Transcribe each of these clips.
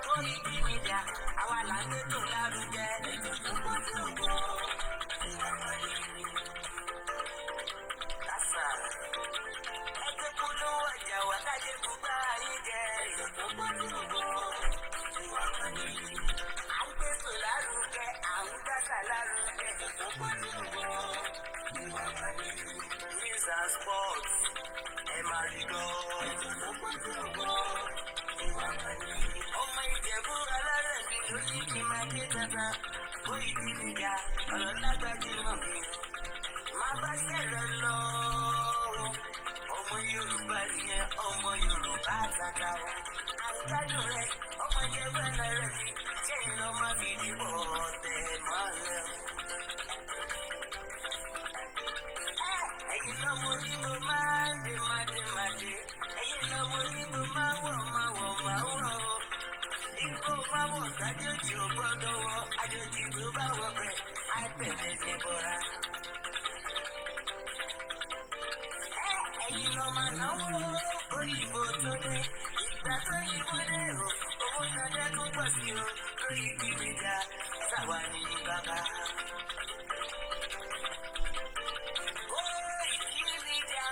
KOIKIMEDIA, àwa là ń gbé tó lárugẹ. Kásá, ẹgbẹ́ polówó ọjà wà kájé gbogbo ayé jẹ. À ń gbé tó lárugẹ, à ń gbàgbà lárugẹ. News and sports, ẹ máa rí gan. Ọmọ Ìjẹ̀bú alárẹ̀ mi ló ní kí n máa ké tata. KOIKIMEDIA ọ̀rọ̀ lágbàdì mọ̀ mi. Máa bá ṣẹlẹ̀ lọ. Ọmọ Yorùbá nìyẹn, ọmọ Yorùbá àtàtà o. Àgbàdùn rẹ̀, ọmọ Ìjẹ̀bú alárẹ̀ mi. Ṣé ìlọ máa fi dìbò ọ̀tẹ̀ mọ́lẹ̀ o? Ẹ̀yin lọ́mọ ní mo máa ń dé máa dé. Ẹ̀yin lọ́mọ ní mo máa wọ̀ o. Ikú máa wọ̀ sájòjì ò gbọ́dọ̀ wọ. Àjòjì tó bá wọ bẹ̀, àìpẹ̀lẹ̀ ní bọ́ra. Ẹ̀yin lọ máa náwó òyìnbó tó dé. Ìgbà tó yìnbó dé o, owó náà tó pọ̀ sí o. KOIKIMEDIA sáwà ní bàbá. KOIKIMEDIA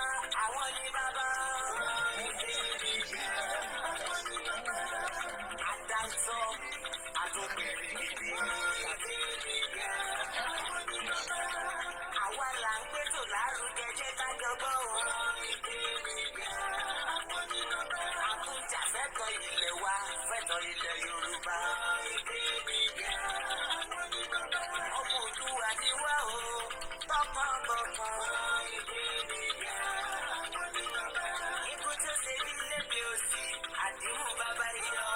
àwọn ní bàbá. Àdáńtọ́ àtòkèrè gidi. Àwa là ń gbé tò lárugẹ jẹ́ ká jọgbọ́ o. Àtúnjà fẹ́tọ̀ ilẹ̀ wa, fẹ́tọ̀ ilẹ̀ Yorùbá. Ọmọ Òdùwà ni wá o, tọkàntọkàn. Ikú tó ṣe ní lébi òsì, àdìmú bàbá iyọ̀.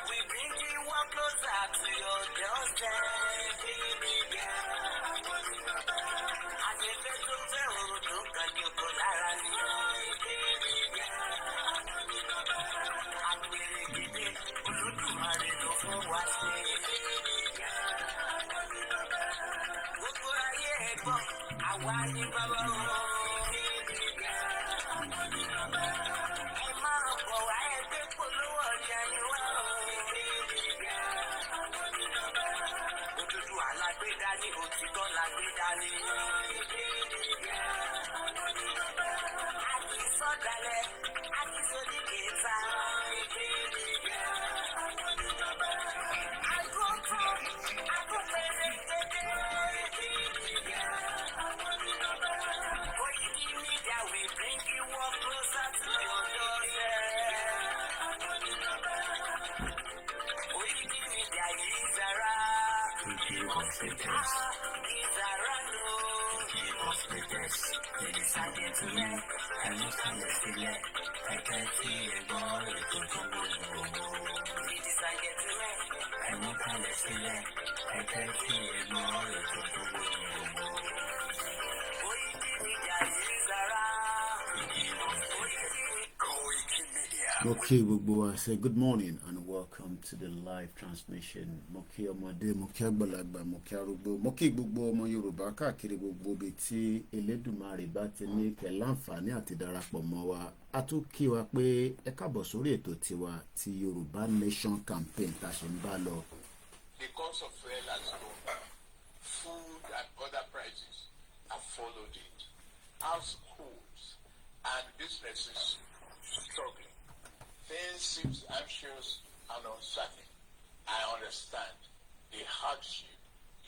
We bring you one closer to your doorstep. Àgbẹ̀fẹ́ tó fẹ́ òòrùn tó kàn jòkó lára ni. Àgbèrè gidi Olódùmarè ló fún wa ṣe. Gbogbo ayé ẹ̀ gbọ́, àwa ni bàbá o. Ẹ máa bọ̀ wá ẹgbẹ́ polówó ọjà ni wá o. Òdodo alágbé dání, òtítọ́ lágbé dání. A kì í sọ̀dálẹ̀, a kì í sódì kẹta. KOIKIMEDIA, we bring you one closer to your doorstep. KOIKIMEDIA is around. Give us the best. Is around, oh. Give us the best. Ladies and gentlemen, ẹ̀yin kalẹ̀ sílẹ̀. Ẹ̀kẹ́ tí ẹ̀gbọ́n ètò tó gbogbo. Ladies and gentlemen, Ẹ̀yin kalẹ̀ sílẹ̀. Ẹ̀kẹ́ tí ẹ̀gbọ́n ètò tó gbogbo. KOIKIMEDIA is around. Okay, gbogbo, I say good morning and welcome to the live transmission. Mo kí ọmọdé, mo kí àgbàlagbà, mo kí arúgbó, mo kí gbogbo ọmọ Yorùbá káàkiri gbogbo ibi tí Elédùmarè bá ti ní kẹ́ láǹfààní àti darapọ̀ mọ́ wa. A tún kí wa pé ẹ káàbọ̀ sórí ètò tiwa ti Yorùbá Nation Campaign tá a ṣe ń bá lọ. The cost of fuel has gone. Food and other prices have followed it. Households and businesses struggling. Things seem anxious and uncertain. I understand the hardship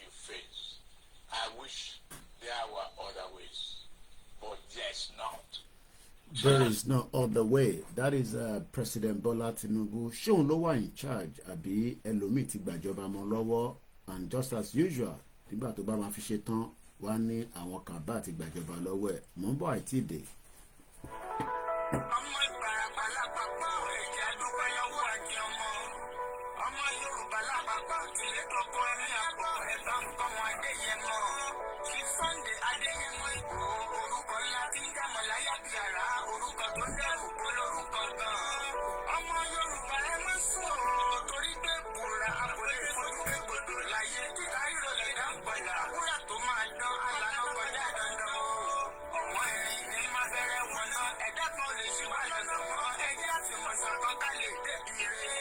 you face. I wish there were other ways, but there's not. There is no other way. That is President Bola Tinubu. Ṣóun ló wà in charge àbí ẹlòmíì ti gbàjọba mọ́ lọ́wọ́, and just as usual nígbà tó bá máa fi ṣe tán wá ní àwọn kan bá ti gbàjọba lọ́wọ́ ẹ̀. Mò ń bọ̀ àìtí ìdè. ọmọ Ìbàràpá lápapọ̀ ẹ̀jẹ̀ àdúgbò yọwọ́ àti ọmọ Yorùbá lápapọ̀ tìlẹ̀ kọ́kọ́ ní àpò ẹ̀bá ń kọ́ wọn Adéyẹmọ kí Sunday Adéyẹmọ Ìgbòho orúkọ ńlá tí ń dàmọ̀ láyà bí ara orúkọ tó ń dẹrù kó lórúkọ gan-an ọmọ Yorùbá ẹ má sùn o torí pé kòrà àkọlé fojú pé gbòdò láyé kíkà ìrọ̀lẹ́ dáńpọ̀lá àwúrà tó máa dán alànà kọjá dandan o ọ̀wọ́n ẹ̀rín ní má bẹ̀rẹ̀ wọn náà ẹ̀dá kan lè ṣe wá lọ́nà wọn ẹ̀jẹ̀ àti mọ̀sán kan lè débi rẹ̀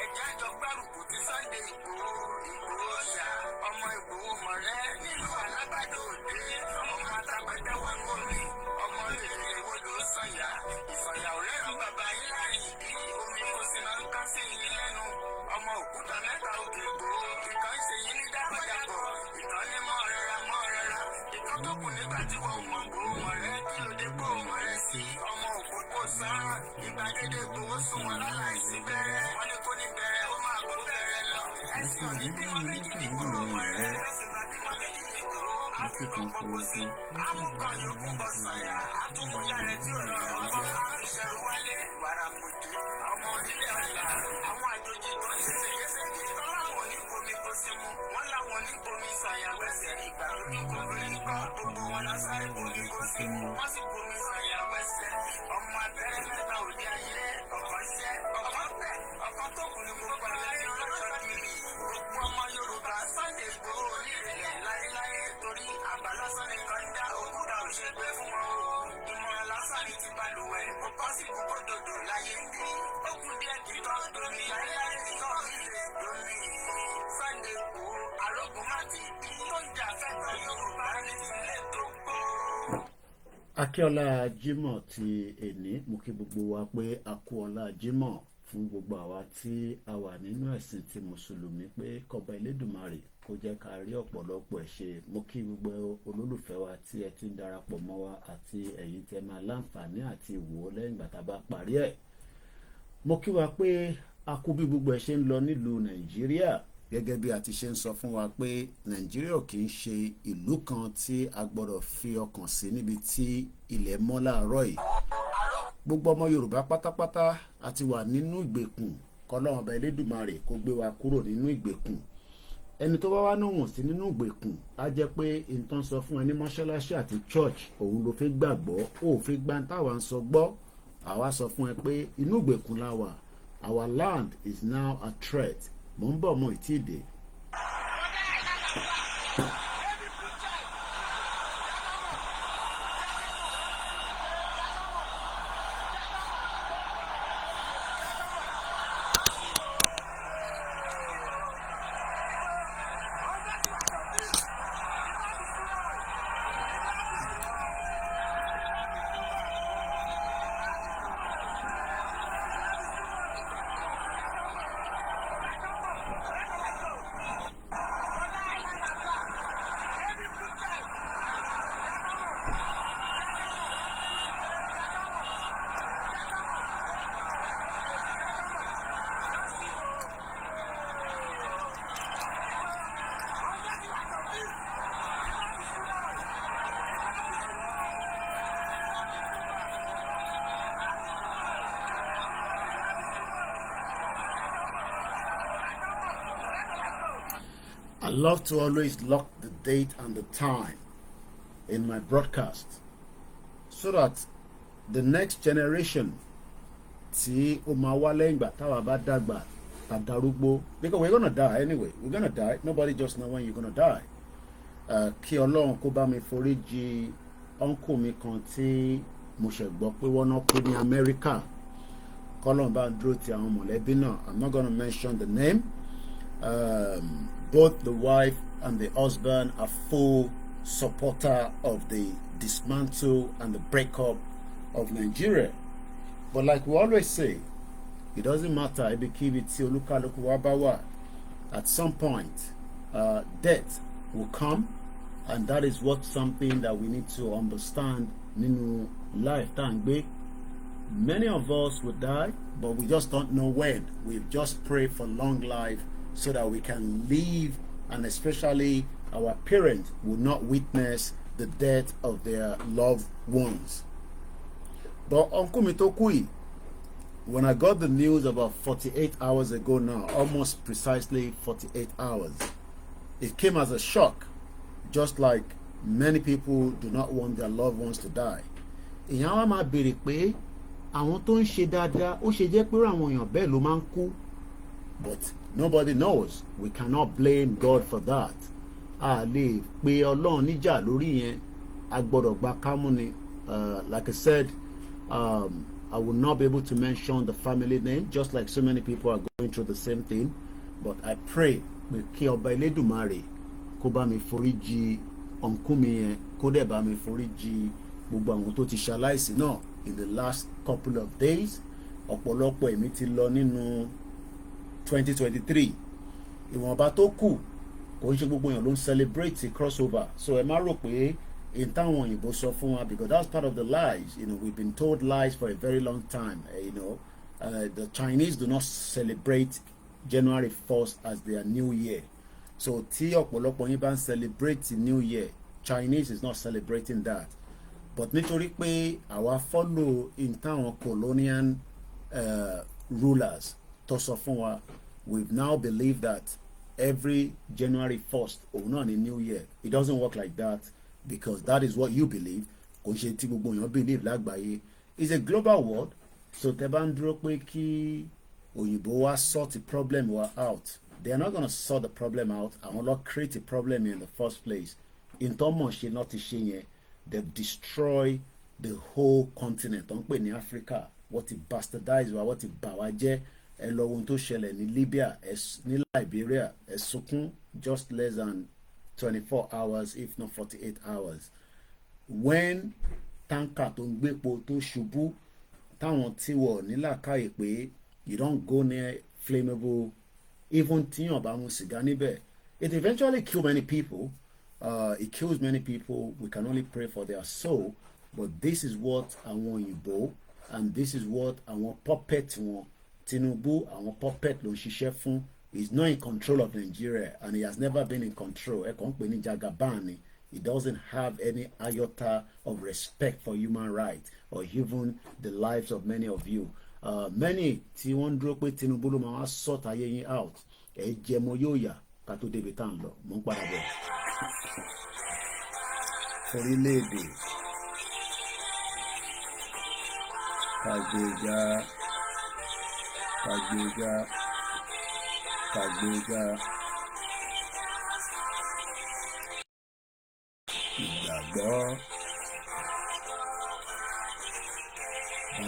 ẹ̀jẹ̀ àjọ gbárùkù ti Sunday Ìgbòho ṣá ọmọ Ìgbòho mọ̀rẹ́ nílùú Alágbàdo Òde ọmọ Àtàgbẹ̀dẹ wọn gómi ọmọ èrè ìwòdò Ìsànyà òrẹ́rùn bàbá yín láàrin ìdí omi kò sì máa ń kán sí yín lẹ́nu ọmọ Òkúta Mẹ́ta Òkè Ìgbòho ìkan ṣe yín ní dábàdàbọ̀ ìkan ní mọ́ rẹra ìkan tó kù nígbà tí wọ́n mọ̀ Ìgbòho mọ̀rẹ́ kí ló dé Ìgbòho mọ̀rẹ́ sí ọmọ òkòkò sáà ìgbàgede Ìgbòho sún wọn láláìsí bẹ̀rẹ̀ wọn ní kó ní bẹ̀rẹ̀ ó máa kó bẹ̀rẹ̀ lọ ẹ̀sìn òní bí wọ́n méjì ní Ìgbòho mọ̀rẹ́ ẹ̀sìn bá bí wọ́n méjì ní Ìgbòho àfikún fowó sí amúkan yòókù bọ̀ sàyà àtúmọ̀yà rẹ̀ tí ò lọ ọmọ ìṣẹ̀rù wálé wàràmùdù ọmọ onílẹ̀ ọ̀la àwọn àjòjì tó ń ṣe ṣègbésẹ́gbé tó láwọn oníbomi kó sí mu wọ́n láwọn oníbomi sàyà wẹ́sẹ̀ ìgbà lójú kò lórí kọ́ gbogbo wọn lọ sáré bomi kó sí mu wọ́n sì bomi sàyà wẹ́sẹ̀ ọmọ abẹ́rẹ́ mẹ́ta òde ayé ọkọ̀ ṣẹ́ ọkọ̀ tẹ̀ ọkọ̀ tó kù ní gbogbo aláyé ọlọ́jọ́ kiri gbogbo ọmọ Yorùbá Sunday Ìgbòho onírèlè láéláé torí àbá lásán nìkan dá òkúta òṣègbè fún wọn o ìmọ̀ràn lásán ní ti balùwẹ̀ kó kọ́ sí kókó dòdò láyé ń bí ó kù díẹ̀ kí tọ́ domi láéláé nìkan ilé domi Sunday Ìgbòho arógun má ti bí tó ń jà fẹ́tọ̀ Yorùbá ní tilé tó gbó. Akíọ́lá Jímọ̀ ti èní mo kí gbogbo wa pé a kú ọlá Jímọ̀ fún gbogbo àwa tí a wà nínú ẹ̀sìn ti mùsùlùmí pé kọba Elédùmarè kó jẹ́ ká rí ọ̀pọ̀lọpọ̀ ẹ̀ ṣe. Mo kí gbogbo olólùfẹ́ wa tí ẹ ti ń darapọ̀ mọ́ wa àti ẹ̀yin tí ẹ máa láǹfààní àti wò ó lẹ́yìn ìgbà tá a bá parí ẹ̀. Mo kí wa pé a kú bí gbogbo ẹ̀ ṣe ń lọ nílùú Nàìjíríà gẹ́gẹ́ bí a ti ṣe ń sọ fún wa pé Nàìjíríà kì í ṣe ìlú kan tí a gbọ́dọ̀ fi ọkàn sí níbi tí ilẹ̀ mọ́ láàárọ̀ yìí. Gbogbo ọmọ Yorùbá pátápátá a ti wà nínú ìgbèkùn kọ́lọ́run ọba Elédùmarè kó gbé wa kúrò nínú ìgbèkùn. Ẹni tó bá wá náà sí nínú ìgbèkùn á jẹ́ pé nǹkan sọ fún ẹ ní mọ́ṣáláṣí àti church òun ló fi gbàgbọ́ ó fi gbá táwa ń sọ gbọ́. Àwa sọ fún ẹ pé inú ìgbèkùn la wà. Our land is now a threat. Mo ń bọ̀ mọ́ ìtì ìdè. I love to always lock the date and the time in my broadcast so that the next generation tí ó máa wá lẹ́yìn ìgbà táwa bá dàgbà tàdarúgbó, because we're gonna die anyway, we're gonna die, nobody just know when you're gonna die. Kí Ọlọ́run kó bá mi foríjì uncle mi kan tí mo ṣẹ̀ gbọ́ pé wọ́n náà kú ní Amẹ́ríkà, kọ́lọ́run bá ń dúró ti àwọn mọ̀lẹ́bí náà. I'm not gonna mention the name. Both the wife and the husband are full supporter of the dismantle and the breakup of Nigeria. But like we always say, it doesn't matter ibikíbi tí olúkálùkù wa bá wà, at some point death will come, and that is what something that we need to understand nínú life tá à ń gbé. Many of us will die, but we just don't know when. We've just prayed for long life so that we can live, and especially our parents will not witness the death of their loved ones. But Uncle Mitokui, when I got the news about 48 hours ago now, almost precisely 48 hours, it came as a shock, just like many people do not want their loved ones to die. Ìyẹn wá máa béèrè pé àwọn tó ń ṣe dáadáa ó ṣe jẹ́ pé àwọn èèyàn bẹ́ẹ̀ ló máa ń kú. But nobody knows. We cannot blame God for that. A lè pe Ọlọ́run níjà lórí yẹn. A gbọ́dọ̀ gba kámú ni. Like I said, I will not be able to mention the family name, just like so many people are going through the same thing. But I pray pé kí Ọba Elédùmarè kó bá mi foríjì uncle mi yẹn, kó dẹ̀ bá mi foríjì gbogbo àwọn tó ti ṣaláìsí náà. In the last couple of days, ọ̀pọ̀lọpọ̀ ẹ̀mí ti lọ nínú 2023. Ìwọ̀nba tó kù kò ń ṣe gbogbo èèyàn ló ń celebrate crossover. So ẹ má rò pé in táwọn òyìnbó sọ fún wa, because that's part of the lies. We've been told lies for a very long time. The Chinese do not celebrate January 1st as their new year. So tí ọ̀pọ̀lọpọ̀ yín bá ń celebrate new year, Chinese is not celebrating that. But nítorí pé àwa follow in táwọn colonial rulers tó sọ fún wa, we've now believed that every January 1st òun náà ní new year. It doesn't work like that, because that is what you believe. Kò ṣe tí gbogbo èèyàn believe lágbàáyé. It's a global world. So tẹ́ bá ń dúró pé kí òyìnbó wá sort the problem wa out, they are not going to sort the problem out. Àwọn lọ create a problem in the first place. In tọ́mọ̀ ṣe náà ti ṣe yẹn, they've destroyed the whole continent. Wọ́n pè ní Africa. Wọ́n ti bastardize wa, wọ́n ti bà wá jẹ́. Ẹ lọ ohun tó ṣẹlẹ̀ ní Libya, ní Liberia, ẹ sunkún just less than 24 hours, if not 48 hours. When tanker tó ń gbépo tó ṣubú, táwọn tí wọ̀ nílàkàyè pé you don't go near flammable, even tíyàn bá mu sìgá níbẹ̀. It eventually killed many people. It kills many people. We can only pray for their soul. But this is what àwọn òyìnbó, and this is what àwọn puppet wọn, Tinubu, àwọn puppet ló ń ṣiṣẹ́ fún. He's not in control of Nigeria, and he has never been in control. Ẹ kàn ń pè ní Jagabani. He doesn't have any iota of respect for human rights or even the lives of many of you. Many tí wọ́n dúró pé Tinubu ló máa wá sort ayé yín out. Ẹ jẹ́ mo yóò yà ká tó débi tá à ń lọ. Mo ń padà bọ̀. Orílẹ̀-èdè kàgbéga ìgbàgbọ́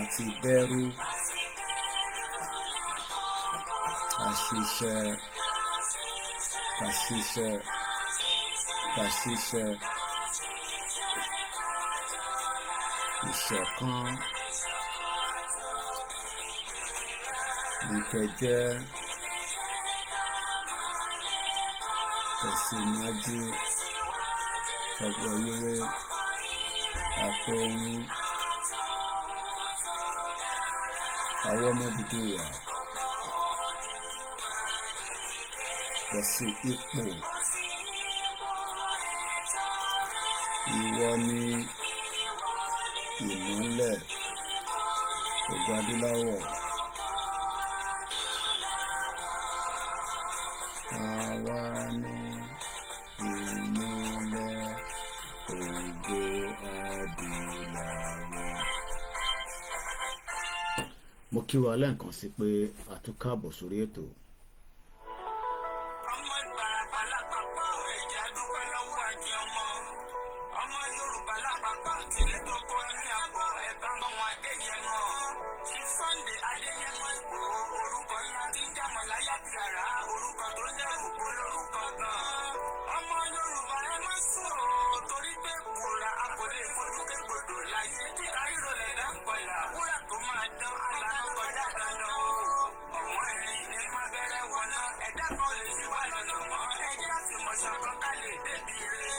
àti bẹ̀rù àṣìṣe ìṣọ̀kan ìkẹjẹ tẹ̀síwájú ọgbọ̀nyẹrẹ àpòyìn àwọn ọmọdé wà lọ sí ipò. Ìwọ ni ìmọ́lẹ̀ ògo adúláwọ̀. Àwa ni ìmọ́lẹ̀ ògo adúláwọ̀. mo kí wa lẹ́ẹ̀kan sí pé a tún káàbọ̀ sórí ètò. ọmọ Ìbàràpá lápapọ̀ ẹ̀jẹ̀ adúpẹ́ lọ́wọ́ àti ọmọ Yorùbá lápapọ̀ tìlẹ̀ tó kọ́ ní àpọ̀ ẹ̀bá ọmọ Adéyẹmọ ti Sunday Adéyẹmọ Ìgbòho orúkọ ńlá tí ń jàmọ̀ láyà bí ara orúkọ tó ń dẹrù kó lórúkọ gan-an ọmọ Yorùbá ẹ má sùn o torí pé kòrà àkọlé ìfojúkẹ́ gbòdò láyé tí káyọ̀ lẹ̀ dá pọ̀lá wúrà tó máa dán àlànà kọjá dandan o ọ̀wọ́n ẹ̀rín ní má bẹ̀rẹ̀ wọ̀nà ẹ̀dá kan lè ṣe wá lọ́nà mọ́ ẹ̀jẹ̀ àti mọ̀ṣọ́ kan ká lè débi rẹ̀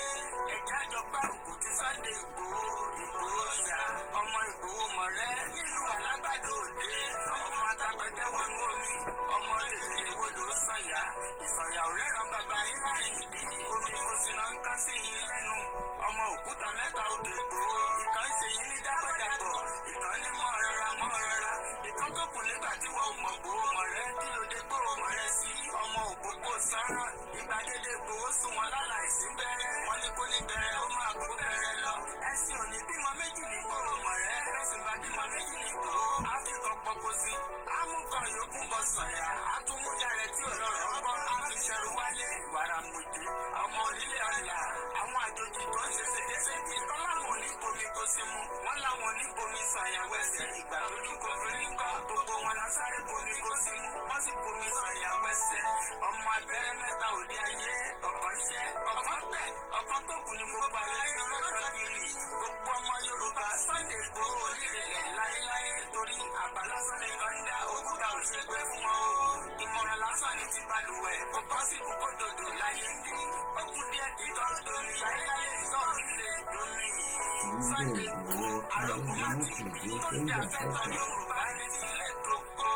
ẹ̀jẹ̀ àjọ gbárùkù ti Sunday Ìgbòho ṣá ọmọ Ìgbòho mọ̀rẹ́ nílùú Alágbàdo Òde ọmọ Atapẹ̀tẹ̀ wọnú omi ọmọ lèlè ìwòdò sànyà ìsànyà òrẹ́ràn bàbá ilá ìbí omi kò sí náà ń kán sí yín lẹ́nu ọmọ òkúta mẹ́ta òde Ìgbòho ìkan ṣe yín ní dábọ̀dàbọ̀ ìkan ní mọ́ rárá ìkan tó kù nígbà tí wọ́n mọ̀ Ìgbòho mọ̀rẹ́ kí lóde Ìgbòho mọ̀rẹ́ sí ọmọ òpópó sánrán ìgbàgede Ìgbòho sùn wọn láláìsí bẹ̀rẹ̀ wọn ní kó ní bẹ̀rẹ̀ ó máa kó bẹ̀rẹ̀ lọ ẹ̀sìn òní bímọ méjì ní Ìgbòho mọ̀rẹ́ ẹ̀sìn bá bímọ méjì ní Ìgbòho áfíkọ̀ pọ̀pọ̀ sí amúkan yòókù bọ̀ sọ̀yà àtúmújà rẹ̀ tí ò lọ́rọ̀ ọgbọ́n àfiṣẹ́rù wálé wàrà mùdí ọmọ onílé ọ̀la àwọn àjòjì tó ń ṣe ṣègeṣège tán láwọn oníbomi kò sí mu wọn láwọn oníbomi sọ̀yàwó ẹsẹ̀ ìgbà lójú kò fi rí kọ́ gbogbo wọn la sáré bomi kò sí mu wọ́n sì bomi sọ̀yàwó ẹsẹ̀ ọmọ abẹ́rẹ́ mẹ́ta òde ayé ọ̀kan ṣẹ́ ọ̀kan pẹ̀ ọ̀kan tó kù ní gbogbo ayé lọ́jọ́ kiri gbogbo ọmọ Yorùbá Sunday Ìgbòho onírèlẹ̀ láéláé torí àbálá Sunday kan dá òkúta òṣègbè fún wọn o ìmọ̀ràn lásán ní ti balùwẹ̀ kò bọ́ sí kókó dòdò láyé ń bí ó kú díẹ̀ kí tọ́ domi láéláé ìtọ́ ilé domi Sunday Ìgbòho alókùnmáàtì tó ń jà fẹ́tọ̀ Yorùbá ní tilẹ̀ tó kó.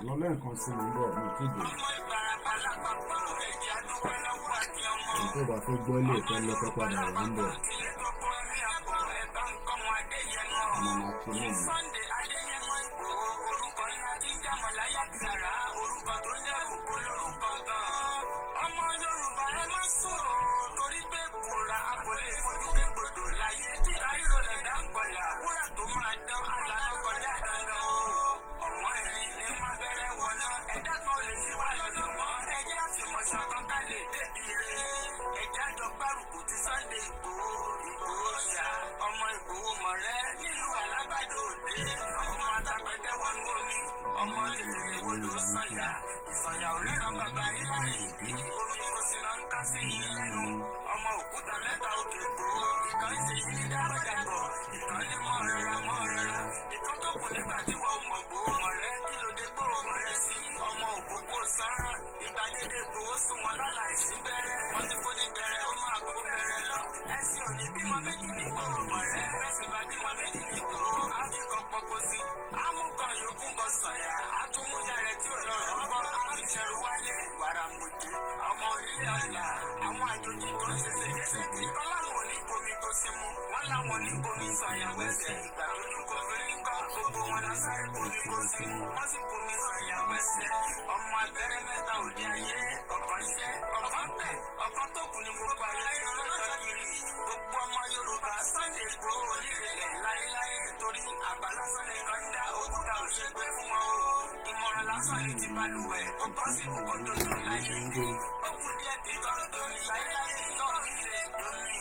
lọ́lẹ́ẹ̀kan sí mi bọ̀ mi kéde. ọmọ Ìbàràpá lápapọ̀ ẹ̀jẹ̀ adúpẹ́ lọ́wọ́ àti ọmọ. tó bá fẹ́ gbọ́ lè fẹ́ lọ́pẹ́ padà wá ń bọ̀. Sunday Adéyẹmọ Ìgbòho orúkọ ńlá tí ń jàmọ̀ láyà bí ara orúkọ tó ń dẹrù kó lórúkọ gan-an ọmọ Yorùbá ẹ má sùn o torí pé kòrà àkọlé ìfojúkẹ́ gbòdò láyé tí káyọ̀ lẹ̀ dá pọ̀lá wúrà tó máa dán àlànà kọjá dandan o ọ̀wọ́n ẹ̀rín ní má bẹ̀rẹ̀ wọ̀nà ẹ̀dá kan lè ṣe wá lọ́nà mọ́ ẹ̀jẹ̀ àti mọ̀ṣọ́ kan ká lè débi rẹ̀ ẹ̀jẹ̀ àjọ gbárùkù ti Sunday Ìgbòho ṣá ọmọ Ìgbòho mọ̀rẹ́ nílùú Alágbàdo Òde ọmọ Atapẹ̀tẹ̀ wọnú omi ọmọ lèlè ìwòdò sànyà ìsànyà òrẹ́ràn bàbá ilá ìbí omi kò sí náà ń ká sí yín lẹ́nu ọmọ òkúta mẹ́ta òde Ìgbòho ìkan ṣe yín ní dábọ̀dàbọ̀ ìkan ní mọ́ rárá ìkan tó kù nígbà tí wọ́n mọ̀ Ìgbòho mọ̀rẹ́ kí lóde Ìgbòho mọ̀rẹ́ sí ọmọ òpópó sánrán ìgbàgede Ìgbòho sùn wọn láláìsí bẹ̀rẹ̀ wọn ní kó ní bẹ̀rẹ̀ ó máa kó bẹ̀rẹ̀ lọ ẹ̀sìn òní bímọ méjì ní Ìgbòho mọ̀rẹ́ ẹ̀sìn bá bímọ méjì ní Ìgbòho áfíkọ̀ pọ̀pọ̀ sí amúkan yòókù bọ̀ sọ̀yà àtúmújà rẹ̀ tí ò lọ́rọ̀ ọgbọ́n àfiṣẹ́rù wálé wàrà mùdí ọmọ onílé ọ̀la àwọn àjòjì tó ń ṣe ṣègeṣège tán láwọn oníbomi kò sí mu wọ́n láwọn oníbomi sọ̀yàwó ẹsẹ̀ ìgbà lójú kò fi rí kọ́ gbogbo wọn la sáré bomi kò sí mu wọ́n sì bomi sọ̀yàwó ẹsẹ̀ ọmọ abẹ́rẹ́ mẹ́ta òde ayé ọ̀kan ṣẹ́ ọ̀kan pẹ̀ ọ̀kan tó kù ní gbogbo ayé lọ́jọ́ kiri gbogbo ọmọ Yorùbá Sunday Ìgbòho onírèlẹ̀ láéláé torí àbálá Sunday kan dá òkúta òṣègbè fún wọn o ìmọ̀ràn lásán ní ti balùwẹ̀ kò bọ́ sí kókó dòdò láyé ń gbé ó kú díẹ̀ kí tọ́ domi láéláé ìtọ́ ilé domi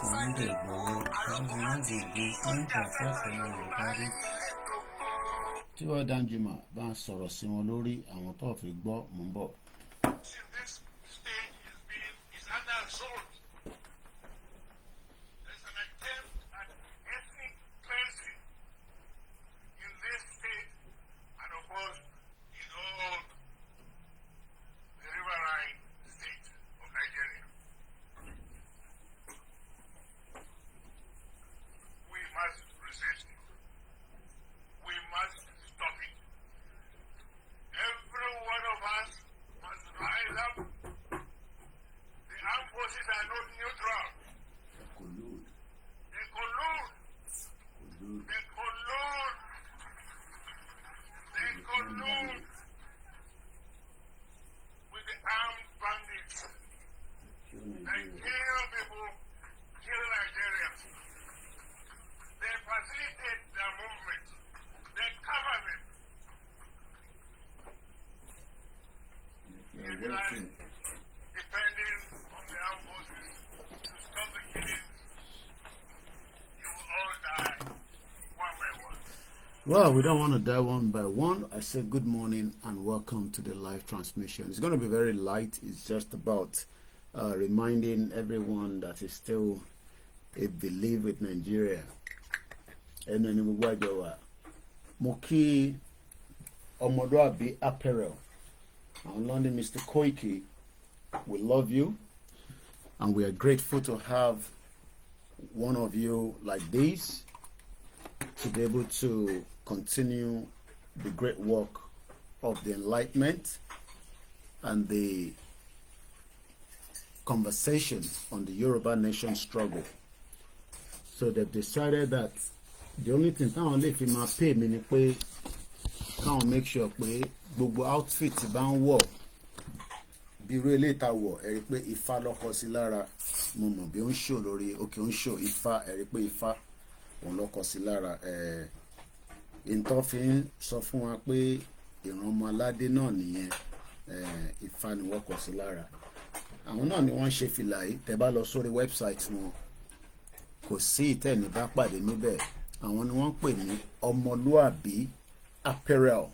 Sunday Ìgbòho alókùnmáàtì tó ń jà fẹ́tọ̀ Yorùbá ní tilẹ̀ tó kó. tí wọ́n Danjuma bá ń sọ̀rọ̀ sí wọn lórí àwọn tó fi gbọ́ mò ń bọ̀. This stage is under assault. There's an attempt at ethnic cleansing in this state and of course in all the riverine state of Nigeria. We must resist it. We must stop it. Every one of us must rise up Well, we don't want to die one by one. I say good morning and welcome to the live transmission. It's going to be very light. It's just about reminding everyone that is still a belief with Nigeria. And then we go Moki Omodoabi Apparel. I'm London, Mr. Koiki. We love you, and we are grateful to have one of you like this to be able to continue the great work of the enlightenment and the conversation on the Yoruba nation struggle. So they've decided that the only thing táwọn lè fi máa pay mi ni pé káwọn make sure pé gbogbo outfit tí bá ń wọ̀ bí irú eléyìí tá wọ̀ ẹ rí pé ifá lọ́kọ sí lára. Mo mọ̀ bí ó ń ṣò lórí òkè ó ń ṣò ifá, ẹ rí pé ifá òun lọ́kọ sí lára. Ìtọ́ fi ń sọ fún wa pé ìran ọmọ aládé náà nìyẹn, ifá ni wọ́n kọ sí lára. Àwọn náà ni wọ́n ṣe fìlà yìí. Tẹ́ bá lọ sórí website wọn kò sí ìtẹ́ni bá pàdé níbẹ̀. Àwọn ni wọ́n pè ní ọmọlúàbí apparel.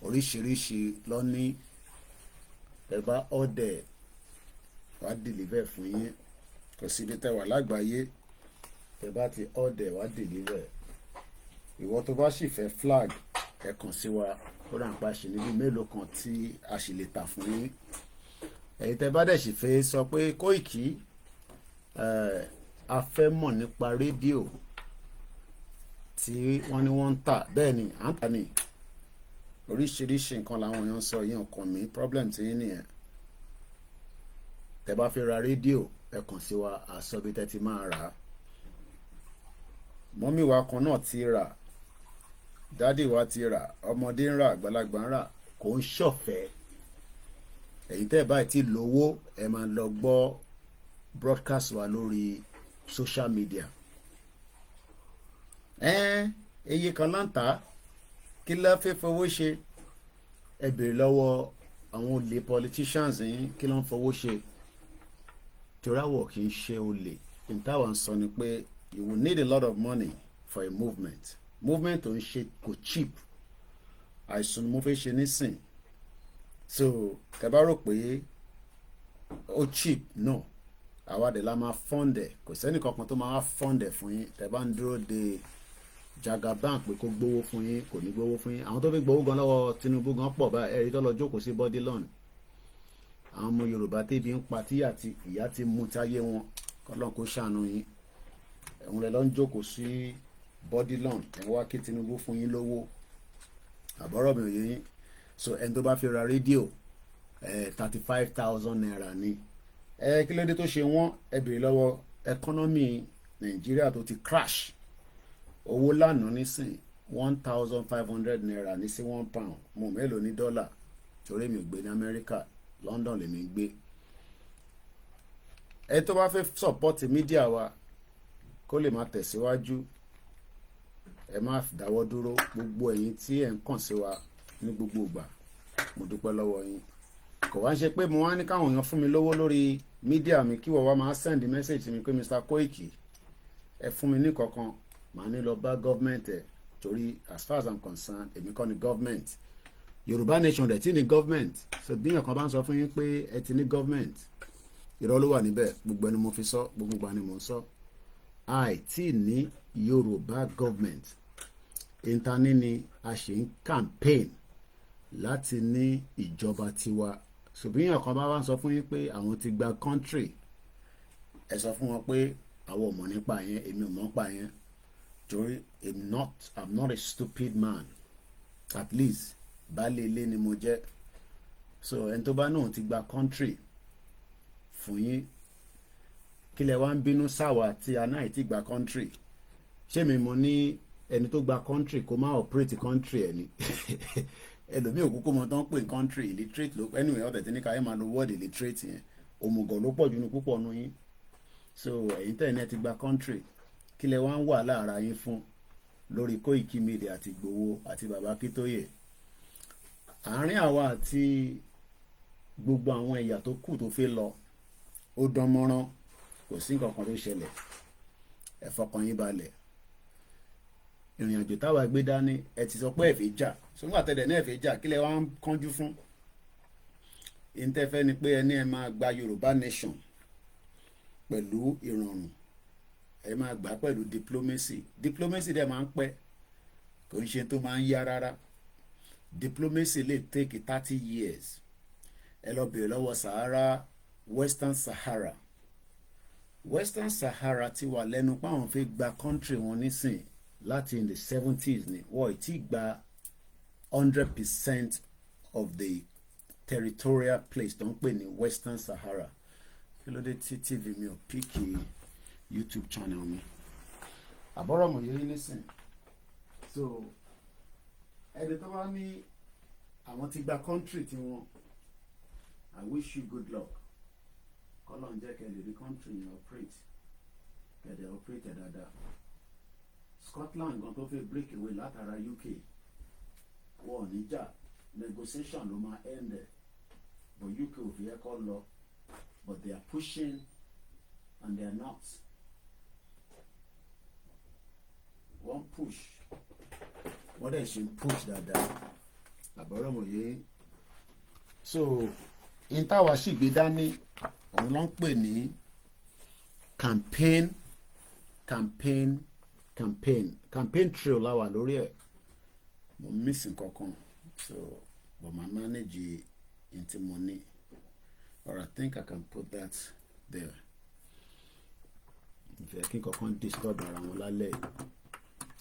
Oríṣiríṣi ló ní. Tẹ́ bá order wá deliver fún yín. Kò sí ibi tẹ́ wà lágbàáyé tẹ́ bá ti order wá deliver. Ìwọ tó bá sì fẹ́ flag ẹ kàn sí wa. Ó rà ń pa ṣe níbi mélòó kan tí a sì lè tà fún yín. Ẹ̀yin tẹ́ bá dẹ̀ sì fẹ́ sọ pé Kóìkì a fẹ́ mọ̀ nípa rédíò tí wọ́n ní wọ́n ń tà. Bẹ́ẹ̀ ni à ń tà ní oríṣiríṣi nǹkan làwọn èèyàn sọ yín ọkàn mi problem tí yín nìyẹn. Tẹ́ bá fẹ́ ra rédíò ẹ kàn sí wa, àsọ̀bí tẹ́ ti máa rà á. Mọ́mí wa kan náà ti rà, dádì wa ti rà, ọmọdé ń rà, àgbàlagbà ń rà. Kò ń ṣọ̀fẹ́. Ẹ̀yin tẹ́ báyìí tí lówó ẹ máa lọ gbọ́ broadcast wa lórí social media. Eye kan láǹtà kí ló fẹ́ fowó ṣe? Ẹ bèrè lọ́wọ́ àwọn olè politicians yín kí ló ń fowó ṣe. Torí àwọ̀ kì í ṣe olè. Ìtawà ń sọ ni pé you will need a lot of money for a movement. Movement ò ń ṣe kò cheap. Àìsàn ni mo fẹ́ ṣe nísìn. So tẹ́ bá rò pé ó cheap, no. Àwa dẹ̀ la máa fund ẹ̀. Kò sẹ́ni kankan tó máa fund ẹ̀ fún yín. Tẹ́ bá ń dúró de Jagaban pé kó gbowó fún yín, kò ní gbowó fún yín. Àwọn tó fi gbowó gan lọ́wọ́ Tinubu gan pọ̀ báyìí. Ẹ̀rí tó lọ jókòó sí body loan. Àwọn ọmọ Yorùbá tẹ́bi ń pa tí àti ìyá ti mú táyé wọn. Kọ́lọ́n kó ṣàánú yín. Ẹ̀hún lẹ lọ ń jókòó sí body loan. Ẹ̀ wá kí Tinubu fún yín lówó. Àbọ̀rọ̀ mi ò yé yín. So ẹni tó bá fi ra rédíò 35,000 naira ni. Kí ló dé tó ṣe wọ́n? Ẹ bèrè lọ́wọ́ economy Nàìjíríà tó ti crash. Owó lánàá nísìn 1,500 naira ní sí £1. Mo mélòó ní dọ́là? Torí mi ò gbé ní Amẹ́ríkà, London lèmi gbé. Ẹ tó bá fẹ́ support media wa kó lè máa tẹ̀síwájú, ẹ má dáwọ́ dúró. Gbogbo ẹ̀yin tí ẹ̀ ń kàn sí wa ní gbogbo ìgbà mo dúpẹ́ lọ́wọ́ yín. Kò wá ń ṣe pé mo wá ní káwọn èèyàn fún mi lówó lórí mídíà mi kí wọ́n wá máa send message mi pé Mr. Koiki ẹ fún mi ní kankan. Màá ní lọ bá government ẹ̀ torí as far as I'm concerned èmi kọ́ ni government. Yorùbá nation dẹ̀ tí ní government. So bí èèyàn kan bá ń sọ fún yín pé ẹ ti ní government, irọ́ ló wà níbẹ̀. Gbogbo ẹni mo fi sọ, gbogbo ìgbà ni mo ń sọ. Àìtí ní Yorùbá government. Ìntàní ni a ṣe ń campaign láti ní ìjọba tiwa. Ṣùgbọ́n èèyàn kan bá wá sọ fún yín pé àwọn ti gba country, ẹ sọ fún wọn pé àwọn ò mọ̀ nípa yẹn, èmi ò mọ̀ nípa yẹn. Torí I'm not a stupid man. At least baálé ilé ni mo jẹ́. So ẹni tó bá náà ti gba country fún yín, kí lẹ wá ń bínú sáwà tí a náà ti gba country? Ṣé mi mo ní ẹni tó gba country kó má operate country ẹ̀ ni? Ẹlòmíì òkúkú mọ tán pé country illiterate ló anyway ọ̀tẹ̀ tí ní ká yẹ máa lo word illiterate yẹn. Òmùgọ̀ ló pọ̀ jù ní púpọ̀ nu yín. So ẹ̀yin tẹ̀ ní ẹ ti gba country, kí lẹ wá ń wà lára yín fún lórí KOIKIMEDIA àti Ìgbòho àti bàbá Akíntóyè? Àárín àwa àti gbogbo àwọn ẹ̀yà tó kù tó fẹ́ lọ ó dán mọ́rán. Kò sí nǹkan kan tó ṣẹlẹ̀. Ẹ fọkàn yín balẹ̀. ìrìn àjò táwa gbé dání ẹ ti sọ pé ẹ fẹ́ jà sọ́gbà tẹ̀lẹ̀ náà ẹ fẹ́ jà kí lẹ wá ń kánjú fún ìntẹ́fẹ́ ni pé ẹni ẹ máa gba Yorùbá nation pẹ̀lú ìrọ̀rùn ẹ máa gbà pẹ̀lú diplomacy dẹ̀ máa ń pẹ́ kò ń ṣe tó máa ń yá rárá diplomacy lè take 30 years ẹ lọ bèèrè lọ́wọ́ Western Sahara ti wà lẹ́nu páwọn fẹ́ gba country wọn nísìn láti in the 70s ni wọ́n ti gba 100% of the territorial place tó ń pè ní Western Sahara kí ló dé tí TV mi ò píkì YouTube channel mi àbọ̀rọ̀ mọ̀ yẹ́rí nísìn so ẹni tó bá ní àwọn ti gba country tí wọ́n I wish you good luck kọ́lọ̀ ń jẹ́ kẹ́lẹ̀ rí country yẹn operate kẹ́lẹ̀ operate dáadáa Scotland gan tó fẹ́ break away látara UK wọ́n níjà negotiation ló máa end there but UK ò fi ẹ́ kọ́ lọ but they are pushing and they are not one push wọ́n dẹ̀ ṣe push dáadáa àbọ̀rọ̀ mọ̀ yé so in táwa sì gbé dání òun ló ń pè ní campaign trail láwà lórí ẹ̀ mo missing kankan so but my manage into money or I think I can put that there ìfẹ́ kí kankan disturb ara wọn lálẹ́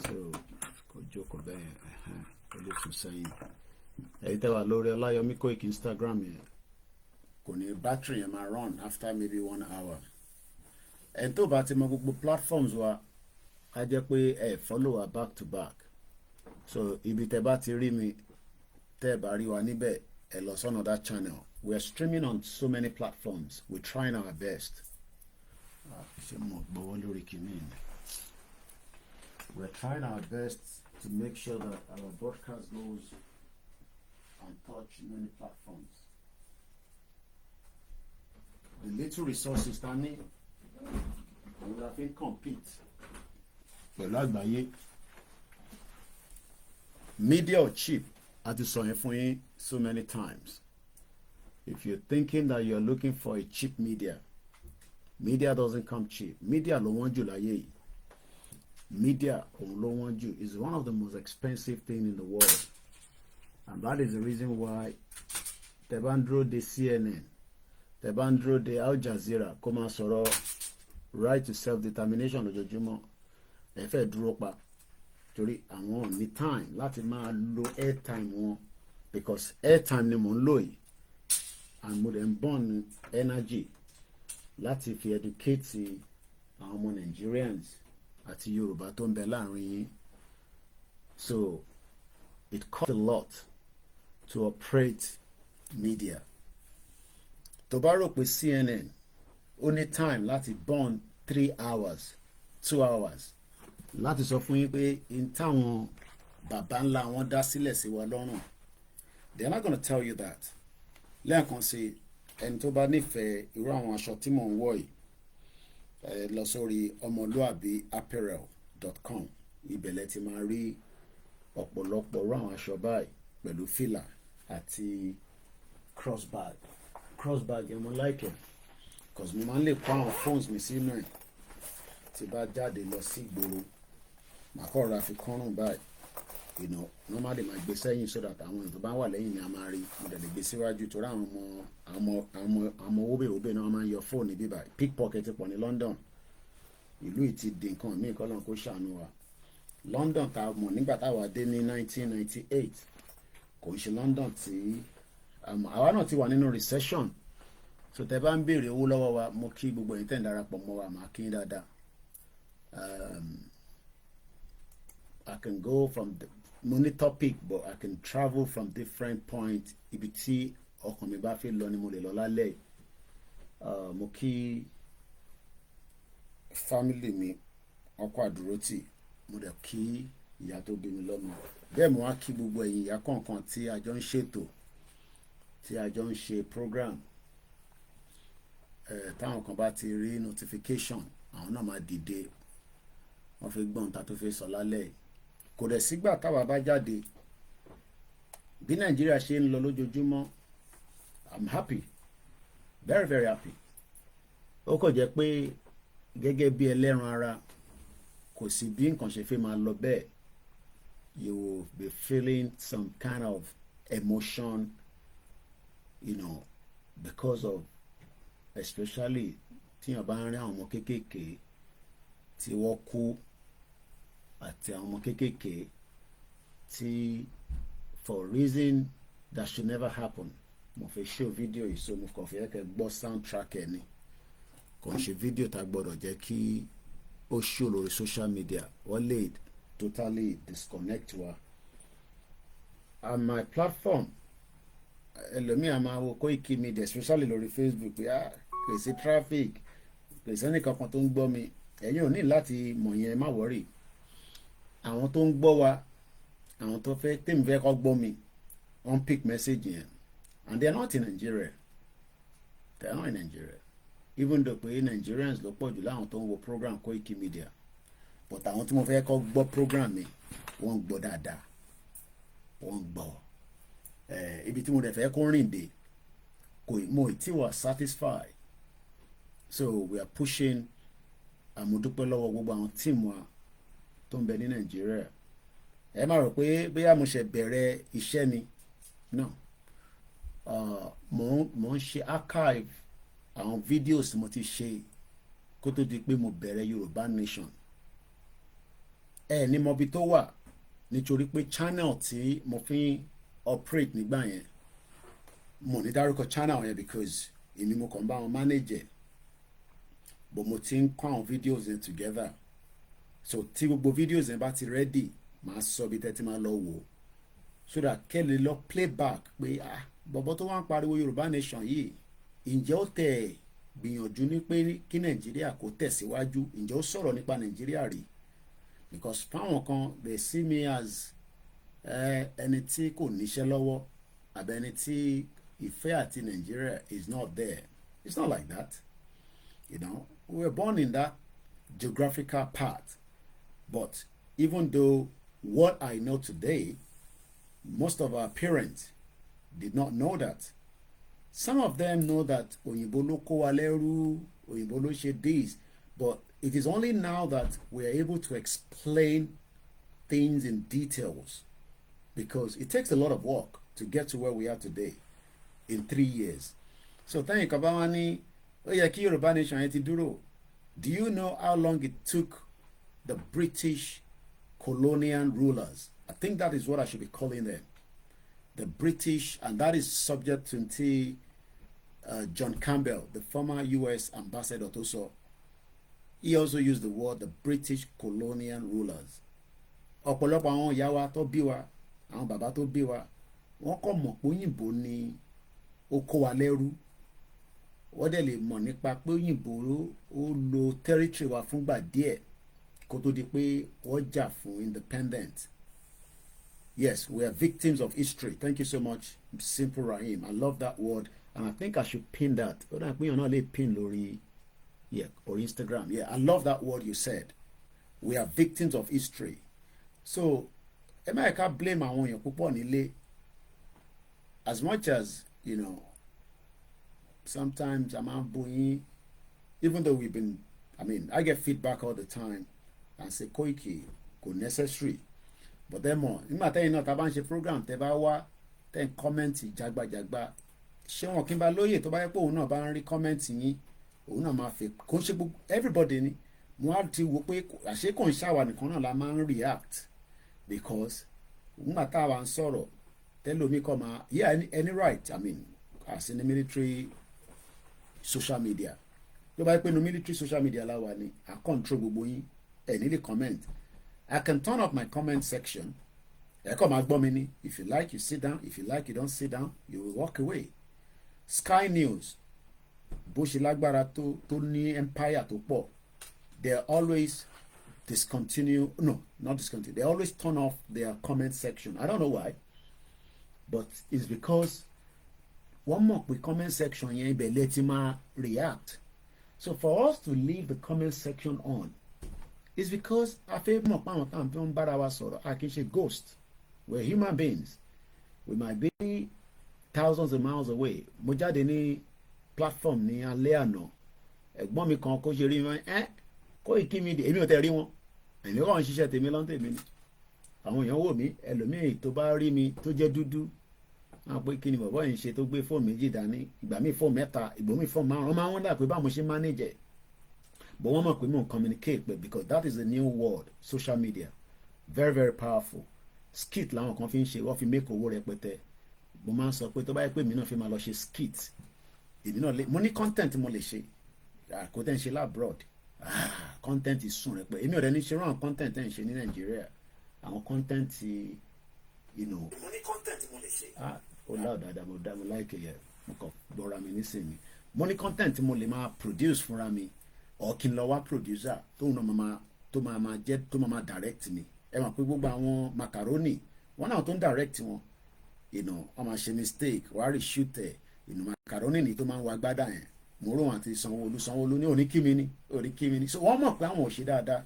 so kò jókòó bẹ́ẹ̀ kò lè tún sẹ́yìn ẹ̀yin tẹ́wà lórí Ọláyọmí Koiki Instagram yẹn kò ní battery yẹn máa run after maybe 1 hour ẹni tó bá ti mọ gbogbo platforms wa á jẹ́ pé ẹ follow wa back to back so ibi tẹ́ bá ti rí mi tẹ́ bá rí wa níbẹ̀ ẹ lọ sọ́nà that channel we are streaming on so many platforms we are trying our best ṣe mọ̀ gbọ́wọ́ lórí kìíní ni we are trying our best to make sure that our broadcast goes and touch many platforms. The little resources ta ní àwọn la fi ń compete pẹ̀lú àgbáyé media or cheap àti sọ yẹn fún yín so many times if you're thinking that you're looking for a cheap media doesn't come cheap media ló wọ́n jù láyé yìí media òun ló wọ́n jù is one of the most expensive thing in the world and that is the reason why tẹ́ bá ń dúró de CNN tẹ́ bá ń dúró de Al Jazeera kó máa sọ̀rọ̀ right to self-determination lójoojúmọ́ ẹ fẹ́ dúró pa torí àwọn ò ní time láti máa lo airtime wọn because airtime ni mò ń lò yìí and mo dẹ̀ ń burn energy láti fi educate àwọn ọmọ Nigerians àti Yorùbá tó ń bẹ láàrin yín so it costs a lot to operate media tó bá rò pé CNN ó ní time láti burn 3 hours 2 hours láti sọ fún yín pé in táwọn bàbá ńlá wọn dá sílẹ̀ sí wa lọ́rùn they are not gonna tell you that lẹ́ẹ̀kan sí ẹni tó bá nífẹ̀ẹ́ irú àwọn aṣọ tí mò ń wọ̀ yìí lọ sórí ọmọlúàbíapparel.com ibẹ̀lẹ̀ ti máa rí ọ̀pọ̀lọpọ̀ irú àwọn aṣọ báyìí pẹ̀lú fìlà àti crossbag yẹn mo like it cause mo máa ń lè kó àwọn phones mi sínú ẹ̀ tí bá jáde lọ sí ìgboro màá kọ́ ra fi kọ́rùn báyìí normally máa gbé sẹ́yìn so that àwọn èèyàn tó bá wà lẹ́yìn ni a máa rí mo dẹ̀ lè gbé síwájú torí àwọn ọmọ owóbèrè náà máa ń yọ fóònù bíbá pickpocket pọ̀ ní London ìlú yìí ti di nǹkan míì kọ́lọ́n kó ṣàánú wa London tá a mọ̀ nígbà táwa dé ní 1998 kò ń ṣe London tí àwa náà ti wà nínú recession so tẹ bá ń béèrè owó lọ́wọ́ wa mo kí gbogbo ẹ̀yin tẹ̀ ń darapọ̀ mọ́ wa màá kí yín dáadáa I can go from the money topic but I can travel from different points ibi tí ọkàn mi bá fi lọ ni mo lè lọ lálẹ́ mo kí family mi ọkọ àdúrótì mo dẹ̀ kí ìyá tó bí mi lọ́mọ bẹ́ẹ̀ mo wá kí gbogbo ẹ̀yin ìyá kọ̀ọ̀kan tí a jọ ń ṣètò tí a jọ ń ṣe program táwọn kan bá ti rí notification àwọn náà máa dìde wọ́n fi gbọ́n ta tó fi sọ lálẹ́ kò dẹ̀ sígbà táwa bá jáde bí nàìjíríà ṣe ń lọ lójoojúmọ́ I'm happy, very very happy. Ó kàn jẹ́ pé gẹ́gẹ́ bí ẹlẹ́ran ara kò sí bí nǹkan ṣe fẹ́ máa lọ bẹ́ẹ̀, you will be feeling some kind of emotion, you know, because of especially tíyàn bá ń rí àwọn ọmọ kéékèèké tí wọ́n kú àti àwọn ọmọ kéékèèké tí for reason that should never happen. Mo fẹ́ show video yìí so mo kàn fẹ́ kẹ́ gbọ́ soundtrack ẹ̀ ni, kò ń ṣe video tá gbọ́dọ̀ jẹ́ kí ó show lórí social media wọ́n lè totally disconnect wa. On my platform ẹlòmíà máa wo Koiki Media especially lórí Facebook pé kò sí traffic kò sẹ́ni kankan tó ń gbọ́ mi. Ẹ̀yin ò ní láti mọ̀ yẹn, má wọ́rì. Àwọn tó ń gbọ́ wa, àwọn tó fẹ́ tèmi fẹ́ kọ́ gbọ́ mi, wọ́n pick message yẹn and they are not in Nigeria. They are not in Nigeria. Even though pé Nigerians ló pọ̀ jù láwọn tó ń wo program Koiki Media, but àwọn tí mo fẹ́ kọ́ gbọ́ program mi wọ́n ń gbọ́ dáadáa, wọ́n ń gbọ́. Ibi tí mo dẹ̀ fẹ́ kó rìn dé mo ti wà satisfied, so we are pushing. Àmọ̀dúpẹ́ lọ́wọ́ gbogbo àwọn tíìmù wa tó ń bẹ ní Nàìjíríà. Ẹ má rò pé bóyá mo ṣe bẹ̀rẹ̀ iṣẹ́ ni, no. Mo ń ṣe archive àwọn videos mo ti ṣe kó tó di pé mo bẹ̀rẹ̀ Yorùbá Nation. Ní mọ̀bí tó wà nítorí pé channel tí mo fi operate nígbà yẹn mo ní dárúkọ channel yẹn because èmi mo kàn bá wọn manage, but mo ti ń kọ́ àwọn videos yẹn together, so tí gbogbo videos yẹn bá ti ready màá sọ bí tẹ́tí máa lọ wò so that kẹ́lẹ́ lọ playback pé bọ̀bọ̀ tó wá ń pariwo Yorùbá Nation yìí ǹjẹ́ ó tẹ̀ gbìyànjú ní pé kí Nàìjíríà kó tẹ̀síwájú, ǹjẹ́ ó sọ̀rọ̀ nípa Nàìjíríà rí, because fáwọn kan they see me as ẹni tí kò níṣẹ́ lọ́wọ́ àbẹ ẹni tí ìfẹ́ àti Nàìjíríà is not there. It's not like that, you know. We were born in that geographical part, but even though what I know today, most of our parents did not know that. Some of them know that Òyìnbó ló kó wa lẹ́rú, Òyìnbó ló ṣe this, but it is only now that we are able to explain things in details, because it takes a lot of work to get to where we are today in 3 years. So thank you Kabawani. Ó yẹ kí Yorùbá Nation yẹn ti dúró. Do you know how long it took the British colonial rulers? I think that is what I should be calling them. The British, and that is subject to John Campbell, the former US ambassador also. He also used the word the British colonial rulers. Ọ̀pọ̀lọpọ̀ àwọn ìyá wa tó bí wa, àwọn bàbá tó bí wa, wọ́n kọ́ mọ̀ pé òyìnbó ni ó kó wa lẹ́rú. Wọ́n dẹ̀ lè mọ̀ nípa pé òyìnbó ó lo territory wa fúngbà díẹ̀ kó tó di pé wọ́n jà fún independent. Yes, we are victims of history. Thank you so much, Simple Rahim. I love that word, and I think I should pin that. Ó dà pé you're not lè pin lórí or Instagram. Yeah, I love that word you said. We are victims of history. So, ẹ má ká blame àwọn èèyàn púpọ̀ nílé. As much as, you know, sometimes I'm booing, even though I get feedback all the time and say Koiki kò necessary, but then more nígbà tẹ́yìn náà tá a bá ń ṣe program tẹ́ bá wá tẹ́ ń kọ́mẹ́ǹtì jágbàjàgbà ṣé wọn kí n bá lóye tó bá yẹ pé òun náà bá ń rí kọ́mẹ́ǹtì yín òun náà máa fẹ́ kó ń ṣe gbogbo everybody ni mo á ti wo pé àṣé kò ń ṣàwà nìkan náà la máa ń react, because nígbà tá a wà ń sọ̀rọ̀ tẹ́lómi kọ́ máa any right, as in the military social media, tó bá yẹ pé no military social media la wà ní I control gbogbo yín ẹ̀ nílé comment. I can turn up my comment section. Ẹ kọ́ máa gbọ́ mi ní. If you like, you sit down. If you like, you don't sit down. You will walk away. Sky News, bó ṣe lágbára tó ní empire tó pọ̀, they always discontinue. No, not discontinue. They always turn off their comment section. I don't know why, but it's because wọ́n mọ̀ pé comment section yẹn ibẹ̀ lè ti máa react. So for us to leave the comment section on it's because a fẹ́ mọ̀ pé àwọn táwọn fi ń bára wa sọ̀rọ̀ a kì í ṣe ghost, we're human beings, we might be thousands of miles away. Mo jáde ní platform ní alẹ́ àná, ẹ̀gbọ́n mi kan kó ṣe rí wọn Koiki Media, èmi ò tẹ̀ rí wọn, èmi kàn ń ṣiṣẹ́ tèmi lọ́ntẹ̀ mi ni. Àwọn èèyàn wò mí, ẹlòmíì tó bá rí mi tó jẹ́ dúdú wọn pé kí ni bàbá yìí ṣe tó gbé fóònù méjì dání, ìgbà míì fóònù mẹ́ta, ìgbà míì fóònù márùn-ún, wọ́n máa ń wọ́n dà pé báwo mo ṣe manage ẹ̀, but wọ́n mọ̀ pé mò ń communicate pé because that is the new world, social media, very very powerful. Skit làwọn kan fi ń ṣe, wọ́n fi make owó rẹpẹtẹ. Mo máa ń sọ pé tó bá yẹ pé èmi náà fi máa lọ ṣe skit, èmi náà mo ní content mo lè ṣe, kò tẹ́ ń ṣe labroad, content sùn rẹ pé èmi ò rẹ ní ṣe rán content ẹ̀ ń ṣe ní Nàìjíríà, àwọn content mo ní content mo lè ṣe, ó láò dáadáa mo láìkè yẹ, mo kàn gbọ́ra mi nísìnyí, mo ní content mo lè máa produce fúnra mi, or kí n lọ wá producer tó máa direct mi. Ẹ mọ̀ pé gbogbo àwọn macaroni wọn náà tó ń direct wọn, wọ́n máa ṣe mistake, wàá reshoot ẹ̀, macaroni ni tó máa ń wa gbádà yẹn, Mòró àti Sanwó-Olú ní oníkími ni, so wọ́n mọ̀ pé àwọn ò ṣe dáadáa,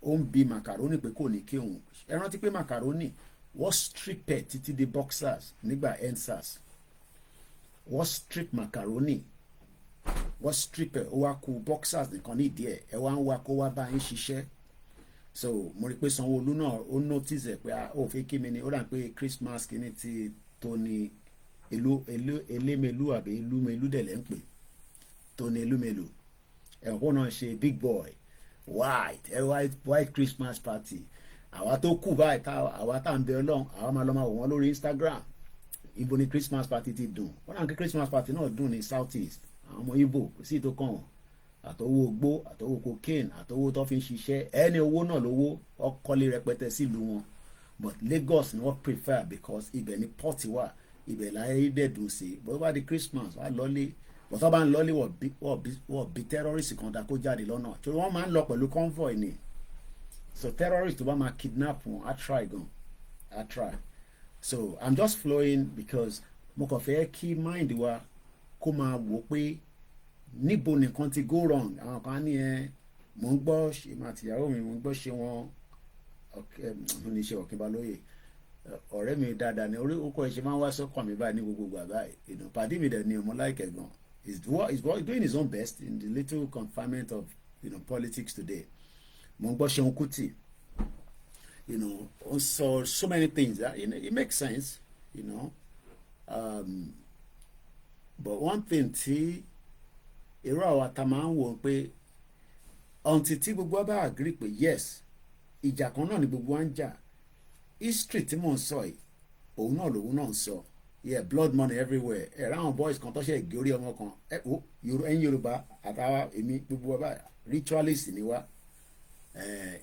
ó ń bi macaroni pé kò ní kí òun. Ẹ rántí pé macaroni wọ́n strip ẹ̀ títí di boxers nígbà endsars, wọ́n strip macaroni, wọ́n strip ẹ̀ ó wá kú boxers nìkan nídìí ẹ̀, ẹ wá ń wá kó wá bá yín ṣiṣẹ́. So mo rí pé Sanwó-Olú náà ó notice ẹ̀ pé ó fi kí mi ni, ó dà pé Christmas kìíní ti Tony Elémelu àbí Elúmelu dẹ̀ lẹ́ ń pè, Tony Elúmelu, ẹ̀kọ́ náà ṣe big boy white Christmas party. Àwa tó kù báyìí àwa tá à ń bẹ Ọlọ́run, àwa máa lọ máa wò wọ́n lórí Instagram, ibo ni Christmas party ti dùn, wọ́n náà kí Christmas party náà dùn ní South East, àwọn ọmọ Igbo kò sí tó kàn wọ́n, àtọwọ́ ogbó àtọwọ́ cocaine àtọwọ́ tó fi ń ṣiṣẹ́, ẹni owó náà lówó, ọkọlé rẹpẹtẹ sílùú wọn, but Lagos ni wọ́n prefer because ibẹ̀ ni port wà, ibẹ̀ láyé dẹ̀dùn sí, bó bá di Christmas wà lọ́lé, bọ́tọ́ bá ń lọ́lé wọ́n bí terrorist kan dá kó jáde lọ́nà, tí wọ́n máa ń lọ pẹ̀lú convoy ni, so terrorist tó bá máa kidnap wọn I try. So I'm just flowing because mo kàn fẹ́ kí mind wa kó máa wò pé níbo nìkan ti go wrong. Àwọn kan ní mò ń gbọ́ ṣe máa tìyàwó mi, mò ń gbọ́ ṣe wọn ní ṣe Ọ̀kínbalóyè, ọ̀rẹ́ mi dáadáa ni orí okò ẹ̀ ṣe máa ń wá sọ́kàn mi báyìí ní gbogbo gbà báyìí, pàdé mi dẹ̀ ni mo láìkẹ̀ gan, he's doing his own best in the little confinement of politics today. Mo ń gbọ́ Ṣeun Kútì, so many things that it makes sense, but one thing tí irú àwa ta máa ń wò pé until tí gbogbo wa bá agree pé yes ìjà kan náà ni gbogbo wa ń jà, history tí mò ń sọ yìí òun náà lòun náà ń sọ, yeah, blood money everywhere. Ẹ̀rọ àwọn boys kan tó ṣe ìgé orí ọmọ kan, ẹ̀yin Yorùbá àtàwa èmi gbogbo wa bá ritualist ni wá,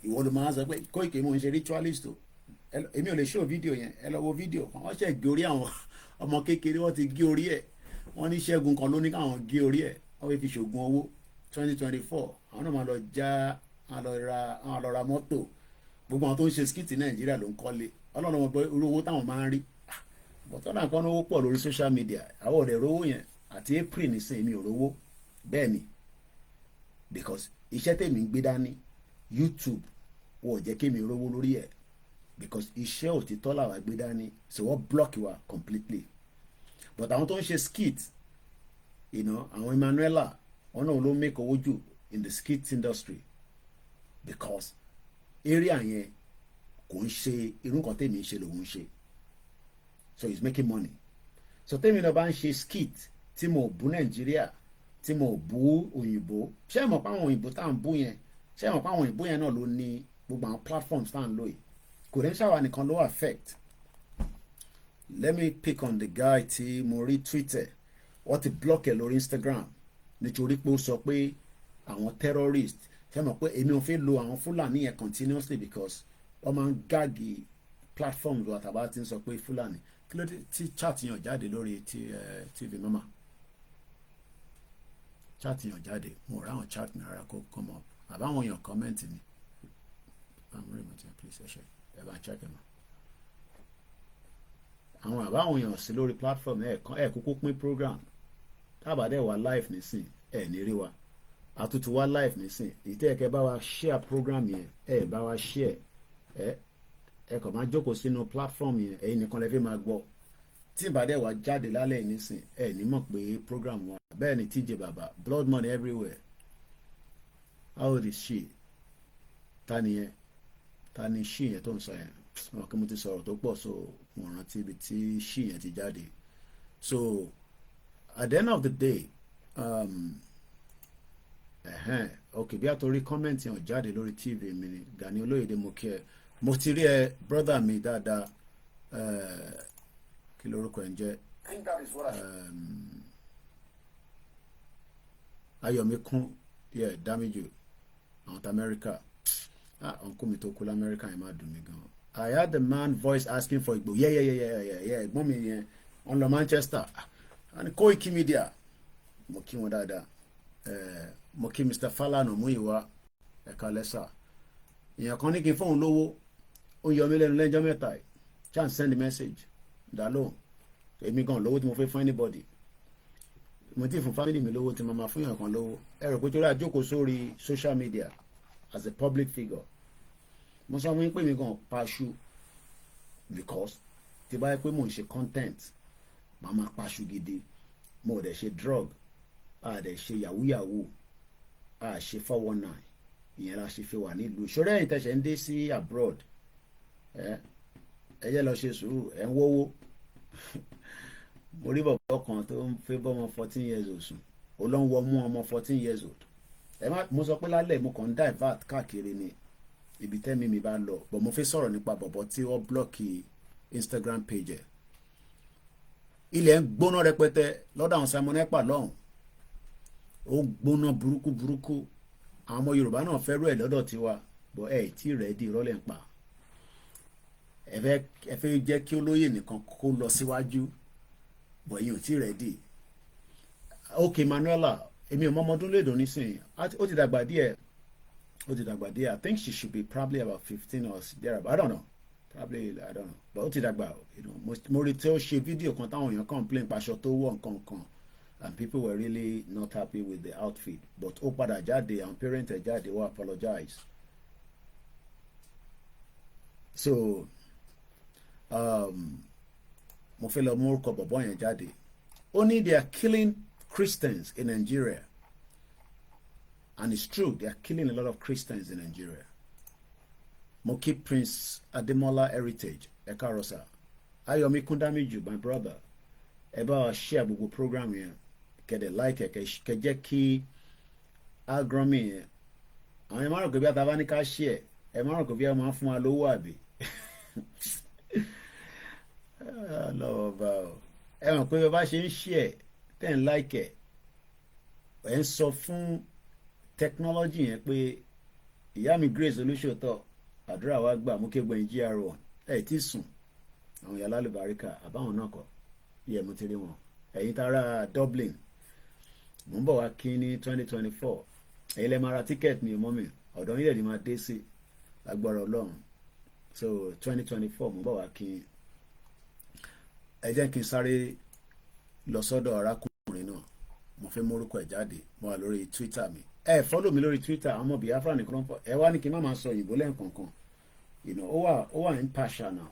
ìwọ ló máa ń sọ pé Koiki mo ń ṣe ritualist o, èmi ò lè show fídíò yẹn, ẹ lọ wo fídíò kan, wọ́n ṣe gé orí àwọn ọmọ kékeré, wọ́n ti gé orí ẹ̀, wọ́n ní Ṣẹ́gun kan ló ní káwọn gé orí ẹ̀, wọ́n fi ṣògùn owó 2024, àwọn náà máa lọ já àwọn lọ ra mọ́tò, gbogbo àwọn tó ń ṣe skit Nàìjíríà ló ń kọ́lé, Ọlọ́run mọ̀ pé irú owó táwọn máa ń rí, bọ́tọ́lá kan lówó pọ̀ lórí social media, àwọn ọ̀rẹ́ rówó yẹn àti April nìsín mi ò rówó bẹ́ẹ̀ ni, because iṣẹ́ tèmi ń gbé dání YouTube wọ́n ò jẹ́ kí mi rówó lórí ẹ̀, because iṣẹ́ òtítọ́ làwa gbé dání, so wọ́n block wa completely. But àwọn tó ń ṣe skit, àwọn Emmanuela wọn náà ló make owó jù in the skit industry, because area yẹn kò ń ṣe irú nǹkan tèmi ń ṣe lòun ń ṣe, so he's making money. So tèmi náà bá ń ṣe skit tí mo bú Nàìjíríà, tí mo bú òyìnbó, ṣé ẹ mọ̀ pé àwọn òyìnbó tá à ń bú yẹn, ṣé ẹ mọ̀ pé àwọn òyìnbó yẹn náà ló ní gbogbo àwọn platforms tá à ń lò yìí, kò dẹ́ ṣàwà nìkan ló affect. Let me pick on the guy tí mo rí Twitter, wọ́n ti block ẹ̀ lórí Instagram nítorí pé ó sọ pé àwọn terrorist, ṣé ẹ mọ̀ pé èmi ò fi lo àwọn Fúlàní yẹn continuously because wọ́n máa ń gáàgì platforms wa tàbá ti ń sọ pé Fúlàní, kí ló dé tí chat yàn jáde lórí TV mama, chat yàn jáde, mo rà àwọn chat náírà kó come up, àbáwọn èèyàn comment ni, please ẹ bá check ẹ mọ, àwọn àbáwọn èèyàn sí lórí platform ẹ kúkú pín program tábàdẹ̀ wà live nísìn ẹ ní rí wa, àtútù wá live nísìn ìtẹ́ ẹ̀kẹ́ bá wa share program yẹn bá wa share ẹ kàn máa jókòó sínú platform yẹn ẹ̀yin nìkan lè fi máa gbọ́ tí ìbàdẹ́ wa jáde lálẹ́ nísìn ní mọ̀ pé program wa bẹ́ẹ̀ ni TJ Baba blood money everywhere how old is she ta ni yẹn ta ni she yẹn tó ń sọ yẹn wọn kí mo ti sọ̀rọ̀ tó pọ̀ so mo rántí ibi tí she yẹn ti jáde so at the end of the day ok bí a torí comment yẹn jáde lórí TV mi ni Gani Olóyèdè mo kí ẹ mo ti rí ẹ brother mi dáadáa kí lorúkọ ẹ ń jẹ́ Ayọ̀míkún Dámíjù àwọn tí Amẹ́ríkà ọ̀nkú mi tó kú lamẹ́ríkà yẹn máa dùn mí gan. I had the man voice asking for Igbo ẹ̀gbọ́n mi yẹn wọ́n lọ Manchester and KOIKIMEDIA mo kí wọn dáadáa mo kí Mr. Falana Muyiwa ẹ̀ka lẹ́sà èèyàn kan ní kí n fóun lówó ó yọ mí lẹ́nu lẹ́jọ́ mẹ́ta ẹ̀ chance send message dalo èmi gan lówó tí mo fẹ́ fún anybody mo ti fún family mi lówó tí mo máa fún èèyàn kan lówó ẹ rò pé torí àjókòó sórí social media as a public figure mo sọ fún yín pé mi gan paṣu because tí bá yẹ pé mò ń ṣe content màá máa paṣu gidi mo ò dẹ̀ ṣe drug a dẹ̀ ṣe yahoo a ṣe 419 ìyẹn la ṣe fi wà nílùú ìṣòro ẹ̀yìn tẹ̀sẹ̀ ń dé sí abroad ẹ yẹ lọ ṣe sùúrù ẹ ń wówó mo rí bọ̀bọ̀ kan tó ń fẹ́ bọ́ ọmọ 14 years old sùn ó lọ ń wọ mú ọmọ 14 years old mo sọ pé lálẹ́ mo kàn ń divert káàkiri ni ibi tẹ́mi mi bá lọ bọ̀ mo fẹ́ sọ̀rọ̀ nípa bọ̀bọ̀ tí wọ́n blọ́ọ̀kì Instagram page ẹ̀ ilẹ̀ ń gbóná rẹpẹtẹ lọ́dọ̀ àwọn Simon Ekpa lọ́hùn ó gbóná burúkú àwọn ọmọ Yorùbá náà fẹ́rù ẹ̀ lọ́dọ̀ tiwa bọ̀ ẹ̀ tí rẹ̀ di ìrọ́lẹ̀ ń pa ẹ fẹ́ jẹ́ kí olóyè nìkan kó lọ síwájú bọ̀ yìí ò tí rẹ̀ di ok Manuela èmi ò mọ ọmọdún lè dùn nísìnyí ó ti dàgbà díẹ̀ I think she should be probably about 15 or there I don't know but ó ti dàgbà mo rí tí ó ṣe fídíò kan táwọn èèyàn complain paṣọ tó wọ̀ nǹkan and people were really not happy with the outfit but ó padà jáde àwọn parents ẹ̀ jáde ó apologize so mo fẹ́ lọ mú orúkọ bọ̀bọ̀ yẹn jáde ó ní they are killing Christians in Nigeria and it's true they are killing a lot of Christians in Nigeria mo kí Prince Ademola Heritage ẹ̀ka rosa Ayọ̀míkún Dámíjù my brother ẹ bá wa share gbogbo program yẹn kẹ̀dẹ̀ like kẹ jẹ́ kí agromi yẹn àwọn ẹ̀ máa rò pé bí àtàwọn ní ká share ẹ̀ máa rò pé bí ẹ̀ máa fún wa lówó àbí lọ́wọ́ bá o ẹ mọ̀ pé bá ṣe ń share tẹ̀ ń like ẹ̀ ń sọ fún technology yẹn pé ìyá mi Grace Olúṣòótọ́ àdúrà wa gbà mú kégbọ́n GR1 ẹ̀ tí sùn àwọn ìyá lálùbáríkà àbáwọn náà kọ yẹ mo ti rí wọn ẹ̀yin tara Dublin mo ń bọ̀ wá kí ní 2024 ẹ̀yin lẹ́ máa ra ticket ní ọmọ mi ọ̀dọ̀ yín lè ní máa dé sí lágbára Ọlọ́run so 2024 mo ń bọ̀ wá kí ẹ jẹ́ kí n sáré lọ sọ́dọ̀ arákùnrin náà mo fẹ́ mórúkọ ẹ̀ jáde mo wà lórí Twitter mi ẹ follow mi lórí Twitter àwọn ọmọ Biafra nìkan ẹ wá ní kí n má máa sọ òyìnbó lẹ́ǹkankan ó wà impartial now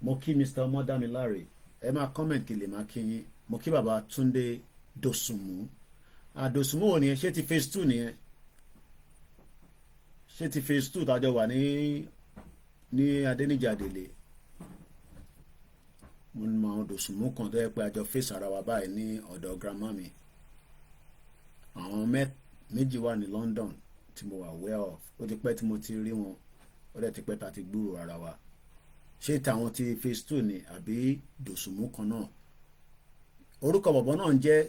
mo kí Mr. Ọmọdámiláre ẹ máa comment kí lè máa kí yín mo kí bàbá Túndé Dòsùnmú Dòsùnmú wò nìyẹn ṣé ti phase 2 nìyẹn ṣé ti phase 2 tàjọ wà ní Adéníjà Délé mo ní àwọn Dòsùnmú kan tó yẹ pé àjọ face ara wa báyìí ní ọ̀dọ̀ grandma mi àwọn méjì wà ní London tí mo wà aware of ó ti pẹ́ tí mo ti rí wọn ó dẹ̀ ti pẹ́ tá ti gbúrò ara wa ṣé tàwọn ti phase 2 ni àbí Dòsùnmú kan náà orúkọ bọ̀bọ̀ náà ń jẹ́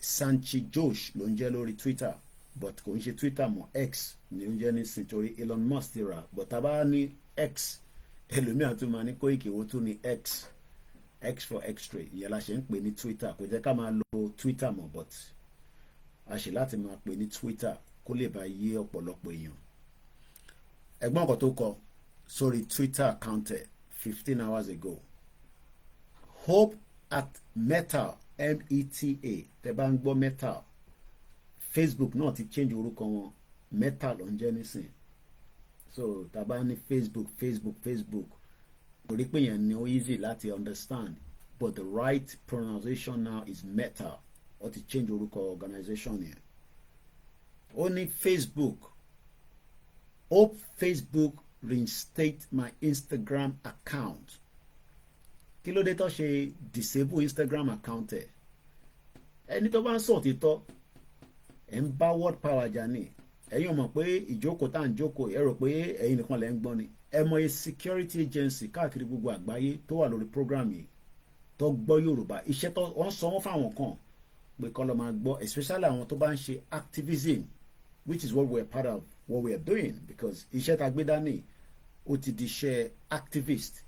Sanchi Josh ló ń jẹ́ lórí Twitter but kò ń ṣe Twitter mọ́ X ni ó ń jẹ́ nísìnyí torí Elon Musk ti rà but tá a bá ní X ẹlòmíràn tún máa ní Koiki owó tún ní X for X-ray ìyẹn la ṣe ń pè ní Twitter kò jẹ́ ká máa lo Twitter mọ́ but a ṣe láti máa pè ní Twitter kó lè bá yé ọ̀pọ̀lọpọ̀ èèyàn ẹ̀gbọ́n kan tó kọ sórí Twitter account 15 hours ago hope at metal META tẹ́ bá ń gbọ́ Meta. Facebook náà ti change orúkọ wọn, Meta ló ń jẹ́ nísìn. So tá bá ní Facebook torí pé yẹn ni ó easy láti understand, but the right pronunciation now is Meta. Ó ti change orúkọ organization yẹn. Ó ní hope Facebook reinstate my Instagram account. Kí ló dé tó ṣe disable Instagram account ẹ̀? Ẹni tó bá ń sọ òtítọ́ ẹ̀ ń bá word power jà ní. Ẹ̀yin mọ̀ pé ìjókòó tá à ń jókòó ẹ rò pé ẹ̀yin nìkan lẹ́ ń gbọ́ ni. Ẹ mọ̀ security agency káàkiri gbogbo àgbáyé tó wà lórí program yìí tó gbọ́ Yorùbá. Iṣẹ́ tó wọ́n sọ wọ́n fáwọn kan pé kọ́ lọ́ máa gbọ́, especially àwọn tó bá ń ṣe activism, which is what we are part of what we are doing, because iṣẹ́ tá gbé dání ó ti di iṣẹ́ activist.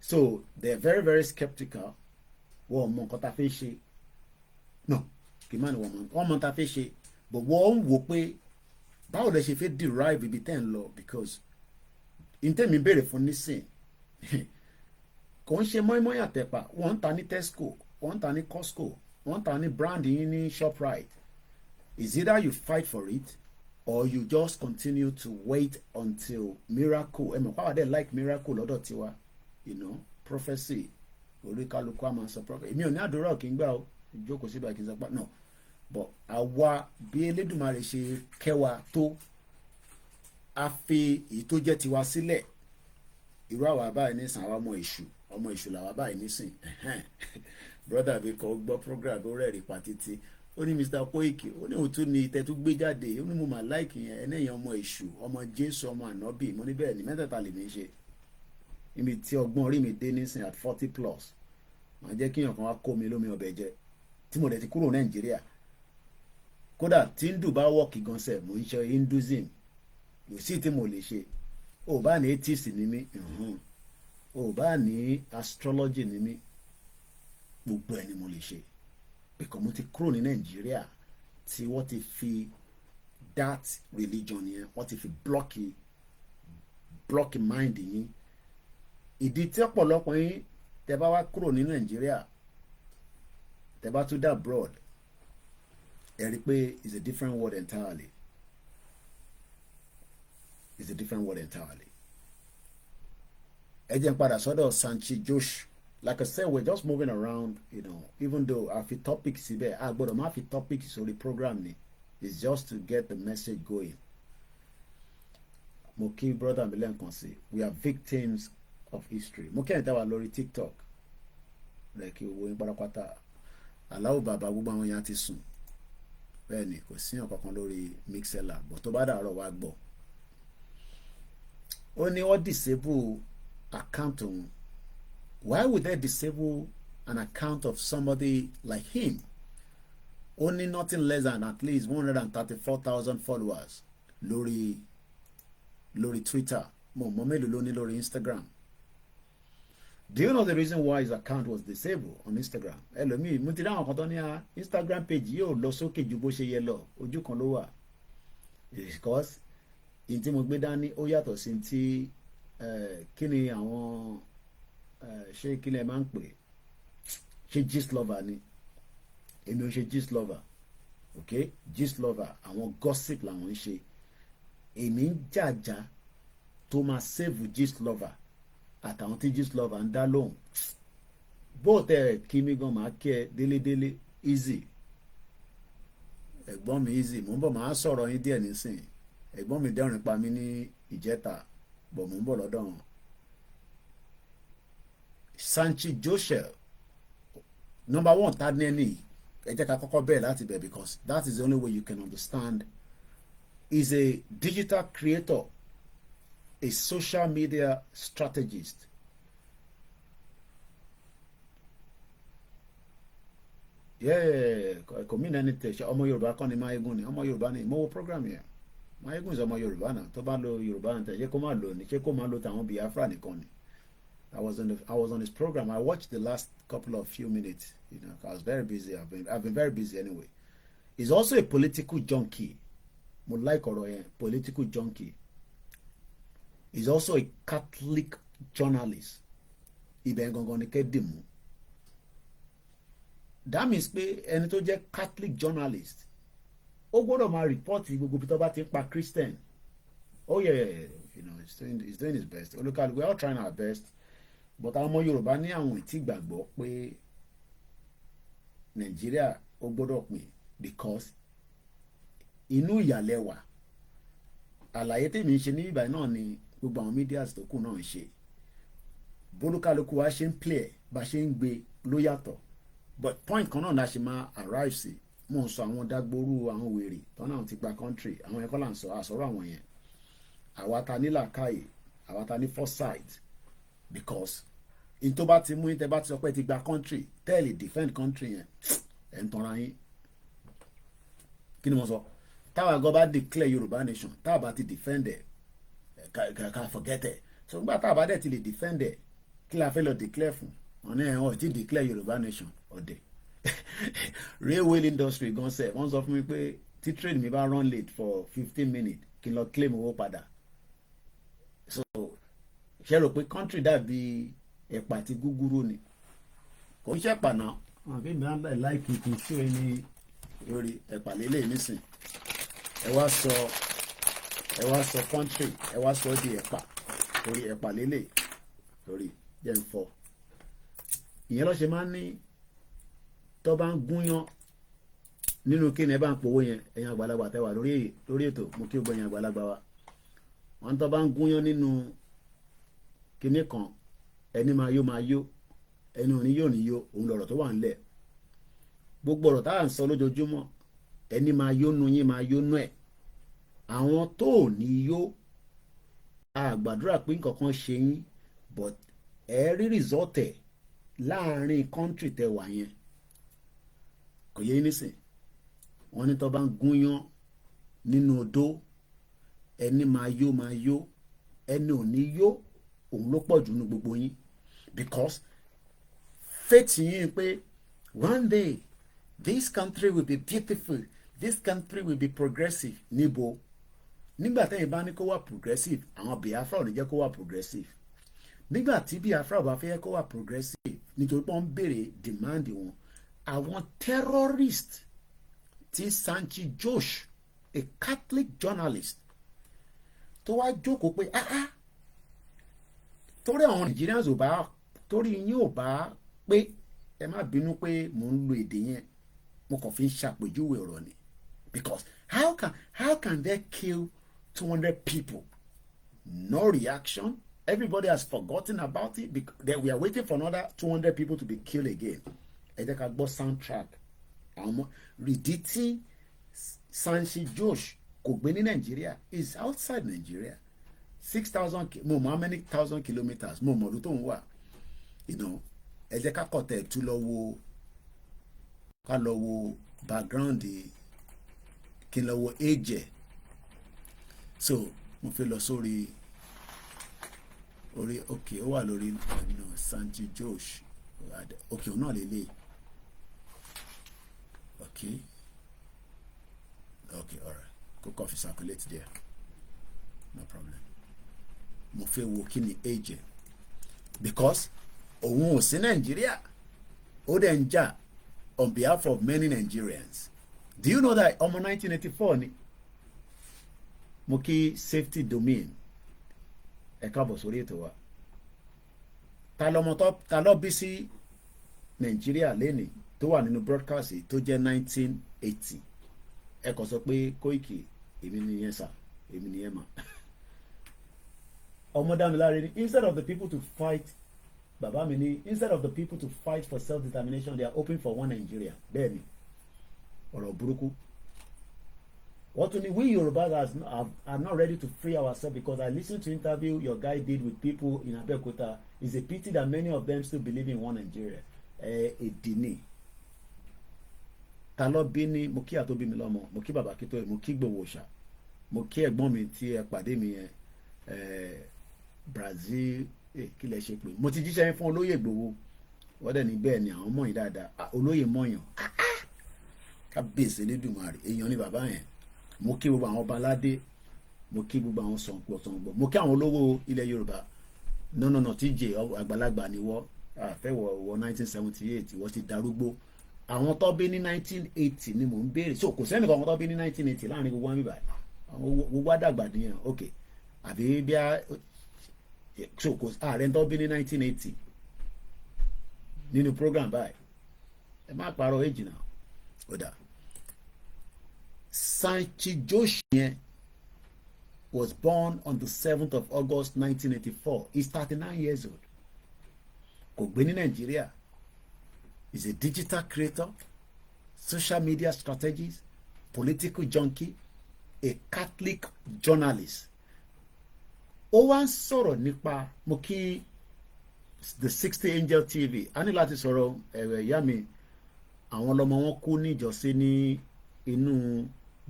So they are very very skeptical. Wọ́n mọ̀ nǹkan tá a fẹ́ ṣe. No, kì í má ní wọ́n mọ̀ tá a fẹ́ ṣe, but wọ́n ń wò pé báwo lẹ ṣe fẹ́ derive ibi tẹ́ ń lọ, because intẹ́mi béèrè fún nísìn kò ń ṣe mọ́ínmọ́ín àtẹ̀pà wọ́n ń ta ní Tesco, wọ́n ń ta ní Costco, wọ́n ń ta ní brand yín ní Shoprite. Is either you fight for it or you just continue to wait until miracle. Ẹ mọ̀ pàwọ́ dẹ̀ like miracle lọ́dọ̀ tiwa, you know, prophecy orí kálukú àmọ́ sọ prophecy. Èmi ò ní àdúrà kí n gbà ó ìjókòó síbẹ̀ kí n sọ pé no, but àwa bí Elédùmarè ṣe kẹwàá tó a fi èyí tó jẹ́ tiwa sílẹ̀. Irú àwa báyìí nísìn àwa ọmọ èṣù làwa báyìí nísìn. Brother mi kò gbọ́ program ó rẹ̀ rí pa títí ó ní Mr. Koiki ó ní òtún ní ìtẹ́tú gbé jáde ó ní mo mà láìkì yẹn ẹnẹ́yìn ọmọ èṣù ọmọ Jésù ọmọ ànábì. Mo ní bẹ́ẹ̀ ni mẹ́tẹ̀ẹ̀ta lè mi ṣe ibi tí ọgbọ́n orí mi dé nísìn at 40 plus màá jẹ́ kí èèyàn kan wá kó mi lómi ọbẹ̀ jẹ tí mo dẹ̀ ti kúrò Nàìjíríà. Kódà tí Hindu bá wọ́ọ̀kì gan sẹ̀ mo ń ṣe Hinduism, kò sí tí mo lè ṣe. Ò bá ní atheist ní mí, ò bá ní astrology ní mí, gbogbo ẹ̀ ni mo lè ṣe. Because mo ti kúrò ní Nàìjíríà tí wọ́n ti fi that religion yẹn wọ́n ti fi block mind yín. Ìdí tí ọ̀pọ̀lọpọ̀ yín tẹ́ bá wá kúrò ní Nàìjíríà tẹ́ bá tún dá abroad ẹ rí pé it's a different world entirely. It's a different world entirely. Ẹ jẹ́ n padà sọ́dọ̀ Sanchi Josh. Like I said, we're just moving around, you know, even though I fi topics síbẹ̀, a gbọ́dọ̀ má fi topics sórí program ni. It's just to get the message going. Mo kí brother mi lẹ́ǹkan sí. We are victims of history. Mo kẹ́yìn táwa lórí TikTok. Lẹ́kì owó yín pátápátá. Aláwọ̀ bàbá gbogbo àwọn yẹn ti sùn. Bẹ́ẹ̀ ni kò sí ọ̀kankan lórí Mixella, but tó bá dàárọ̀ wá gbọ́. Ó ní wọ́n disable account òun. Why would they disable an account of somebody like him? Only nothing less than at least 134,000 followers lórí Twitter. Mo mélòó ló ní lórí Instagram. Do you know the reason why his account was disabled on Instagram? Ẹlòmíì mo ti rí àwọn kan tó ní Instagram page yóò lọ sókè ju bó ṣe yẹ lọ, ojú kan ló wà. Because in tí mo gbé dání ó yàtọ̀ sí ti kí ni àwọn ṣé kí lẹ máa ń pè ṣé gist lover ni. Èmi ò ṣe gist lover, okay? Gist lover àwọn gossip làwọn ń ṣe. Èmi ń jàjà tó máa save gist lover àtàwọn tí gist lover ń dá lóhùn. Bó tẹ kí mi gan máa kí ẹ délédélé easy. Ẹ̀gbọ́n mi easy mo ń bọ̀ máa sọ̀rọ̀ yín díẹ̀ nísìn. Ẹ̀gbọ́n mi dẹ́rìn pa mí ní ìjẹta bọ̀ mo ń bọ̀ lọ́dọ̀ wọn. Sanchi Joshua, number one, tá ní ẹni ẹ jẹ́ ká kọ́kọ́ bẹ̀rẹ̀ láti bẹ̀, because that is the only way you can understand. Is a digital creator, a social media strategist. Kò mí nẹni tẹ̀ ṣe ọmọ Yorùbá kan ni Máyégún ni ọmọ Yorùbá ni mo wo program yẹn. Máyégún is ọmọ Yorùbá náà tó bá lo Yorùbá náà tẹ̀ ṣé kó má lò ní ṣé kó má lo tàwọn Biafra nìkan ni. I was on his program. I watched the last couple of few minutes. You know, I was very busy. I've been very busy anyway. He's also a political junkie. Mo like ọ̀rọ̀ yẹn, political junkie. He's also a Catholic journalist. Ibẹ̀ gangan ni kẹ́ dìmú. that means pé ẹni tó jẹ́ Catholic journalist ó gbọ́dọ̀ máa report gbogbo bí tó bá ti ń pa Christian. Oh yeah, you know, he's doing his best. Olùkàlùkù, we are all trying our best, but àwọn ọmọ Yorùbá ní àwọn ìtì gbàgbọ́ pé Nàìjíríà ó gbọ́dọ̀ pín because inú ìyàlẹ̀ wà. Àlàyé tèmi ń ṣe ní ìbàyìí náà ni gbogbo àwọn medias tó kù náà ń ṣe. Bólúkàlùkù wa ṣe ń play bá ṣe ń gbé ló yàtọ̀, but point kan náà la ṣe máa arrive sí. Mo ń sọ àwọn dágbóró àwọn wèrè tọ́nà àwọn ti gba country, àwọn ẹ̀kọ́ là ń sọ àsọ̀rọ̀ àwọn yẹn. Àwa ta ní làákàyè, àwa ta ní foresight, because in tó bá ti mú yín tẹ́ bá ti sọ pé ti gba country tẹ́lẹ̀ defend country yẹn ẹ̀ ń tanra yín. Kí ni mo sọ? Táwa gan bá declare Yorùbá nation, táwa bá ti defend ẹ̀ ká forget ẹ̀. So nígbà táwa bá dẹ̀ ti lè defend ẹ̀ kí la fẹ́ lọ declare fún? Wọ́n ní ẹ̀ ti declare Yorùbá nation ọ̀dẹ̀. Railway industry gan sẹ̀ wọ́n sọ fún mi pé tí train mi bá run late for 15 minutes kí n lọ claim owó padà. So ṣe rò pé country dàbí ẹ̀pà àti gúgúrú ni? Kò ń ṣẹ̀pà náà. Àwọn àbí mi á bẹ̀ láìkì kì í ṣó ẹni lórí ẹ̀pà lélẹ̀ nísìn. Ẹ wá sọ country ẹ wá sọ di ẹ̀pà lórí ẹ̀pà lélẹ̀ lórí jẹ́ ń fọ́. Ìyẹn ló ṣe máa ń ní tó bá ń gúnyán nínú kí ni ẹ bá ń powó yẹn ẹ̀yin àgbàlagbà tẹ́ wà lórí ètò mo kí o gbọ́ ẹ̀yin àgbàlagbà wa. Wọ́n tó bá ń gúnyán nínú kinní kan ẹni máa yó ẹni òní yó òun lọ̀rọ̀ tó wà ńlẹ̀. Gbogbo ọ̀rọ̀ táà ń sọ lójoojúmọ́ ẹni máa yó nu yín máa yó nú ẹ̀. Àwọn tó ò ní yó àgbàdúrà pé nǹkan kan ṣe yín but ẹ rí result ẹ̀ láàrin country tẹ́ wà yẹn. Kò yé nísìn. Wọ́n ní tó bá ń gúnyán nínú odó ẹni máa yó ẹni ò ní yó òun ló pọ̀ jù nínú gbogbo yín, because faith yín pé one day this country will be beautiful, this country will be progressive. Níbo nígbà tẹ́yìn bá ní kó wà progressive àwọn Biafra ò ní jẹ́ kó wà progressive. Nígbà tí Biafra ò bá fẹ́ kó wà progressive nítorí pé wọ́n ń béèrè demand wọn, àwọn terrorist tí Sanchi Josh, a Catholic journalist, tó wá jókòó pé torí àwọn Nigerians ò bá torí yín ò bá pé ẹ má bínú pé mò ń lo èdè yẹn mo kàn fi ń ṣàpèjúwe ọ̀rọ̀ ni, because how can they kill 200 people? No reaction. Everybody has forgotten about it because we are waiting for another 200 people to be killed again. Ẹ jẹ́ ká gbọ́ soundtrack. Àwọn Riditi Sanchi Josh kò gbé ní Nigeria, is outside Nigeria. 6,000 mo mọ how many thousand kilometers mo mọ ọdún tó ń wà. Ẹ jẹ́ ká kọ̀tẹ̀ tú ká lọ wo background kí n lọ wo age. So mo fẹ́ lọ sórí okay ó wà lórí Sanchi Josh okay òun náà lélẹ̀ okay alright kó coffee circulate there no problem. Mo fẹ́ wo kí ni age because òun ò sí Nàìjíríà ó dẹ̀ ń jà on behalf of many Nigerians. Do you know that ọmọ 1984 ni? Mo kí safety domain ẹ káàbọ̀ sórí ètò wa. Ta ló bí sí Nàìjíríà lẹ́nìí tó wà nínú broadcast tó jẹ́ 1980? Ẹ kàn sọ pé Koiki èmi nìyẹn sà èmi nìyẹn mà. Ọmọdámiláre ni instead of the people to fight bàbá mi ní instead of the people to fight for self-determination they are hoping for one Nigeria. Bẹ́ẹ̀ni ọ̀rọ̀ burúkú. What we Yorubas are not ready to free ourselves, because I listened to interview your guy did with people in Abeokuta. It's a pity that many of them still believe in one Nigeria. Èdìní. Ta ló bí ní mo kí àtòbí mi lọ́mọ, mo kí bàbá kí tó mo kí Gbòwòṣà, mo kí ẹ̀gbọ́n mi tí ẹ pàdé mi yẹn Brazil kí lẹ ṣe pé mo ti jíṣẹ́ yín fún olóyè Ìgbòho wọ́n dẹ̀ ní bẹ́ẹ̀ ni àwọn mọ̀ yín dáadáa olóyè mọ̀yàn kábíyèsí Elédùmarè èèyàn ni bàbá yẹn. Mo kí gbogbo àwọn ọba aládé, mo kí gbogbo àwọn sọ̀npọ̀, mo kí àwọn olówó ilẹ̀ Yorùbá. No TJ àgbàlagbà ni wọ́n àfẹ́wọ̀ 1978 wọ́n ti darúgbó àwọn tó bí ní 1980 ni mò ń béèrè so kò sẹ́nìkan kan tó bí ní 1980 láàrin gbogbo wọn bíbá gbogbo àdàgbà nìyẹn ok àbí bí a so kò ààrẹ tó bí ní 1980 nínú program báyìí ẹ má parọ́ èjì náà ó dà Sanchi Joshi yẹn was born on the 7th of August 1984 he's 39 years old kò gbé ní Nàìjíríà. He's a digital creator, social media strategist, political junkie, a Catholic journalist. Ó wá ń sọ̀rọ̀ nípa mo kí the 60 Angel TV. A ní láti sọ̀rọ̀ ẹ̀rẹ̀ ìyá mi àwọn ọlọ́mọ wọn kú níjọ́sí ní inú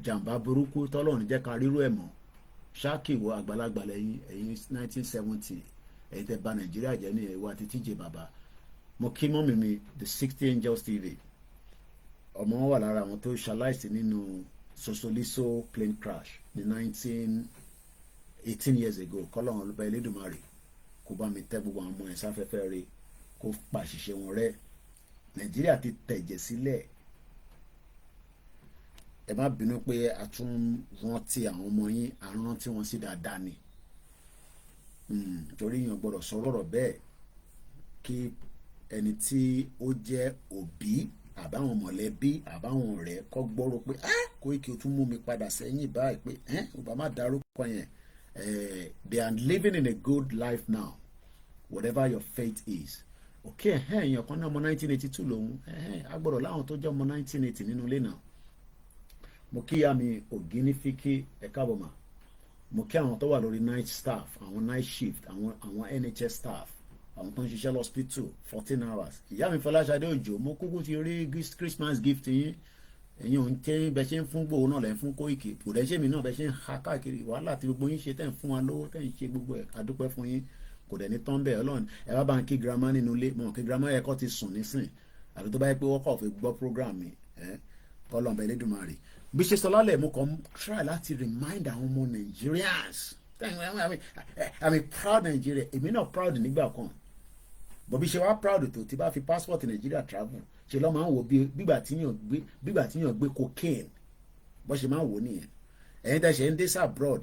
jàǹbá burúkú tọ́lọ́run jẹ́ ká rírú ẹ̀ mọ́. Ṣáàkìwò àgbàlagbà lẹ́yìn 1970 ẹ̀yin tẹ́ bà Nàìjíríà jẹ́ ní ẹ̀wà àti tíjẹ bàbá. Mo kí mọ́mì mi the 60 Angels TV ọmọ wọn wà lára àwọn tó ṣaláìsí nínú Sosoliso plane crash ní 18 years ago kọ́lọ́run olùbá Elédùmarè kó bá mi tẹ́ gbogbo àwọn ọmọ ẹ̀ sáfẹ́fẹ́ rẹ̀ kó pàṣìṣe wọn rẹ́ Nàìjíríà ti tẹ̀jẹ̀ sílẹ̀ ẹ má bínú pé a tún rántí àwọn ọmọ yín à ń rántí wọn sí dáadáa ni torí èèyàn gbọ́dọ̀ sọ̀rọ̀ ọ̀rọ̀ bẹ́ẹ̀ kí ẹni tí ó jẹ́ òbí àbáwọn mọ̀lẹ́bí àbáwọn ọ̀rẹ́ kọ́ gbọ́rọ̀ pé Koiki ó tún mú mi padà sẹ́yìn báyìí pé ọba má dárúkọ yẹn they are living in a good life now whatever your fate is okay èèyàn kan náà ọmọ 1982 lòun a gbọ́dọ̀ láwọn tó jẹ́ ọmọ 1980 nínú ilé náà mo kí ìyá mi Ògínnífíkí ẹ káàbọ̀ mà mo kí àwọn tó wà lórí night staff àwọn night shift àwọn NHS staff àwọn tó ń ṣiṣẹ́ lọ́spítù 14 hours ìyá mi Fọláṣadé Òjó mo kúkú ti rí Christmas gift yín ẹ̀yin òun tẹ́ bẹ́ ṣe ń fún gbòó náà lẹ́ fún Koiki kò dẹ́ ṣe mí náà bẹ́ ṣe ń ha káàkiri wàhálà tí gbogbo yín ṣe tẹ́ ń fún wa lówó tẹ́ ń ṣe gbogbo ẹ̀ adúpẹ́ fún yín kò dẹ̀ ní tán bẹ́ẹ̀ Ọlọ́run ẹ bá bá ń kí girama nínú ilé mọ̀ kí girama yẹ kọ́ ti sùn nísìn àbí tó bá yẹ pé wọ́n kọ̀ fi gbọ́ program mi Ọlọ́run bẹ̀ Elédùmarè bí ṣe sọ lálẹ́ mo kàn try láti remind àwọn ọmọ Nigerians I'm a proud Nigeria èmi náà proud nígbà kan bọ̀bí ṣe wá proud tó ti bá fi passport Nigeria travel ṣe lọ́ máa ń wò bígbà tí yàn gbé cocaine bọ́ ṣe máa ń wò nìyẹn ẹ̀yin tẹ́ ṣe ń dé abroad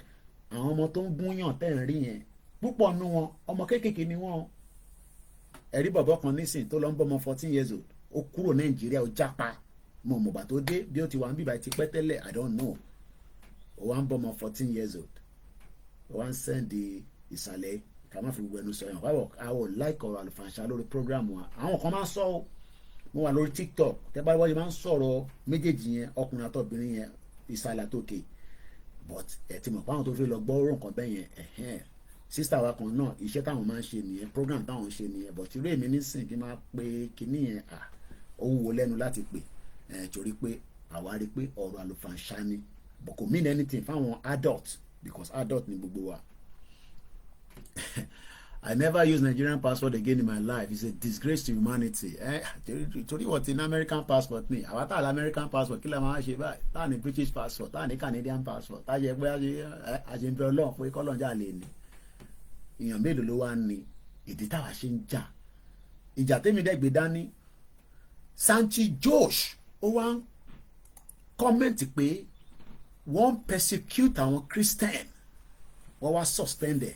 àwọn ọmọ tó ń gún yàn tẹ́ ń rí yẹn púpọ̀ nú wọn ọmọ kéékèèké ni wọ́n ẹ̀rí bọ̀bọ̀ kan nísìn tó lọ ń bọ́ ọmọ 14 years old ó kúrò Nàìjíríà ó jápa mo mọ̀gbà tó dé bí ó ti wà ń bíbá ti pẹ́ tẹ́lẹ̀ I don't know ó wá ń bọ́ ọmọ 14 years old ó wá ń sẹ́ndì ìsàlẹ̀ ká má fi gbogbo ẹnu sọ yẹn wáwọ̀ àwọn like ọ̀rọ̀ àlùfànṣá lórí program wa àwọn kan máa ń sọ ọ́ mo wà lórí TikTok tẹ́ bá wọ́n máa ń sọ̀rọ̀ méjèèjì yẹn ọkùnrin àtọ̀bìnrin yẹn ìsàlẹ̀ àtòkè but ẹ̀ ti mọ̀ pé àwọn tó fi lọ gbọ́ ọ̀rọ̀ nǹkan bẹ́ẹ̀ yẹn sísítà wa kan náà iṣẹ́ táwọn máa ń ṣe nìyẹn program táwọn ń ṣe nìyẹn but irú èmi nísìn kí n máa pe kinní yẹn ó wúwo lẹ́nu láti pè torí pé àwa rí pé ọ̀rọ̀ àlùfànṣá ni but kò mean anything fáwọn adult because adult ni gbogbo wa. I never use Nigerian passport again in my life. It's a disgrace to humanity. Torí wọ́n ti ní American passport ni àwa tá a lọ American passport kí lè máa ṣe báyìí tá a ní British passport tá a ní Canadian passport tá a yẹ pé àjẹmbẹ Ọlọ́run pé kọ́lọ́njà lè ní èèyàn mélòó ló wá ní ìdí táwa ṣe ń jà ìjà tèmi dẹ́gbẹ́ dání Sanchi Josh ó wá ń kọ́mẹ́ǹtì pé wọ́n persecute àwọn Christian wọ́n wá suspended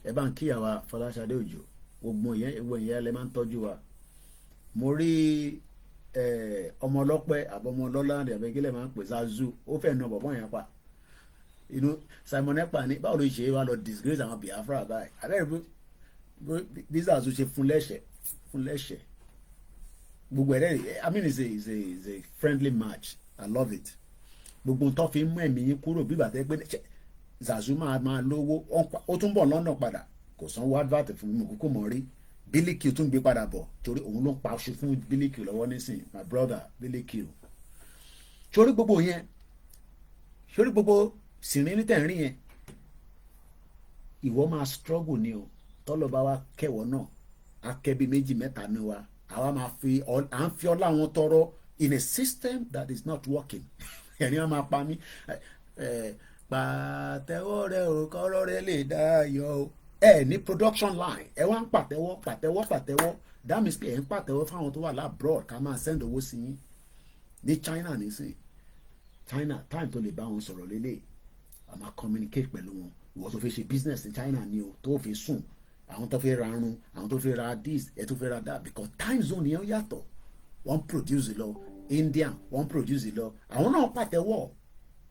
ẹ bá ń kíyàwó Fọláṣadé Òjó gbogbo ìyẹn lẹ máa ń tọ́jú wa mo rí ọmọ ọlọ́pẹ́ àbọ̀mọ ọlọ́lá àbẹ̀gílẹ̀ máa ń pè Zazu ó fẹ́ na bọ̀bọ̀ yẹn pa inú Simon Ekpa ní báwo ló ṣe wá lọ disgrace àwọn Biafra báyìí abẹ́rẹ́ bí Zazu ṣe fún lẹ́sẹ̀ gbogbo ẹ̀rẹ́ I mean it's a friendly match I love it gbogbo tó fi mú ẹ̀mí yín kúrò bí bàtẹ́ pé Zazu máa lówó ó tún bọ̀ lọ́nà padà kò sanwó advert fún mi kúkú mọ̀ rí Bílíkì tún gbé padà bọ̀ torí òun ló ń pa aṣọ fún Bílíkì lọ́wọ́ nísìn my brother Bílíkì o sórí gbogbo yẹn sórí gbogbo sìnrín ní tẹ̀rín yẹn ìwọ máa struggle ni o tọ́lọ̀ bá wa kẹwọ́ náà akẹ́bí méjì mẹ́ta ni wa àwa máa à ń fi ọlá wọn tọrọ in a system that is not working ẹ̀rín wọn máa pa mí pàtẹ́wọ́ rẹ ò kọ́rọ́ rẹ lè dá yọ o ẹ ní production line, ẹ wá ń pàtẹ́wọ́ that means pé ẹ ń pàtẹ́wọ́ fáwọn tó wà labroad ká máa send owó sí yín ní China nísìn. China time tó lè bá wọn sọ̀rọ̀ lélẹ̀ a máa communicate pẹ̀lú wọn. Ìwọ tó fi ṣe business ní China ni o tó fi sùn, àwọn tó fi ra arun, àwọn tó fi ra this, ẹ tó fi ra that, because time zone yẹn yàtọ̀. Wọ́n produce lọ India, wọ́n produce lọ, àwọn náà pàtẹ́wọ́,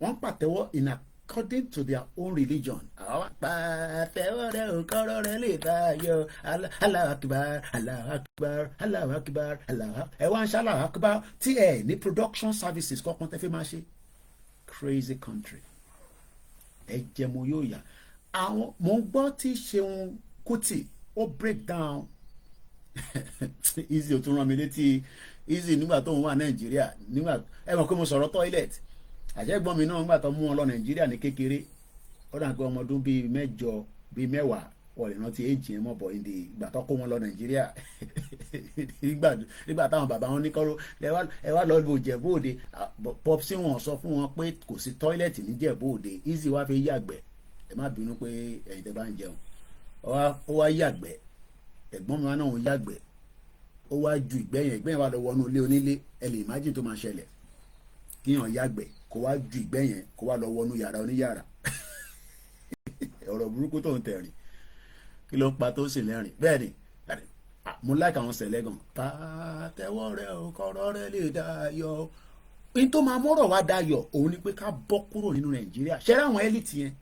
wọ́n pàtẹ́wọ́ in according to their own religion. Àwọn pàtẹ́wọ́ rẹ̀ ò kọ́rọ́ rẹ̀ lè tayọ Allahu Akbar, Allahu Akbar, Allahu Akbar, ẹ wá ń ṣe Allahu Akbar tí ẹ ní production services kọ́kàn tẹ́ fi máa ṣe. Crazy country. Ẹ jẹ́ mo yóò yà. Àwọn mo ń gbọ́ tí Ṣeun Kútì ó break down easy ò tún rán mi létí easy nígbà tó ń wà Nàìjíríà, nígbà ẹ mọ̀ pé mo sọ̀rọ̀ toilet. Àjẹgbọ́n mi náà nígbà tó mú wọn lọ Nàìjíríà ní kékeré, ó dà pé ọmọ ọdún bíi 8 bíi 10 wọ́n lè rántí èjì ẹ̀ mọ̀ bọ̀ ìdè ìgbà tó kó wọn lọ Nàìjíríà nígbà táwọn bàbá wọn ní kọ́rọ́ ẹ wá lọ lu Ìjẹ̀bú Òde, popsi wọn sọ fún wọn pé kò sí tọ́ílẹ̀tì ní Ìjẹ̀bú Òde, easy wá fi yàgbẹ́, ẹ má bínú pé ẹ̀yin tẹ́ bá ń jẹun, ó wá yàgbẹ́, ẹ̀gbọ́n mi wá náà ń yàgbẹ́, ó wá ju ìgbẹ́ yẹn wá lọ wọnú ilé onílé, ẹ lè imagine tó máa ṣẹlẹ̀ kíyàn yàgbẹ́ kó wá ju ìgbẹ́ yẹn kó wá lọ wọnú yàrá oníyàrá ọ̀rọ̀ burúkú tó ń tẹ̀rìn kí ló ń pa tó sì lẹ́rìn. bẹ́ẹ̀ ni mo láìka àwọn sẹ̀lẹ̀ gan. pàtẹ́wọ́ rẹ̀ ò kọ́rọ́ rẹ̀ lè dayọ̀. ní tó máa mọ́rọ̀ wá dayọ̀ òun ni pé ká bọ́ kúrò nínú Nàìjíríà. ṣẹ́rẹ́ àwọn ẹ́lìtì yẹn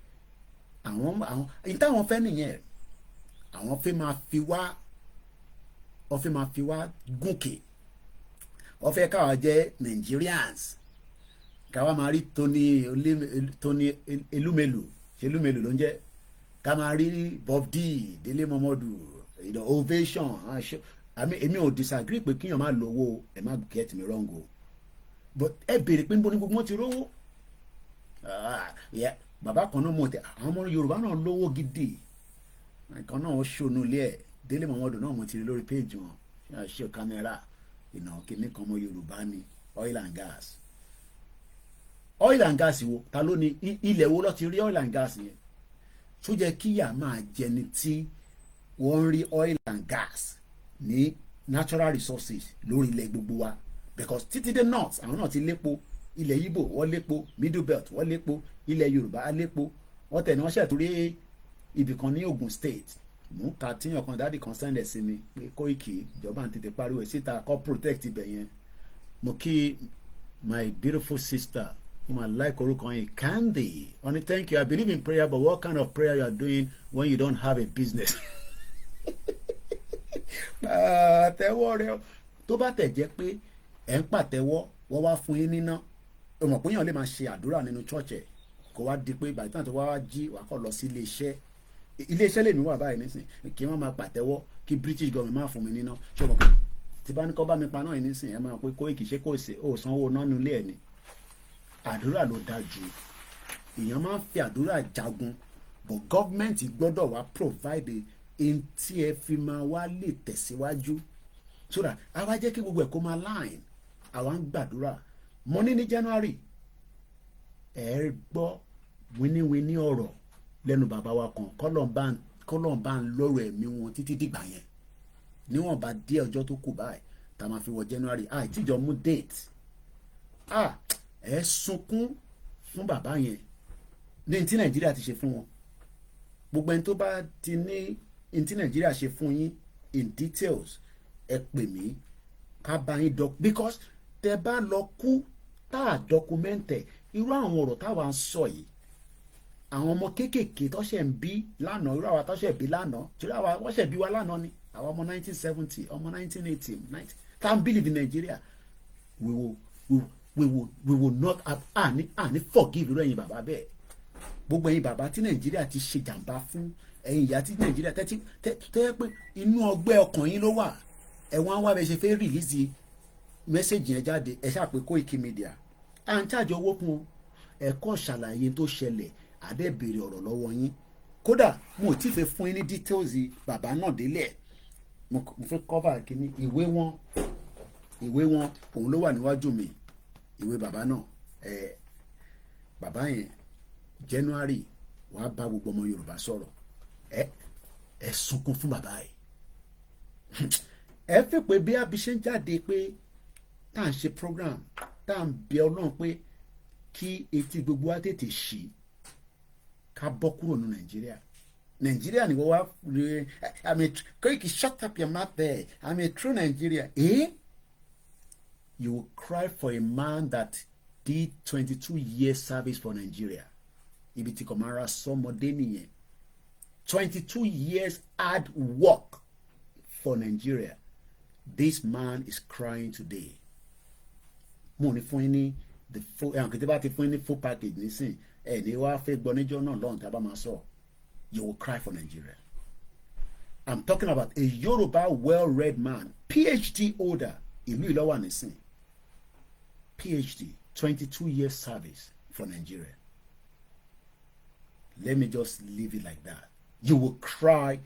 ní táwọn fẹ́ nìyẹn, àwọn fẹ́ máa fi wá gòkè, wọ́n fẹ́ káwa jẹ́ Nigerians, káwa máa rí Tony Elumelu ṣe Elumelu ló ń jẹ́, ká máa rí Bob D, Délé Mọ́mọ́dù, ovation. Èmi ò disagree pé kíyàn máa lówó, ẹ má get me wrong o, but ẹ béèrè pé níbo ni gbogbo wọn ti rówó. Bàbá kan náà mọ̀ tẹ́ àwọn ọmọ Yorùbá náà lówó gidi, nǹkan náà ó ṣonú ilé ẹ̀. Délé Mọ́mọ́dù náà mo ti rí lórí péjì wọn, ṣe kámẹ́rà kìíní kan ọmọ Yorùbá ní oil and gas. Oil and gas wo ta ló ní ilẹ̀ wo ló ti rí oil and gas yẹn? Tó jẹ́ kíyà máa jẹni tí wọ́n ń rí oil and gas ní natural resources lórí ilẹ̀ gbogbo wa, because títí dé north àwọn náà ti lépo, ilẹ̀ Yíbò wọ́n lépo, middle belt wọ́n lépo, ilẹ̀ Yorùbá á lépo, wọ́n tẹ̀ ní wọ́n ṣètúrí ibì kan ní Ogun State. Mò ń ka tíyàn kan dáàdì kan sẹ́ndẹ̀ sí mi pé Kóìkì ìjọba ń tètè pariwo ẹ̀ síta kọ́ protect ibẹ̀ yẹn. Mo kí my beautiful sister whom I like orúkọ yẹn Candy, only thank you. I believe in prayer, but what kind of prayer you are doing when you don't have a business? Pàtẹ́wọ́ rẹ tó bá tẹ̀ jẹ́ pé ẹ̀ ń pàtẹ́wọ́ wọ́n wá fún yín níná, o mọ̀ pé yàn lè máa ṣe àdúrà nínú church ẹ̀ kó wá di pé ìgbà tí wọ́n ti wá jí wà kọ́ lọ sí ilé-iṣẹ́ lèmi wà báyìí nísìn kí wọ́n máa pàtẹ́wọ́ kí British government máa fún mi níná. ṣọwọ́n pé tí bá ní kọ́ bá mi pa náà nísìn ẹ máa pé Kóìkì ṣe kò sí ò sanwó náà nílé ẹ̀ ni. Àdúrà ló dáa jù, èèyàn máa ń fi àdúrà jagun, but government gbọ́dọ̀ wá provide in tí ẹ fi máa wá lè tẹ̀síwájú so that a wá jẹ́ kí gbogbo ẹ̀ kó máa line. Àwa ń gbàdúrà mo ní January ẹ gbọ́ wíníwíní ọ̀rọ̀ lẹ́nu bàbá wa kan kọ́lọ̀ bá ń lọ́rọ̀ ẹ̀mí wọn títí dìgbà yẹn, níwọ̀n bá dé ọjọ́ tó kù báyìí tá a máa fi wọ January tíjọ mú date ẹ sunkún fún bàbá yẹn ní tí Nàìjíríà ti ṣe fún wọn. Gbogbo ẹni tó bá ti ní tí Nàìjíríà ṣe fún yín in details ẹ pè mí ká bá yín because tẹ bá lọ kú tá a documented irú àwọn ọ̀rọ̀ táwa ń sọ yìí, àwọn ọmọ kéékèèké tó ṣẹ̀ ń bí lánàá, irú àwa tó ṣẹ̀ bí lánàá, tí àwa wọ́n ṣẹ̀ bí wa lánàá ni àwọn ọmọ 1970 ọmọ 1980 can't believe in Nigeria. We will not have any forgive irú ẹ̀yin bàbá bẹ́ẹ̀. Gbogbo ẹ̀yin bàbá tí Nàìjíríà ti ṣe jàǹbá fún, ẹ̀yin ìyá tí Nàìjíríà tẹ́ pé inú ọgbẹ́ ọkàn yín ló wà, ẹ̀wọ̀n wá bẹ́ẹ̀ ṣe fẹ́ rìlíìsì mẹ́sẹ̀gì yẹn jáde, ẹ̀ ṣáà pé Koiki Media à ń ṣàjọ owó fún un, ẹ̀kọ́ ṣàlàyé tó ṣẹlẹ̀ àdẹ́ béèrè ọ̀rọ̀ lọ́wọ́ yín. Kódà mo ò tí fẹ́ fún yín ní details bàbá náà délẹ̀, mo fẹ́ cover kínní ìwé wọn òun ló wà níwájú mi, ìwé bàbá náà bàbá yẹn January wàá bá gbogbo ọmọ Yorùbá sọ̀rọ̀ ẹ sunkún fún bàbá yìí ẹ fẹ́ pé bí abiṣẹ́ ń jáde pé tá à ń ṣe program tá à ń bẹ ọlọ́run pé kí etí gbogbo wa tètè ṣí ká bọ́ kúrò ní nàìjíríà nàìjíríà ni wọ́n wá Koiki shut up your mouth there I'm a true Nigeria you will cry for a man that did 22 years service for Nigeria ibi tí kò máa ra sọmọdé nìyẹn 22 years hard work for Nigeria this man is crying today mo ní fún yín ní the full kìtì bá ti fún yín ní full package nísìn ẹ ní wàá fẹ́ gbọ́ níjọ́ náà lọ́run tá a bá máa sọ you will cry for Nigeria I'm talking about a Yoruba well-read man PhD holder ìlú ìlọ́wà nísìn PhD 22 years service for Nigeria let me just leave it like that you will cry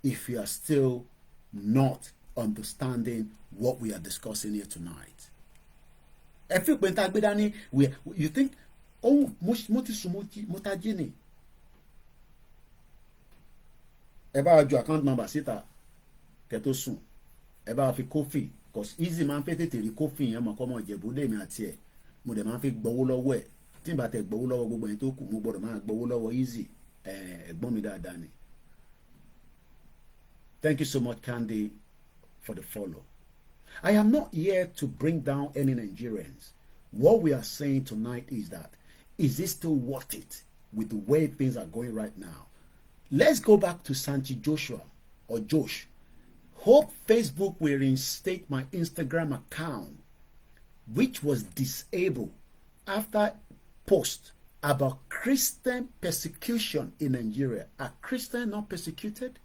if you are still not understanding what we are discussing here tonight. Ẹ fi pé n ta gbé dání you think oh mo ti sùn mo ta jí ni. Ẹ bá ju account number síta kẹ́ tó sùn ẹ bá fi coffee cause easy máa ń fẹ́ tètè rí coffee yẹn mọ̀ kọ́ mọ̀ Ìjẹ̀bú lèmi àti ẹ̀ mo dẹ̀ máa ń fi gbowó lọ́wọ́ ẹ̀ tí n bá tẹ̀ gbowó lọ́wọ́ gbogbo ẹni tó kù mo gbọ́dọ̀ máa gbowó lọ́wọ́ easy ẹ̀gbọ́n mi dáadáa ni. Thank you so much, Candy, for the follow. I am not here to bring down any Nigerians. What we are saying tonight is that, is it still worth it with the way things are going right now? Let's go back to Santi Joshua or Josh. Hope Facebook will reinstate my Instagram account, which was disabled after post about Christian persecution in Nigeria. Are Christians not persecuted?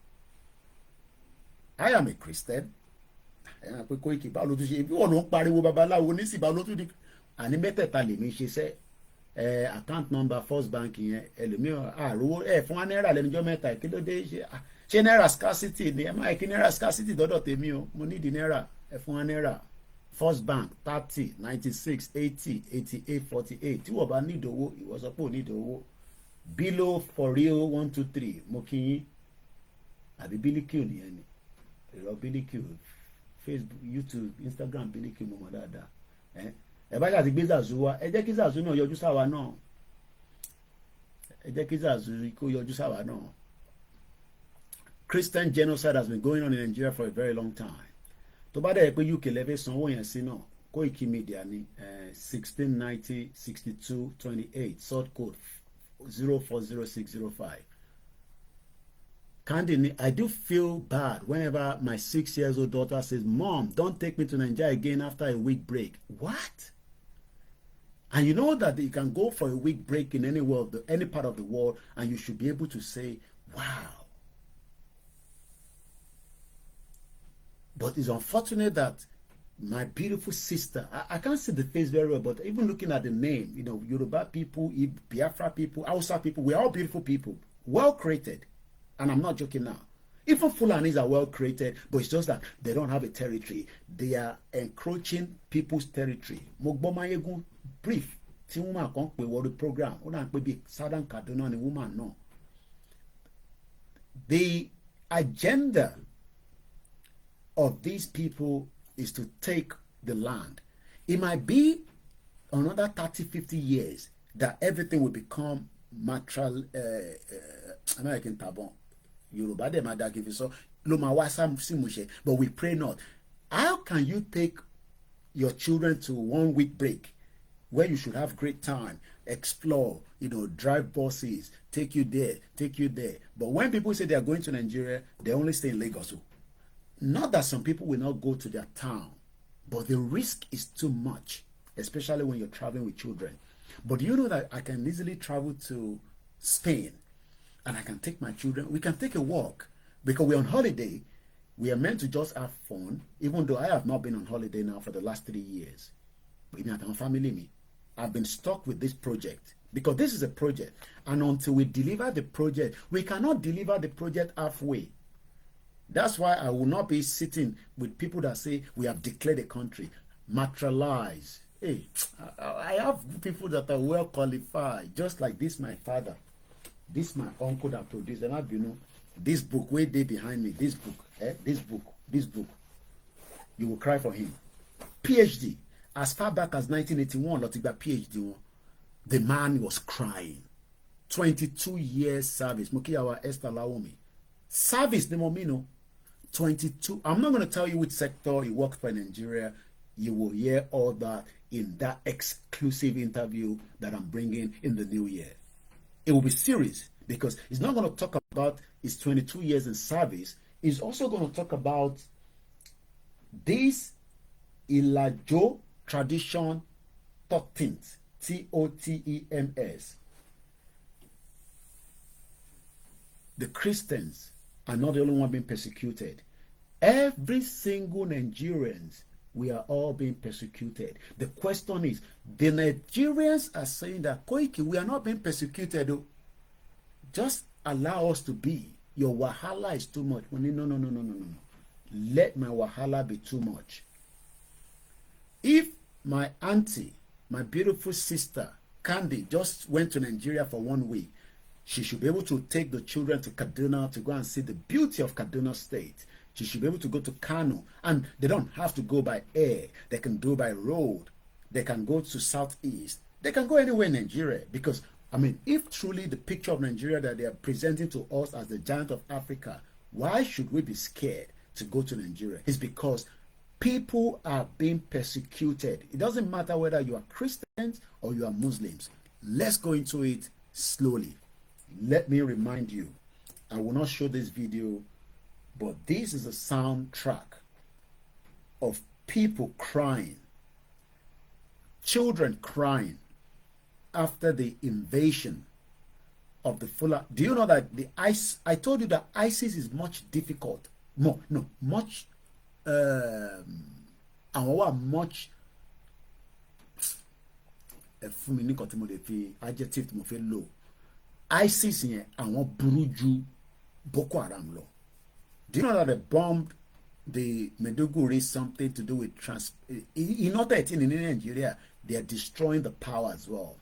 I am a Christian. Ẹ pé Koiki báwo ló tún ṣe bí wọn ló ń pariwo babaláwo nísì báwo ló tún di àní mẹ́tẹ̀ẹ̀ta lèmi ṣe sẹ́ account number first bank yẹn ẹlòmíràn àròwó fún wa náírà lẹ́nujọ́ mẹ́ta kí ló dé ṣe náírà scarcity ni ẹ máa kí náírà scarcity dọ́dọ̀ tèmi o mo nídìí náírà fún wa náírà first bank 30 96 80 88 48 tí wọ́n bá nídìí owó ìwọ sọ pé ò nídìí owó below for real 1 2 3 mo kí yín àbí bílíkì nìyẹn ni ẹ̀rọ bílíkì Facebook YouTube Instagram bílíkì mo mọ̀ dáadáa ẹ bá ṣàti gbé Zazu wá ẹ jẹ́ kí Zazu náà yọjú sáwa náà ẹ jẹ́ kí Zazu kó yọjú sáwa náà. Christian genocide has been going on in Nigeria for a very long time. Tó bá dẹ̀ pé UK lẹ́fẹ̀ẹ́ sanwó yẹn sí náà KOIKIMEDIA ní 1690 62 28 sort code 040605. Candy, I do feel bad whenever my 6-year-old daughter says, "Mom, don't take me to Nigeria again after a week break." What? And you know that you can go for a week break in any part of the world, and you should be able to say, "Wow." But it's unfortunate that my beautiful sister, I can't see the face very well, but even looking at the name, Yoruba people, Biafra people, Hausa people, we're all beautiful people, well created. And I'm not joking now. Even Fulanis are well created, but it's just that they don't have a territory. They are encroaching people's territory. Mogbomayegun brief. Tí woman kan pè wọ́n program. Ó náà pè bí Southern Kaduna ni woman náà. The agenda of these people is to take the land. It might be another 30, 50 years that everything will become natural American tabon. Yoruba dem adagifi so lo ma wa simuse, but we pray not. How can you take your children to 1 week break where you should have great time, explore, drive buses, take you there, but when people say they are going to Nigeria, they only stay in Lagos. Not that some people will not go to their town, but the risk is too much, especially when you're traveling with children. But do you know that I can easily travel to Spain and I can take my children? We can take a walk because we're on holiday. We are meant to just have fun, even though I have not been on holiday now for the last 3 years. But my family, I've been stuck with this project because this is a project. And until we deliver the project, we cannot deliver the project halfway. That's why I will not be sitting with people that say we have declared a country, materialize. Hey, I have people that are well qualified, just like this, my father, this my uncle that produced them. This book, way day behind me, this book, this book, you will cry for him. PhD, as far back as 1981, Lotigba PhD, the man was crying. 22 years service. Mukiyawa Esther Laomi. Service, the momino. 22. I'm not going to tell you which sector he worked for in Nigeria. You will hear all that in that exclusive interview that I'm bringing in the new year. It will be serious because he's not going to talk about his 22 years in service. He's also going to talk about this Ilajo tradition 13th. TOTEMS. The Christians are not the only one being persecuted. Every single Nigerians, we are all being persecuted. The question is, the Nigerians are saying that, Koiki, we are not being persecuted. Just allow us to be. Your wahala is too much. No. Let my wahala be too much. If my auntie, my beautiful sister, Candy, just went to Nigeria for 1 week, she should be able to take the children to Kaduna to go and see the beauty of Kaduna State. She should be able to go to Kano. And they don't have to go by air. They can go by road. They can go to Southeast. They can go anywhere in Nigeria. Because, I mean, if truly the picture of Nigeria that they are presenting to us as the giant of Africa, why should we be scared to go to Nigeria? It's because people are being persecuted. It doesn't matter whether you are Christians or you are Muslims. Let's go into it slowly. Let me remind you, I will not show this video, but this is a soundtrack of people crying, children crying after the invasion of the Fulani. Do you know that I told you that ISIS is much difficult. Much much fún mi ní nǹkan tí mo lè fi adjective tí mo fẹ́ lò. ISIS yẹn àwọn burú ju Boko Haram lọ. Do you know that they bombed the Maiduguri, something to do with in other in Nigeria, they are destroying the power as well.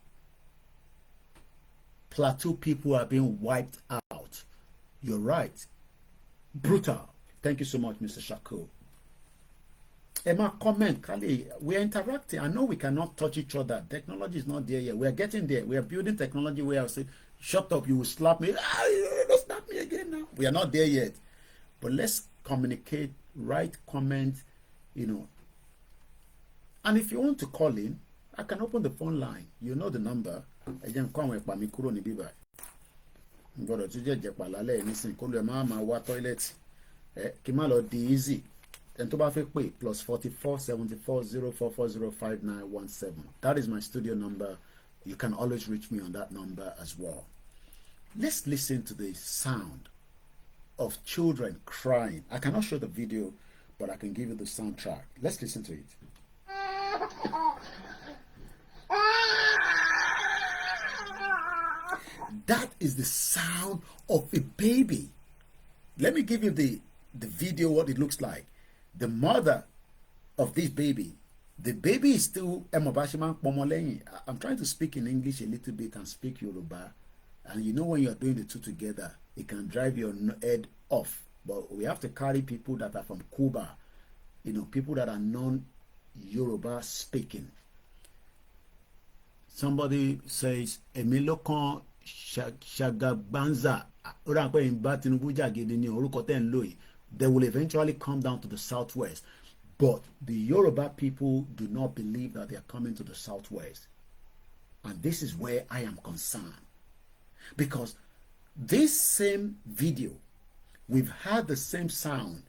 Plateau people are being wiped out. You're right. Brutal. Thank you so much, Mr. Shakur. Emma, comment, Kali. We are interacting. I know we cannot touch each other. Technology is not there yet. We are getting there. We are building technology where I say, shut up, you will slap me. Don't slap me again now. We are not there yet. But let's communicate, write, comment, And if you want to call in, I can open the phone line. You know the number. Again, come with me, kúrò níbí báyìí. Gbọ́dọ̀ tún jẹ́ pàlálẹ̀ nísìnyí kó lè máa wá toilet. Kí má lọ di easy. Then to bá fẹ́ pè +44 74 044 05917. That is my studio number. You can always reach me on that number as well. Let's listen to the sound of children crying. I cannot show the video, but I can give you the soundtrack. Let's listen to it. That is the sound of a baby. Let me give you the video, what it looks like. The mother of this baby, the baby is still I'm trying to speak in English a little bit and speak Yoruba. And you know when you're doing the two together, it can drive your head off. But we have to carry people that are from Cuba, people that are non-Yoruba speaking. Somebody says, Emilokan Shagabanza, they will eventually come down to the southwest. But the Yoruba people do not believe that they are coming to the southwest. And this is where I am concerned. Because this same video, we've had the same sound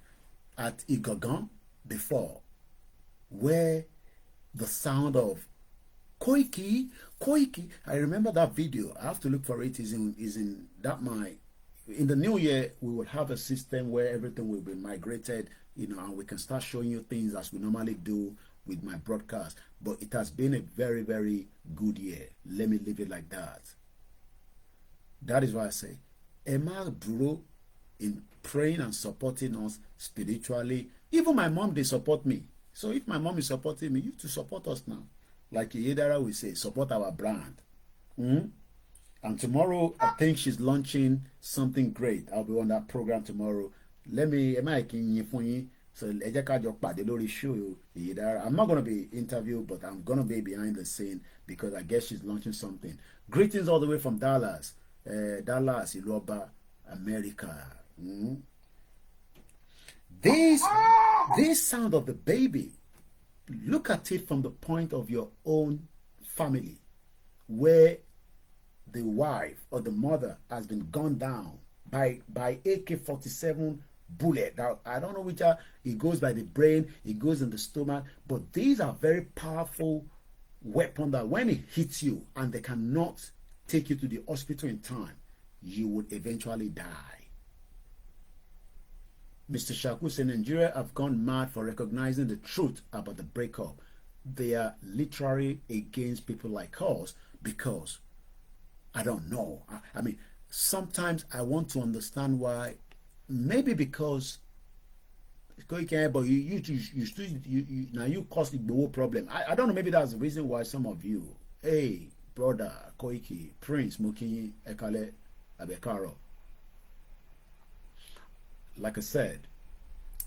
at Igogon before, where the sound of Koiki. I remember that video. I have to look for it. Is in that my. In the new year, we will have a system where everything will be migrated, and we can start showing you things as we normally do with my broadcast. But it has been a very, very good year. Let me leave it like that. That is why I say, Emma Duro in praying and supporting us spiritually. Even my mom, they support me. So if my mom is supporting me, you to support us now. Like Yedara will say, support our brand. And tomorrow, I think she's launching something great. I'll be on that program tomorrow. Let me, am I for you? So show. I'm not gonna be interviewed, but I'm gonna be behind the scene because I guess she's launching something. Greetings all the way from Dallas, Dallas, YORUBA, America. This sound of the baby. Look at it from the point of your own family, where the wife or the mother has been gunned down by AK-47 bullet. Now, I don't know which it goes by the brain, it goes in the stomach, but these are very powerful weapons that when it hits you and they cannot take you to the hospital in time, you would eventually die. Mr. Shaku said Nigeria have gone mad for recognizing the truth about the breakup. They are literally against people like us because I don't know. I mean, sometimes I want to understand why. Maybe because but you still now you cause the whole problem. I don't know. Maybe that's the reason why some of you, hey brother Koiki, Prince Mokinyi Ekale Abekaro. Like I said,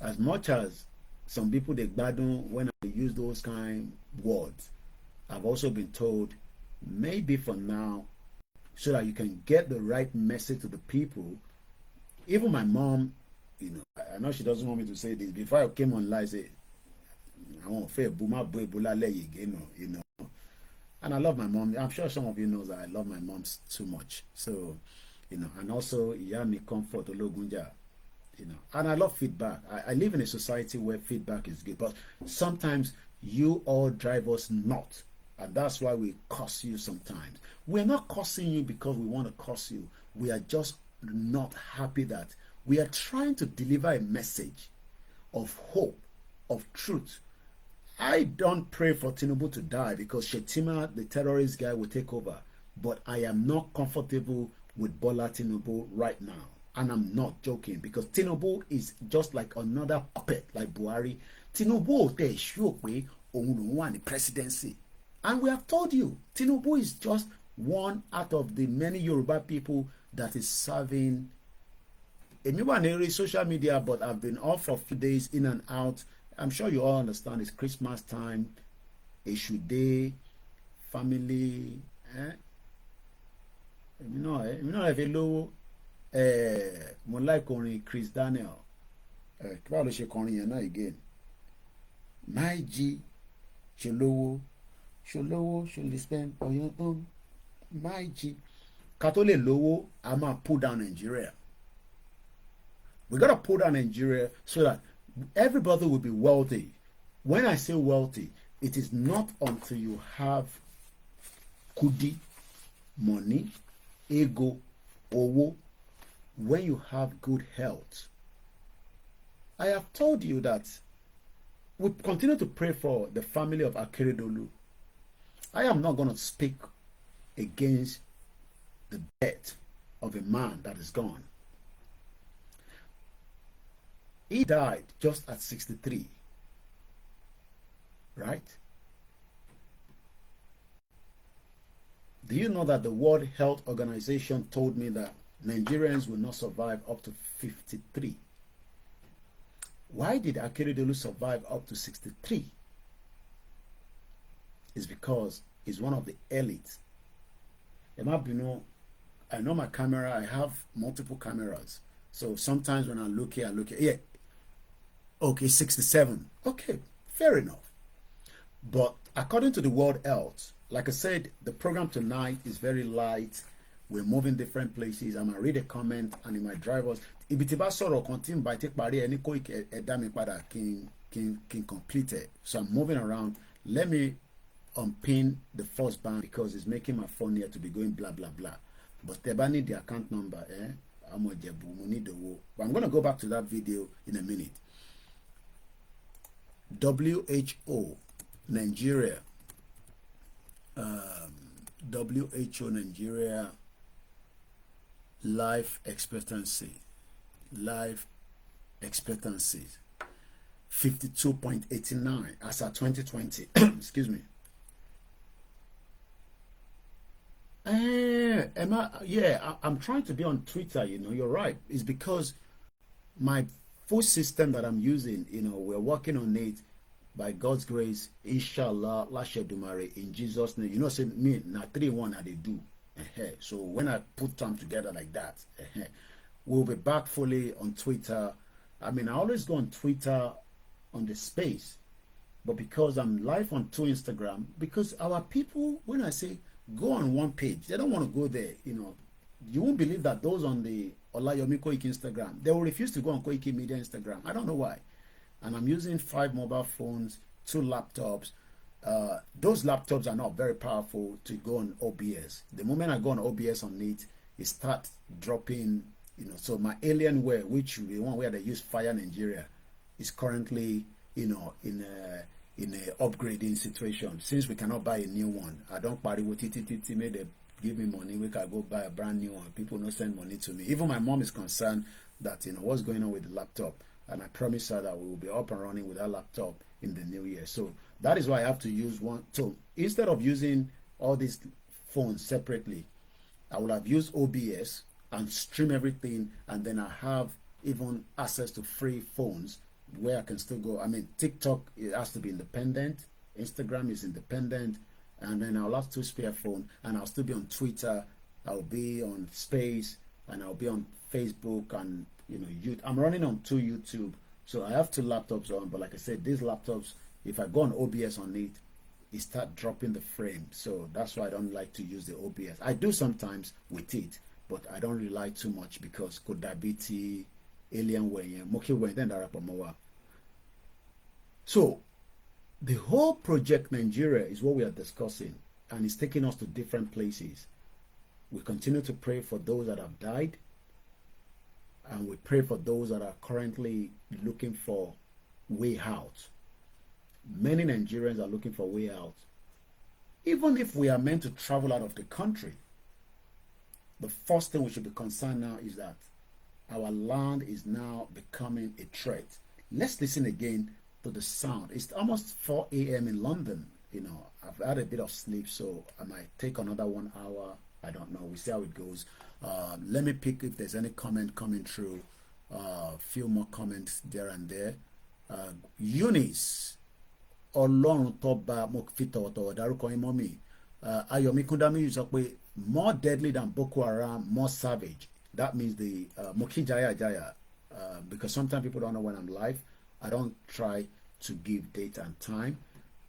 as much as some people they gbadun when I use those kind words, I've also been told maybe for now, so that you can get the right message to the people. Even my mom, you know, I know she doesn't want me to say this. Before I came online, I said, I want to you know. And I love my mom. I'm sure some of you know that I love my mom too much. So, you know, and also, Yami Comfort Ologunja, you know, and I love feedback. I live in a society where feedback is good, but sometimes you all drive us nuts. And that's why we curse you sometimes. We're not cursing you because we want to curse you. We are just not happy that we are trying to deliver a message of hope, of truth. I don't pray for Tinubu to die because Shetima, the terrorist guy, will take over. But I am not comfortable with Bola Tinubu right now. And I'm not joking because Tinubu is just like another puppet like Buhari. Tinubu is sure the presidency. And we have told you, Tinubu is just one out of the many Yoruba people that is serving a social media, but I've been off for a few days in and out. I'm sure you all understand it's Christmas time, Eshu Day, family. You know, if you low, mo like orin Chris Daniel. Báwo ló ṣe kọrin yẹn náà again? My G, ṣolówó, ṣolè spend ọyàn my G. Katole Lowo, I'ma pull down Nigeria. We gotta pull down Nigeria so that everybody will be wealthy. When I say wealthy, it is not until you have kudi, money, ego, owo, when you have good health. I have told you that we continue to pray for the family of Akeredolu. I am not going to speak against the death of a man that is gone. He died just at 63, right? Do you know that the World Health Organization told me that Nigerians will not survive up to 53? Why did Akeredolu survive up to 63? It's because he's one of the elites. I know my camera, I have multiple cameras. So sometimes when I look here, yeah. Okay, 67. Okay, fair enough. But according to the World Health, like I said, the program tonight is very light. We're moving different places. I'm gonna read a comment and in my drivers. Ibi tí bá sọ̀rọ̀ kan tí n bá ti parí ẹni kó ẹ̀dá mi padà kí n complete it. So I'm moving around. Let me unpin the first band because it's making my phone here to be going blah blah blah. But tẹ́ bá need the account number, I'm gonna go back to that video in a minute. WHO Nigeria. WHO Nigeria life expectancy 52.89 as at 2020. Excuse me. I'm trying to be on Twitter, you know, you're right. It's because my full system that I'm using, you know, we're working on it by God's grace, inshallah, Lashedumare, in Jesus' name. You know, say me, now 3-1 they do. So when I put them together like that, we'll be back fully on Twitter. I mean, I always go on Twitter on the space, but because I'm live on Instagram, because our people, when I say go on one page, they don't want to go there, you know. You won't believe that those on the Olayomi Koiki Instagram, they will refuse to go on Koiki Media Instagram. I don't know why. And I'm using 5 mobile phones, 2 laptops. Those laptops are not very powerful to go on OBS. The moment I go on OBS on it starts dropping, you know. So my Alienware, which is the one where they use Fire Nigeria, is currently, you know, in a upgrading situation. Since we cannot buy a new one, I don't party with it. Made they give me money, we can go buy a brand new one. People don't send money to me. Even my mom is concerned that, you know, what's going on with the laptop. And I promise her that we will be up and running with that laptop in the new year. So that is why I have to use one. So instead of using all these phones separately, I will have used OBS and stream everything, and then I have even access to free phones where I can still go. I mean, TikTok, it has to be independent. Instagram is independent. And then I'll have 2 spare phones, and I'll still be on Twitter. I'll be on Space, and I'll be on Facebook, and, you know, I'm running on 2 YouTube. So I have 2 laptops on, but like I said, these laptops, if I go on OBS on it start dropping the frame. So that's why I don't like to use the OBS. I do sometimes with it, but I don't rely too much because could that be Alienware, Mokiware, then Darapamowa. So the whole project Nigeria is what we are discussing, and it's taking us to different places. We continue to pray for those that have died, and we pray for those that are currently looking for way out. Many Nigerians are looking for way out. Even if we are meant to travel out of the country, the first thing we should be concerned now is that our land is now becoming a threat. Let's listen again to the sound. It's almost 4 a.m. in London. You know, I've had a bit of sleep, so I might take another 1 hour. I don't know. We'll see how it goes. Let me pick if there's any comment coming through. Few more comments there and there. Eunice Ọlọ́run tó bá mo fi tọ̀wọ̀tọ̀wọ̀ dárúkọ yín mọ́ mi. Ayọ̀mí Kúndámí sọ pé more deadly than Boko Haram, more savage. That means the Moki Jaya Jaya. Because sometimes people don't know when I'm live. I don't try to give date and time.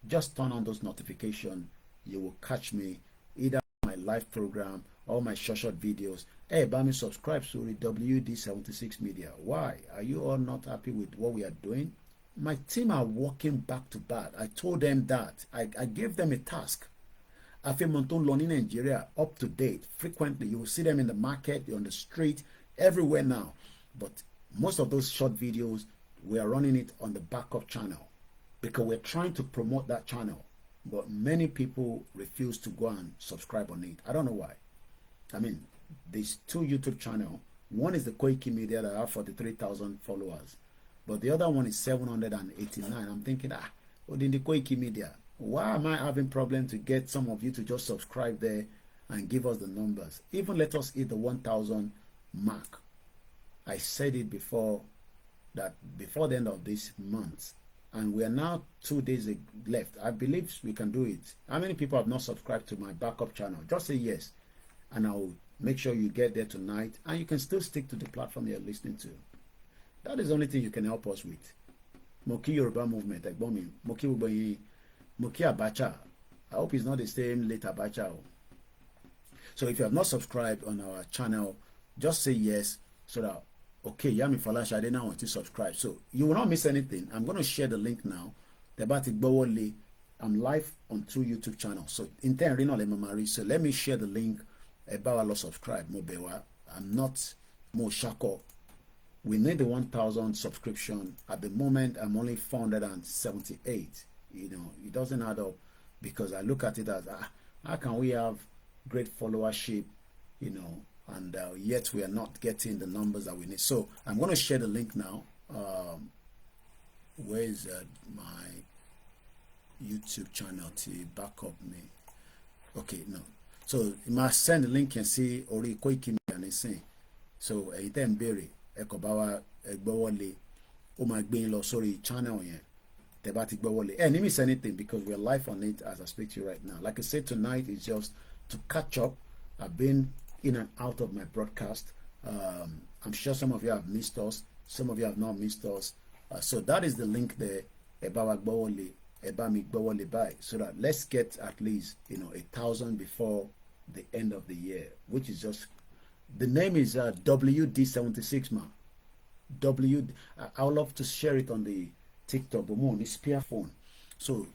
Just turn on those notifications. You will catch me either my live program or my short videos. Hey, Bami, subscribe to WD76 Media. Why? Are you all not happy with what we are doing? My team are working back to back. I told them that. I gave them a task. I feel Monton Loni Nigeria up to date frequently. You will see them in the market, on the street, everywhere now. But most of those short videos, we are running it on the backup channel because we're trying to promote that channel. But many people refuse to go and subscribe on it. I don't know why. I mean, there's 2 YouTube channels. One is the Koiki Media that have 43,000 followers. But the other one is 789. I'm thinking, in the Koiki Media, why am I having problem to get some of you to just subscribe there and give us the numbers? Even let us hit the 1,000 mark. I said it before, that before the end of this month, and we are now 2 days left. I believe we can do it. How many people have not subscribed to my backup channel? Just say yes, and I will make sure you get there tonight, and you can still stick to the platform you're listening to. That is the only thing you can help us with. Moki Yoruba movement, Moki Uboyi, Moki Abacha. I hope it's not the same late Abacha. So if you have not subscribed on our channel, just say yes, so that, okay, Yami Falasha, I didn't want to subscribe. So you will not miss anything. I'm going to share the link now. I'm live on 2 YouTube channels. So so let me share the link about our subscribe. I'm not more shako. We need the 1,000 subscription. At the moment, I'm only 478. You know, it doesn't add up because I look at it as, how can we have great followership, you know, and yet we are not getting the numbers that we need. So I'm going to share the link now. Where is my YouTube channel to back up me? Okay, no. so you must send the link and see orí Koiki Media nísìn. So ẹ̀yin tẹ́ ń béèrè ẹ kàn bá wa gbọ́wọ́lé ó máa gbé yín lọ sórí channel yẹn tẹ́ bá ti gbọ́wọ́lé ẹ ní miss anything because we are live on it as I speak to you right now. Like I said, tonight is just to catch up. I've been in and out of my broadcast. I'm sure some of you have missed us, some of you have not missed us. So that is the link there. Eba gbọ́wọ́lé, eba mi gbọ́wọ́lé báyìí, so that let's get at least 1,000 before the end of the year, which is just the name is WD76 man. I would love to share it on the TikTok, but more on the spear phone. So,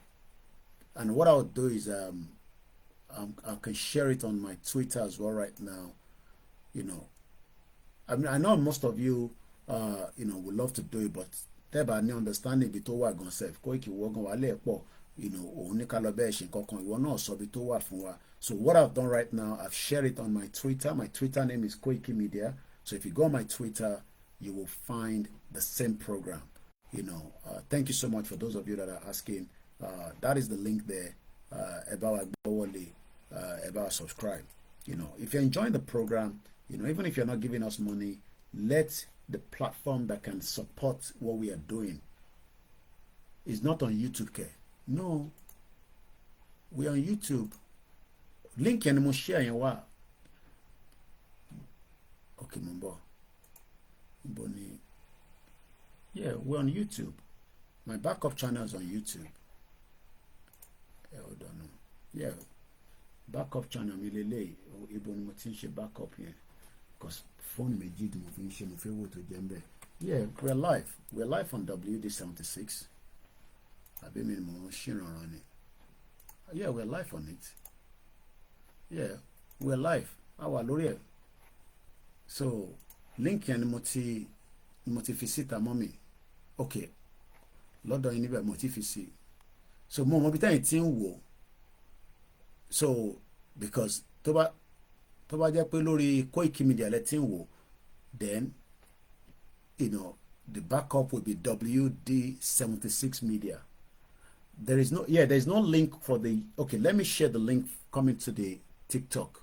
and what I would do is I can share it on my Twitter as well right now. I mean, I know most of you would love to do it, but tẹ́bà ní understanding ibi tó wà gan sef Koiki wọ́gàn wà lẹ́ẹ̀pọ̀ òun ní ká lọ bẹ́ẹ̀ ṣe kankan ìwọ náà sọ ibi tó wà fún wa. So what I've done right now, I've shared it on my Twitter. My Twitter name is Koiki Media. So if you go on my Twitter, you will find the same program. Thank you so much for those of you that are asking. That is the link there. About subscribe. If you're enjoying the program, even if you're not giving us money, let the platform that can support what we are doing is not on YouTube. No, we are on YouTube. Link and mo share yẹn wá. Okay, Mumbo. Yeah, we're on YouTube. My backup channel is on YouTube. Hold on. Yeah, backup channel mi lele. Ibo ni mo ti ń ṣe backup yẹn. Because phone méjì mo fi ń ṣe mo fẹ́ wò tó jẹ́ ń bẹ̀. Yeah, we're live. We're live on WD76. Àbí mi ni mo ń ṣìrànràn ni. Yeah, we're live on it. Yeah, we're live. Àwa lórí ẹ̀. So link yẹn ni mo ti fi síta mọ́ mi. Okay, lọ́dọ̀ yín níbẹ̀ mo ti fi sí. So mo mọ bí táyìn tí ń wò. So because tó bá jẹ́ pé lórí Koiki Media lẹ tí ń wò, then the backup will be WD76 Media. There's no link for the. Okay, let me share the link coming to the TikTok.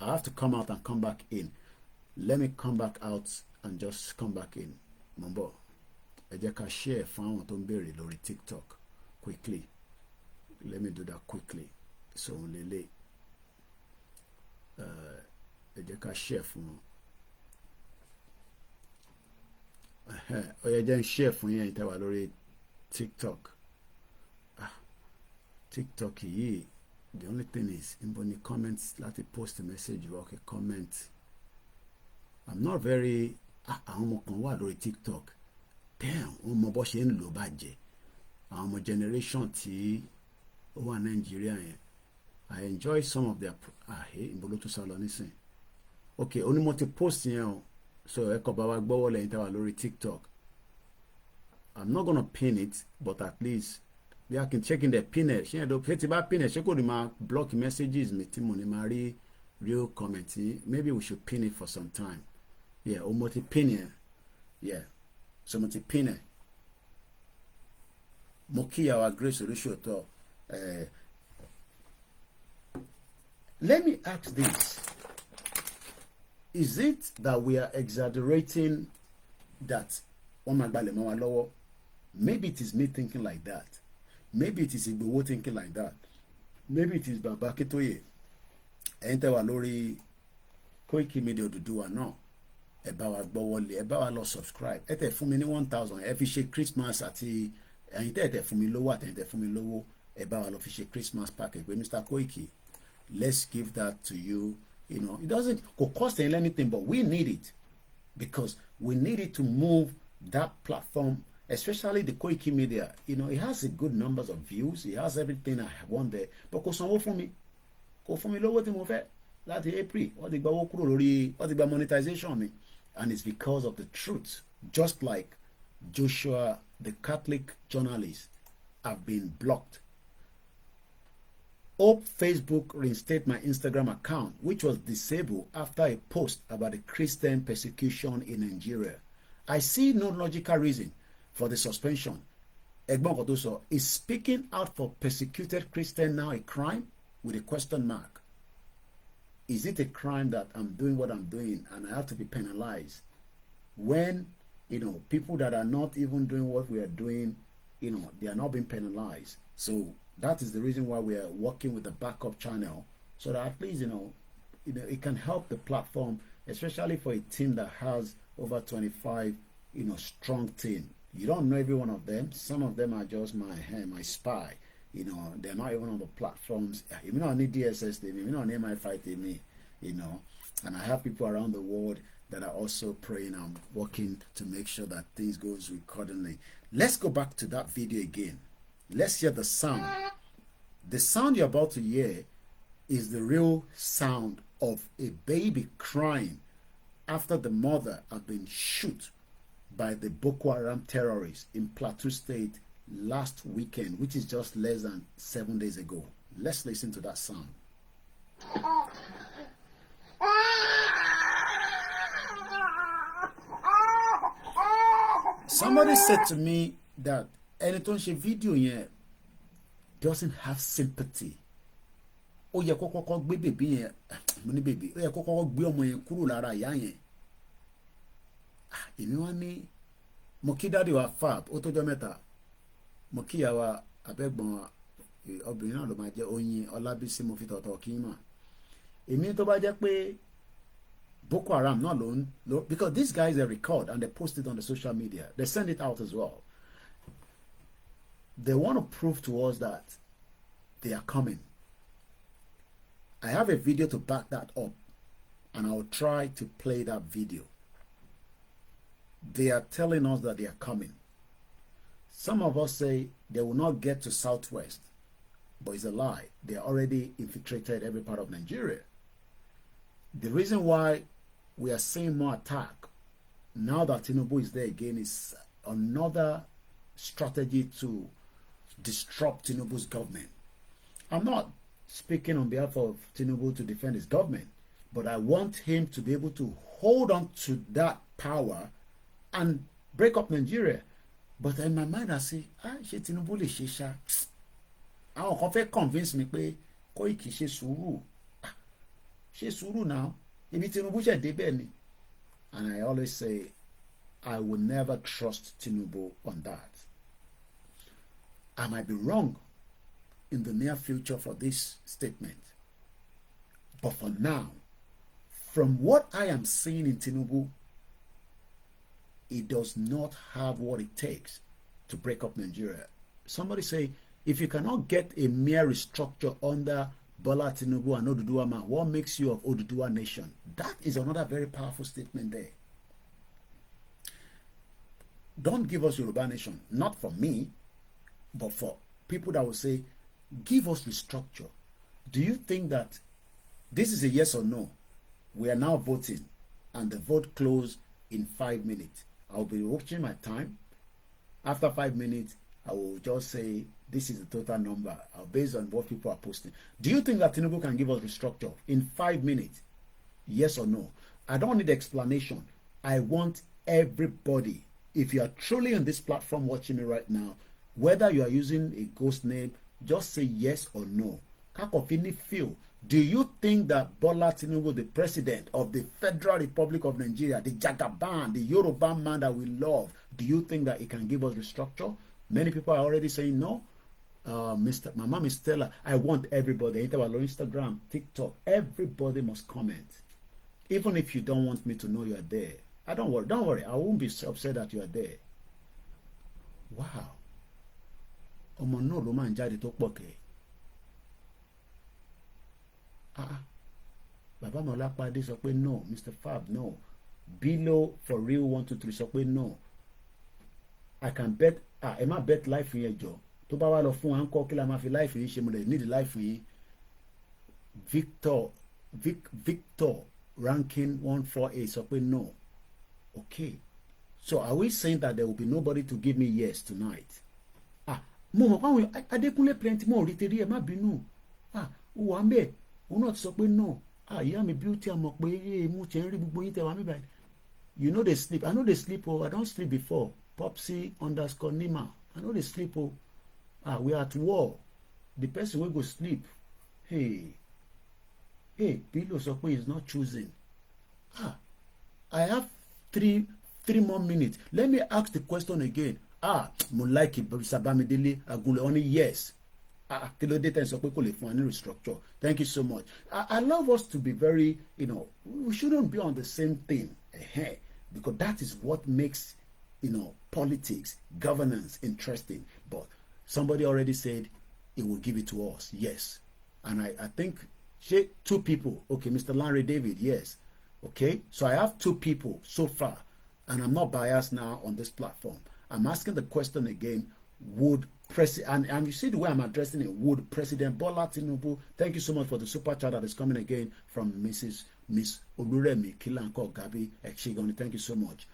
I have to come out and come back in. Let me come back out and just come back in. Mambo, ẹ jẹ́ ká share fún àwọn tó ń béèrè lórí TikTok quickly. Let me do that quickly. So lele, ẹ jẹ́ ká share fún wọn. Ó yẹ jẹ́ ń share fún yẹn tẹ́ wà lórí TikTok. TikTok yìí, the only thing is níbo ni comments láti post a message or okay comment. I'm not very àwọn ọmọ kan wà lórí TikTok. Damn, wọ́n mọ bó ṣe ń lò bàjẹ́. Àwọn ọmọ generation tí ó wà Nàìjíríà yẹn. I enjoy some of their níbo ló tún sá lọ nísìn. Okay, ó ní mo ti post yẹn o. So ẹ kọ bá wa gbọ́wọ́ lẹ́yìn tá wà lórí TikTok. I'm not gonna pin it, but at least I can check in the pin it. Ṣé ẹ̀dọ̀ tí bá pin it ṣé kò ní máa block messages mi tí mo ní máa rí real comment yìí. Maybe we should pin it for some time. Yeah, o mo ti pin yẹn. Yeah, so mo ti pin it. Mo kí àwa Grace Oríṣòótọ́. Let me ask this. Is it that we are exaggerating that maybe it is me thinking like that. Maybe it is Igboho thinking like that. Maybe it is Baba Kitoye. Enter wa lórí Koiki Media Odùduwà náà. Ẹ bá wa gbọ́wọ́lé, ẹ bá wa lọ subscribe. Ẹ tẹ̀ fún mi ní 1,000. Ẹ fi ṣe Christmas àti ẹ̀yin tẹ̀ fún mi lówó àtẹ̀yin tẹ̀ fún mi lówó. Ẹ bá wa lọ fi ṣe Christmas package with Mr. Koiki. Let's give that to you. It doesn't cost anything, but we need it because we need it to move that platform, especially the Koiki Media. It has a good numbers of views. It has everything I want there. But kò sanwó fún mi. Kò fún mi lówó tí mo fẹ́ láti April. Wọ́n ti gba owó kúrò lórí, wọ́n ti gba monetization mi. And it's because of the truth. Just like Joshua, the Catholic journalist, have been blocked. Hope Facebook reinstate my Instagram account, which was disabled after a post about the Christian persecution in Nigeria. I see no logical reason for the suspension. Ẹ̀gbọ́n kan tó sọ, is speaking out for persecuted Christian now a crime? With a question mark. is it a crime that I'm doing what I'm doing and I have to be penalized when, you know, people that are not even doing what we are doing, you know, they are not being penalized? So that is the reason why we are working with the backup channel, so that at least, you know, it can help the platform, especially for a team that has over 25, you know, strong team. You don't know every one of them. Some of them are just my spy. You know, they're not even on the platforms. You may not need DSS, they may not need my fight, me, you know. And I have people around the world that are also praying and working to make sure that things goes accordingly. Let's go back to that video again. Let's hear the sound. The sound you're about to hear is the real sound of a baby crying after the mother had been shot by the Boko Haram terrorists in Plateau State last weekend, which is just less than 7 days ago. Let's listen to that sound. Somebody said to me that ẹni tó ń ṣe fídíò yẹn doesn't have sympathy. Ó yẹ kó kọ́kọ́ gbé bèbí yẹn, mo ní bèbí, ó yẹ kó kọ́kọ́ gbé ọmọ yẹn kúrò lára ìyá yẹn. Èmi wá ní mo kí dáàdì wa Fab, ó tọ́jọ́ mẹ́ta. Mo kí ìyá wa abẹ́gbọ̀n obìnrin náà ló máa jẹ́ Oyin Ọlábísí, mo fi tọ̀tọ̀ kí mà. Èmi tó bá jẹ́ pé Boko Haram náà ló, because these guys, they record and they post it on the social media. They send it out as well. They want to prove to us that they are coming. I have a video to back that up, and I'll try to play that video. They are telling us that they are coming. Some of us say they will not get to Southwest, but it's a lie. They already infiltrated every part of Nigeria. The reason why we are seeing more attack now that Tinubu is there again is another strategy to disrupt Tinubu's government. I'm not speaking on behalf of Tinubu to defend his government, but I want him to be able to hold on to that power and break up Nigeria. But in my mind I say, ṣé Tinubu lè ṣe ṣá? Àwọn kan fẹ́ convince me pé Koiki ṣe sùúrù. Ṣe sùúrù now. Ibi Tinubu ṣe débẹ̀ ni. And I always say, I will never trust Tinubu on that. I might be wrong in the near future for this statement. But for now, from what I am seeing in Tinubu, he does not have what it takes to break up Nigeria. Somebody say, if you cannot get a mere restructure under Bola Tinubu and Oduduwa man, what makes you of Oduduwa nation? That is another very powerful statement there. Don't give us Yoruba nation, not for me, but for people that will say, give us restructure. Do you think that this is a yes or no? We are now voting, and the vote closed in 5 minutes. I'll be watching my time. After 5 minutes, I will just say, this is the total number based on what people are posting. Do you think that Tinubu can give us restructure in 5 minutes? Yes or no? I don't need explanation. I want everybody, if you are truly on this platform watching me right now, whether you are using a ghost name, just say yes or no. Kakofini feel. Do you think that Bola Tinubu, the president of the Federal Republic of Nigeria, the Jagaban, the Yoruba man that we love, do you think that he can give us restructure? Many people are already saying no. My mom is Stella. I want everybody, Instagram, TikTok, everybody must comment. Even if you don't want me to know you are there. Don't worry. I won't be upset that you are there. Wow. Ọmọ náà ló máa ń jáde tó pọ̀ kẹ́. Bàbá Mọ́lápàdé sọ pé no. Mr. Fab, no. Bilo for real 123 sọ pé no. I can bet. Ẹ má bet life yẹn jọ. Tó bá wá lọ fún wa ń kọ́ kí la máa fi life yìí ṣe mo lè need life yìí. Victor ranking 148 sọ pé no. Okay. So are we saying that there will be nobody to give me yes tonight? Mo mọ̀ pé àwọn Adékúnlé plenty mo rí tẹ́rí ẹ má bínú. Ó wà ń bẹ̀. Òun náà ti sọ pé no. Ìyá mi beauty àmọ̀ pé mo ti ń rí gbogbo yín tẹ̀ wá mi báyìí. You know they sleep. I know they sleep. I don't sleep before. Popsy_Nima. I know they sleep. We are at war. The person will go sleep. Hey. hey, Bilo sọ pé he's not choosing. I have three more minutes. Let me ask the question again. Mo like it, Mr. Bamidele Agunle, only yes. Kí ló dé tẹ́ sọ pé kò lè fún wa ní restructure. Thank you so much. I love us to be very, we shouldn't be on the same thing. Because that is what makes, politics, governance interesting. But somebody already said he will give it to us. Yes. And I think two people. Okay, Mr. Larry David, yes. Okay, so I have two people so far, and I'm not biased now on this platform. I'm asking the question again, would President, and you see the way I'm addressing it, would President Bola Tinubu, thank you so much for the super chat that is coming again from Miss Oluremi Kilanko Gabi Ekshigoni, thank you so much.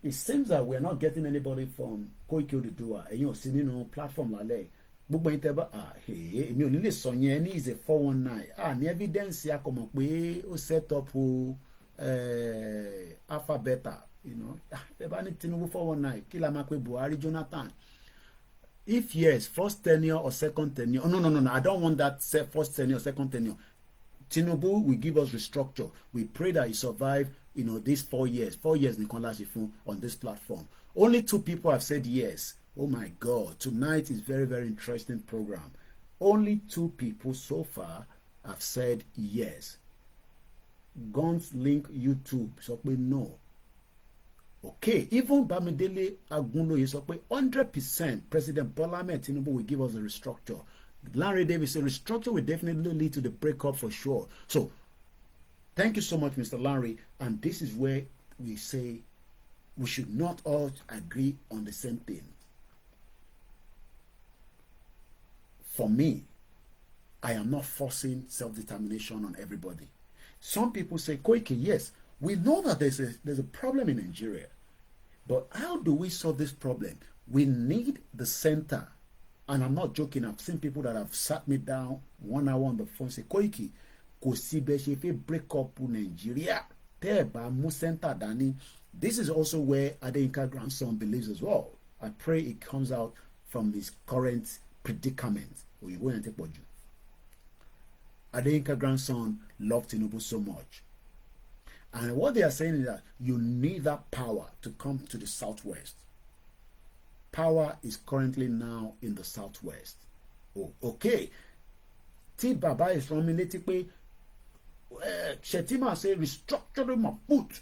It seems that we're not getting anybody from KOIKIMEDIA, and see, platform lálẹ́ gbogbo yín tẹ́ bá èmi ò ní lè sọ yẹn ní is a 419 ní evidence akọ̀mọ̀ pé ó set up alpha beta tẹ́ bá ní Tinubu 419 kí la máa pe Buhari Jonathan. If yes, first tenure or second tenure, no, I don't want that first tenure or second tenure. Tinubu will give us restructure. We pray that he survive these 4 years. 4 years nìkan la ṣe fún on this platform. Only 2 people have said yes. Oh my God, tonight is very, very interesting program. Only 2 people so far have said yes. Guns link YouTube sọ pé no. Okay, even Bamidele Agunloye sọ pé 100% President Bola Ahmed Tinubu will give us a restructure. Larry Davis said restructure will definitely lead to the breakup for sure. So, thank you so much, Mr. Larry. And this is where we say we should not all agree on the same thing. For me, I am not forcing self-determination on everybody. Some people say, Koiki, yes, we know that there's a problem in Nigeria. But how do we solve this problem? We need the center. And I'm not joking. I've seen people that have sat me down 1 hour on the phone say, Koiki, kò sí bẹ́ẹ̀ ṣe fẹ́ break up Nigeria. Tẹ́ ẹ bá mú center dání. This is also where Adeyinka grandson believes as well. I pray it comes out from his current predicament. Adeyinka grandson loved Tinubu so much. And what they are saying is that you need that power to come to the southwest. Power is currently now in the southwest. Oh, okay. Tí Baba is from létí pé Shetima say restructuring my foot.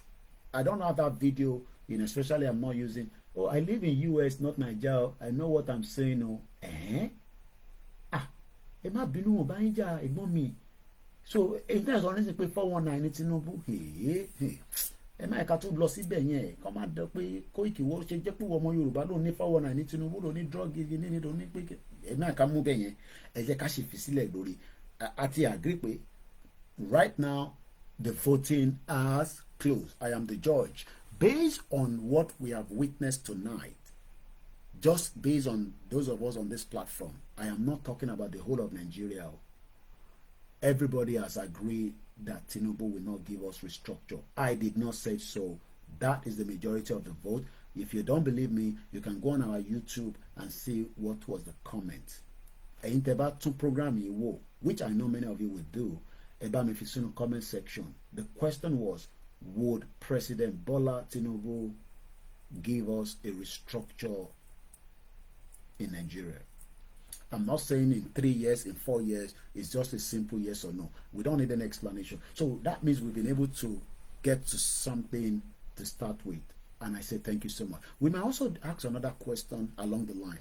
I don't have that video, especially I'm not using. Oh, I live in US, not Nigeria. I know what I'm saying. Oh, ẹ má bínú mo bá yín jà ẹ̀gbọ́n mi. So èyí náà sọ ní pé 419 ní Tinubu ẹ má ẹ̀ka tó lọ síbẹ̀ yẹn kọ́ máa dẹ pé Koiki wo ṣe jẹ́ pé ọmọ Yorùbá ló ní 419 ní Tinubu ló ní drug gidi ní ló ní pé ẹ má ẹ̀ka mú bẹ̀ yẹn ẹ jẹ́ ká ṣe fi sílẹ̀ lórí àti agree pé right now the voting has closed. I am the judge. Based on what we have witnessed tonight, just based on those of us on this platform, I am not talking about the whole of Nigeria. Everybody has agreed that Tinubu will not give us restructure. I did not say so. That is the majority of the vote. If you don't believe me, you can go on our YouTube and see what was the comment. Ẹ̀yin tẹ́ bá tún program yìí wò, which I know many of you will do, ẹ bá mi fi sínú comment section. The question was, would President Bola Tinubu give us a restructure in Nigeria? I'm not saying in 3 years, in 4 years. It's just a simple yes or no. We don't need an explanation. So that means we've been able to get to something to start with. And I say thank you so much. We might also ask another question along the line.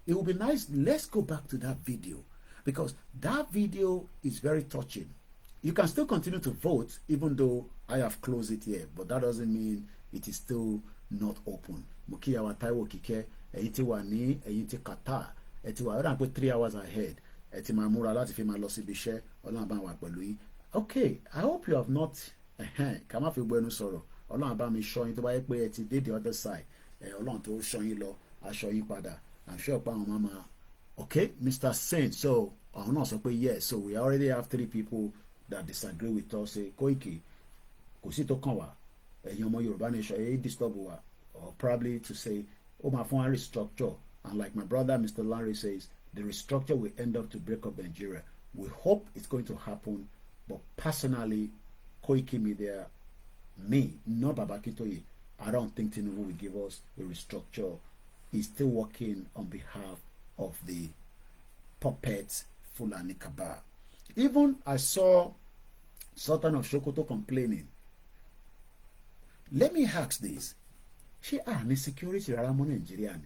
It would be nice. Let's go back to that video, because that video is very touching. You can still continue to vote even though I have closed it here, but that doesn't mean it is still not open. Mukiyawa Taiwo Kike, ẹ̀yin wà ní ẹ̀yin tí Qatar, ẹ ti wà ó dà pé 3 hours ahead, ẹ ti máa múra láti fi máa lọ síbi iṣẹ́, Ọlọ́run bá wà pẹ̀lú yín. Okay, I hope you have not ká má fi gbọ́ ẹnu sọ̀rọ̀, Ọlọ́run bá mi ṣọ́ yín tó bá yẹ pé ẹ ti dé the other side, Ọlọ́run tó ṣọ́ yín lọ, aṣọ yín padà. I'm sure pa àwọn máma. Okay, Mr. Saint, so àwọn náà sọ pé yes, so we already have 3 people that disagree with us. Say Koiki, kò sí tó kàn wá, ẹ̀yin ọmọ Yorùbá nation ẹ disturb wa, or probably to say ó máa fún wa restructure. And like my brother Mr. Larry says, the restructure will end up to break up Nigeria. We hope it's going to happen But personally, KOIKIMEDIA, me, not Baba Akintoye, I don't think Tinubu will give us a restructure. He's still working on behalf of the puppets Fulani Cabal. Even I saw Sultan of Sokoto complaining. Let me ask this. She any security around Nigeria.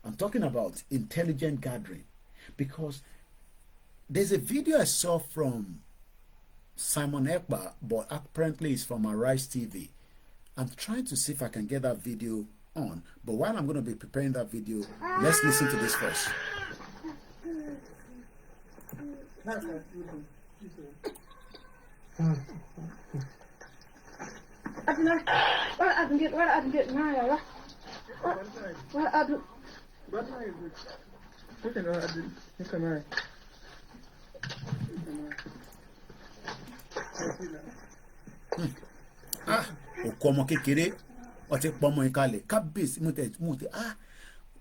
I'm talking about intelligent gathering. Because there's a video I saw from Simon Ekpa, but apparently it's from Arise TV. I'm trying to see if I can get that video on. But while I'm going to be preparing that video, let's listen to this first. Òkú ọmọ kékeré ọtí pọmọ ìkàlẹ̀ kábíyèsí mọtẹ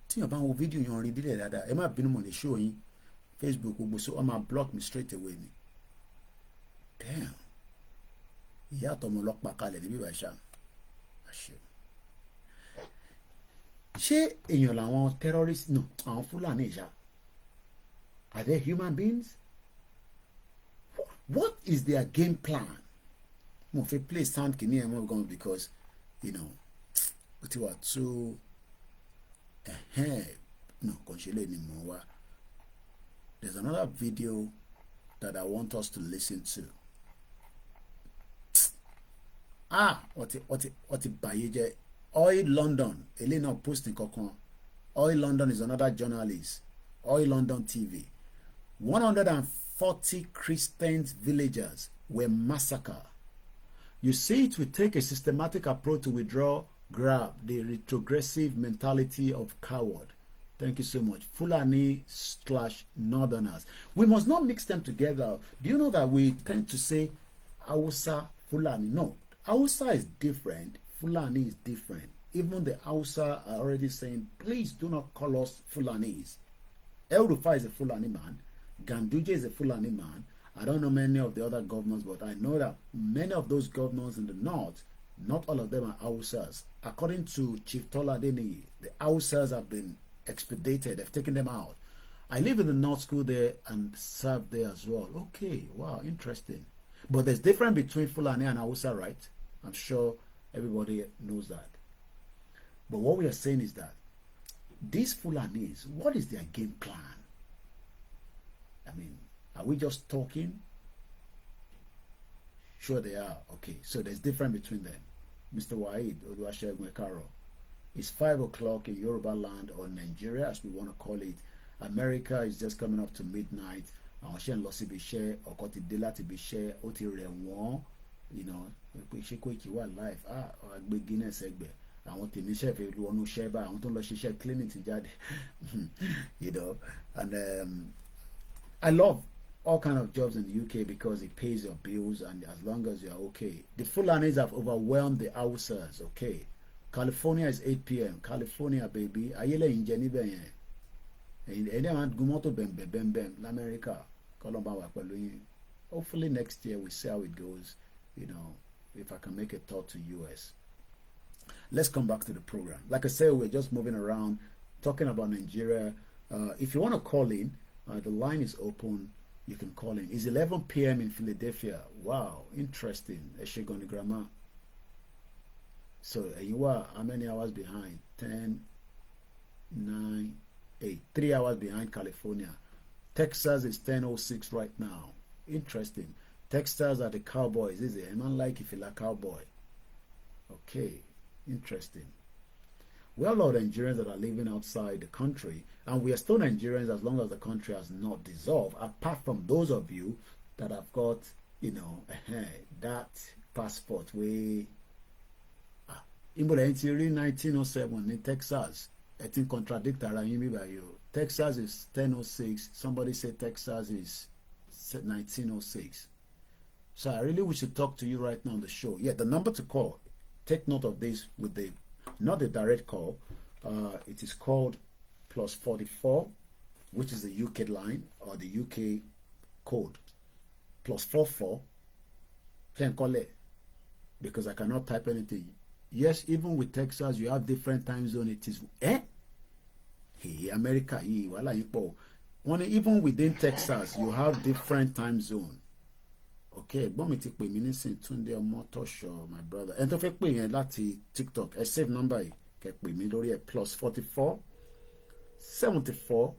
tíyàn bá ń wo fídíò yẹn rí dílẹ̀ dáadáa ẹ má bínú mọ̀ lè show yín Facebook gbogbo so ọ máa block me straight away ni. Damn, ìyá àtọmọ ọlọ́pàá kalẹ̀ níbí ìbáṣà àṣẹ. Ṣé èèyàn làwọn terrorists no àwọn Fúlàní ìṣá? Are they human beings? What is their game plan? Mo fẹ́ play sound kìíní ẹ̀ mọ́ gan because you know ó ti wà tó no kò ṣe lè ní mọ̀ wá. There's another video that I want us to listen to. What ti bàyé jẹ́ Oil London eléyìí náà posting kankan. Oil London is another journalist. Oil London TV. 140 Christian villagers were massacred. You see, it will take a systematic approach to withdraw, grab the retrogressive mentality of coward. Thank you so much. Fulani/Northerners. We must not mix them together. Do you know that we tend to say Hausa, Fulani? No, Hausa is different. Fulani is different. Even the Hausa are already saying, please do not call us Fulanis. El Rufai is a Fulani man. Ganduje is a Fulani man. I don't know many of the other governors, but I know that many of those governors in the north, not all of them are Hausas. According to Chief Tola Deni, the Hausas have been expedited. They've taken them out. I live in the North School there and served there as well. Okay, wow, interesting. But there's difference between Fulani and Hausa, right? I'm sure everybody knows that. But what we are saying is that these Fulanis, what is their game plan? I mean, are we just talking? Sure they are. Okay, so there's difference between them. Mr. Waid Oluwasegun, it's 5 o'clock in Yoruba land or Nigeria, as we want to call it. America is just coming up to midnight. Àwọn ṣe ń lọ síbi iṣẹ́, ọkọ ti dé láti ibi iṣẹ́, ó ti rẹ̀ wọ́n, you know, pé ṣé Koiki wà live, àgbé Guinness ẹgbẹ́, àwọn tèmi iṣẹ́ ìfẹ́ wọnú iṣẹ́ bá, àwọn tó ń lọ ṣiṣẹ́ cleaning ti jáde, you know, and I love all kind of jobs in the UK because it pays your bills and as long as you're okay. The Fulanis have overwhelmed the Hausas, okay. California is 8 p.m. California, baby. Ayele inje níbẹ̀ yẹn. Ẹni àwọn gumoto bẹ̀m̀bẹ̀m l'America. Kọ́lọ́mbà wà pẹ̀lú yín. Hopefully next year we see how it goes. You know, if I can make a thought to US. Let's come back to the program. Like I said, we're just moving around, talking about Nigeria. If you want to call in, the line is open. You can call in. It's 11 p.m. in Philadelphia. Wow, interesting. Eshegoni Grandma. So you are how many hours behind? 10, 9, 8. 3 hours behind California. Texas is 10:06 right now. Interesting. Texas are the Cowboys, is it? I don't like if you like cowboy. Okay, interesting. We have a lot of Nigerians that are living outside the country, and we are still Nigerians as long as the country has not dissolved, apart from those of you that have got, you know, that passport where in 1907 in Texas, I think contradict you. Texas is 10:06. Somebody said Texas is 1906. So I really wish to talk to you right now on the show. Yeah, the number to call. Take note of this with the not the direct call. It is called +44, which is the UK line or the UK code. +44 Can't call it because I cannot type anything. Yes, even with Texas, you have different time zone. It is Hey, America, wala yipo. Even within Texas, you have different time zone. Okay, ẹ̀gbọ́n mi ti pè mí nísìn Túndé Ọmọtọ́ṣọ̀, my brother. Ẹni tó fẹ́ pè yẹn láti TikTok, ẹ save number yìí, kẹ́ pè mí lórí ẹ̀ +44 74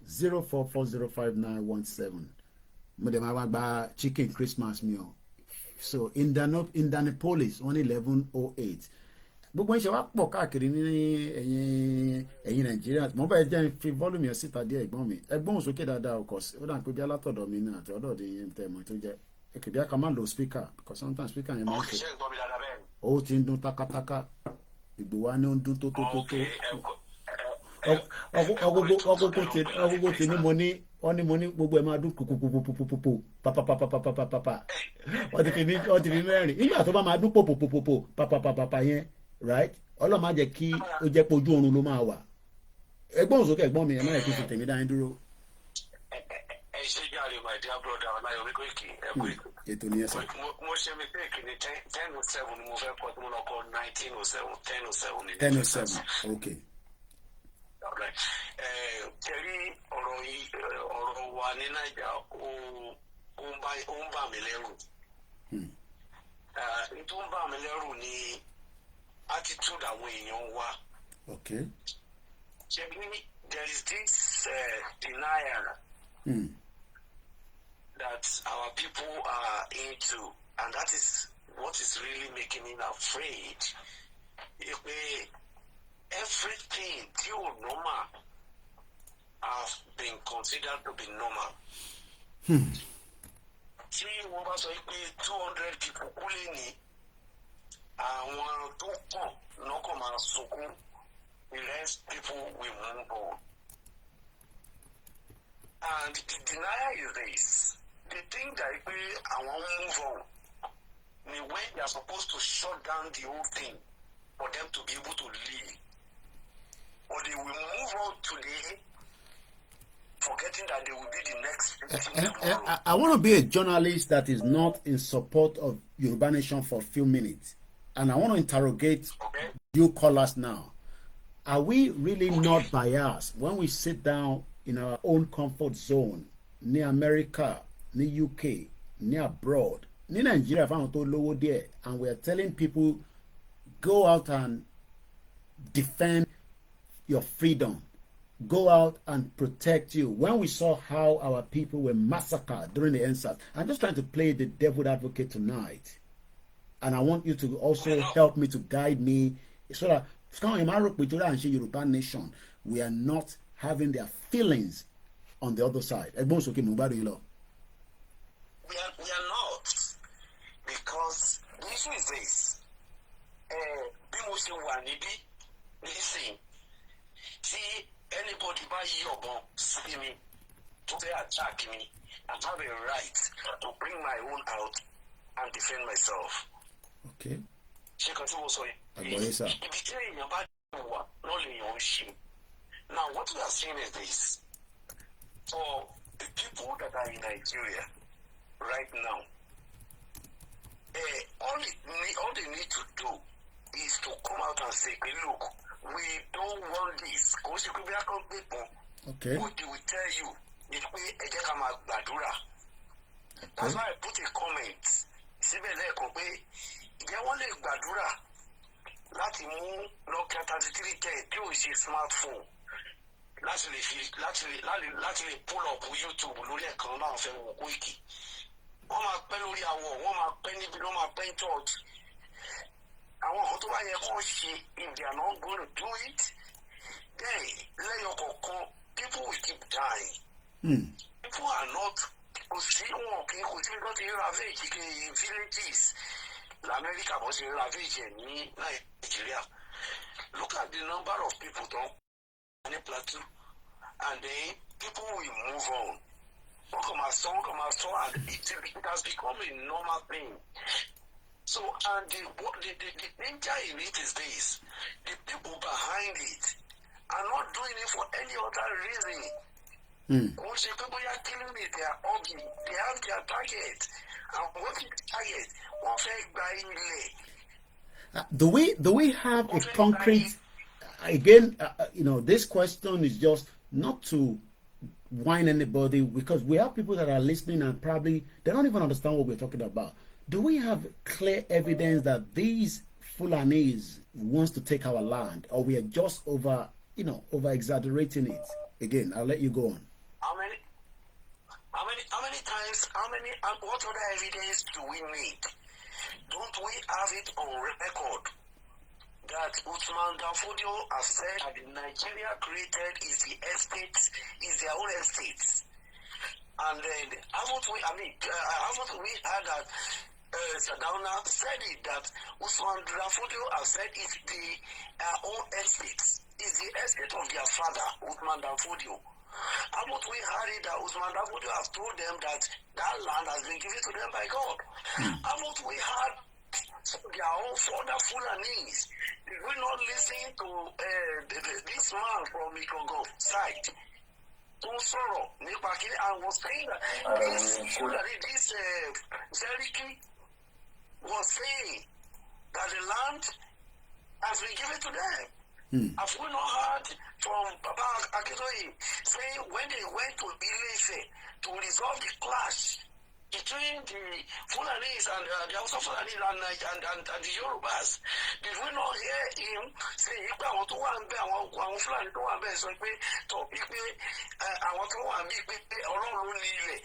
04405917. Mo dẹ̀ máa wá gba chicken Christmas meal. So Indianapolis 1108. Gbogbo ń ṣe wá pọ̀ káàkiri ní ẹ̀yin Nàìjíríà. Mo bá jẹ́ fi volume yẹn síta díẹ̀ ẹ̀gbọ́n mi. Ẹ̀gbọ́n sókè dáadáa of course. Ó dà pé bí alátọ̀dọ̀ mi náà àti ọ̀dọ̀ yẹn tẹ̀ mọ́ tó jẹ́. Ekèbí aka máa lo speaker because sometimes speaker yẹn máa ń ṣe. Ó ti ń dún takataka. Ìgbò wa ni ó ń dún tó. Ọgbogbo ti ní mo ní gbogbo ẹ̀ máa dún kòkòkòkòkòkò pàpàpàpàpàpàpà. Wọ́n ti fi mẹ́rin. Nígbà tó bá máa dún pòpòpòpò pàpàpàpà yẹn, right? Ọlọ́run má jẹ́ kí ó jẹ́ pé ojú oorun ló máa wà. Ẹ̀gbọ́n sókè ẹ̀gbọ́n mi ẹ̀ máa yẹ kí n fi tèmi dání dúró. Ẹ ṣe jáde my dear brother Ọláyọmí Kóìkì ètò ní ẹsẹ̀. mo ṣe mistake ní 10:07 ni mo fẹ́ kọ́ tí mo lọ kọ́ 19:07 10:07 ni. 10:07 okay. Tẹ̀rí ọ̀rọ̀ wa ní Naija ó ń bà mí lẹ́rù. N tó ń bà mí lẹ́rù ni attitude àwọn èèyàn wa. Okay. There is this denial that our people are into, and that is what is really making me afraid. Everything normal have been considered to be normal. Tí wọ́n bá sọ pé 200 people kú lé ní àwọn tó kàn lọ́kàn máa sunkún, the rest people will move on. And the denial is this. They think that I want to move on. When they are supposed to shut down the whole thing for them to be able to leave. Or they will move on today, forgetting that they will be the next victim tomorrow. I want to be a journalist that is not in support of Yoruba Nation for a few minutes. And I want to interrogate you callers now. Are we really not biased when we sit down in our own comfort zone, near America, near UK, near abroad, near Nigeria, and we are telling people, go out and defend your freedom. Go out and protect you. When we saw how our people were massacred during the EndSARS, I'm just trying to play the devil advocate tonight. And I want you to also help me to guide me so that Yoruba Nation, we are not having their feelings on the other side. We are not, because the issue is this. Listen, see anybody buy your bomb, see me, to attack me, and have a right to bring my own out and defend myself. Okay. Now, what we are seeing is this. For the people that are in Nigeria right now, all they need to do is to come out and say, look, we don't want this. Okay. What they will tell you is that's why I put a comment. Láti mú Nokia 3310 tí ò ṣe smartphone láti lè pull up YouTube lórí ẹ̀kan náà fẹ́ wò Koiki. Wọ́n máa pẹ́ lórí àwọ̀, wọ́n máa pẹ́ níbi, wọ́n máa pẹ́ ní church. Àwọn ọ̀kan tó bá yẹ kó ṣe, if they are not going to do it, then lẹ́yìn ọ̀kọ̀ọ̀kan people will keep dying. People are not, kò sí wọn kì í kò sí lọ́tí ravage villages. America was in ravage in Nigeria. Look at the number of people on the plateau, and then people will move on. Come and so, and it has become a normal thing. So, and the danger in it is this: the people behind it are not doing it for any other reason. Once people are killing it, they are ugly. They have their target. And what is target? One fair by Do we have a concrete? Again, this question is just not to whine anybody, because we have people that are listening and probably they don't even understand what we're talking about. Do we have clear evidence that these Fulanese wants to take our land, or we are just over exaggerating it? Again, I'll let you go on. How many times, what other evidence do we need? Don't we have it on record that Usman Danfodio has said that the Nigeria created is the estates, is their own estates? And then haven't we heard that Sadauna said it, that Usman Danfodio has said it's their own estates, is the estate of their father, Usman Danfodio? Haven't we heard it that Usman Danfodio has told them that that land has been given to them by God? Haven't we heard their own further Fulanese? Did we not listen to this man from Ikogo side? Sorrow, and was saying that this Zeriki was saying that the land has been given to them. Have we not heard from Baba Akintoye saying when they went to Ile-Ife to resolve the clash between the Fulanese and the Hausa Fulanese and the Yorubas, did we not hear him say if I want to one be àwọn Fulani tó wà bẹ́ẹ̀ sọ pé tó pípé àwọn tó wà bí pípé Ọlọ́run ní ilẹ̀?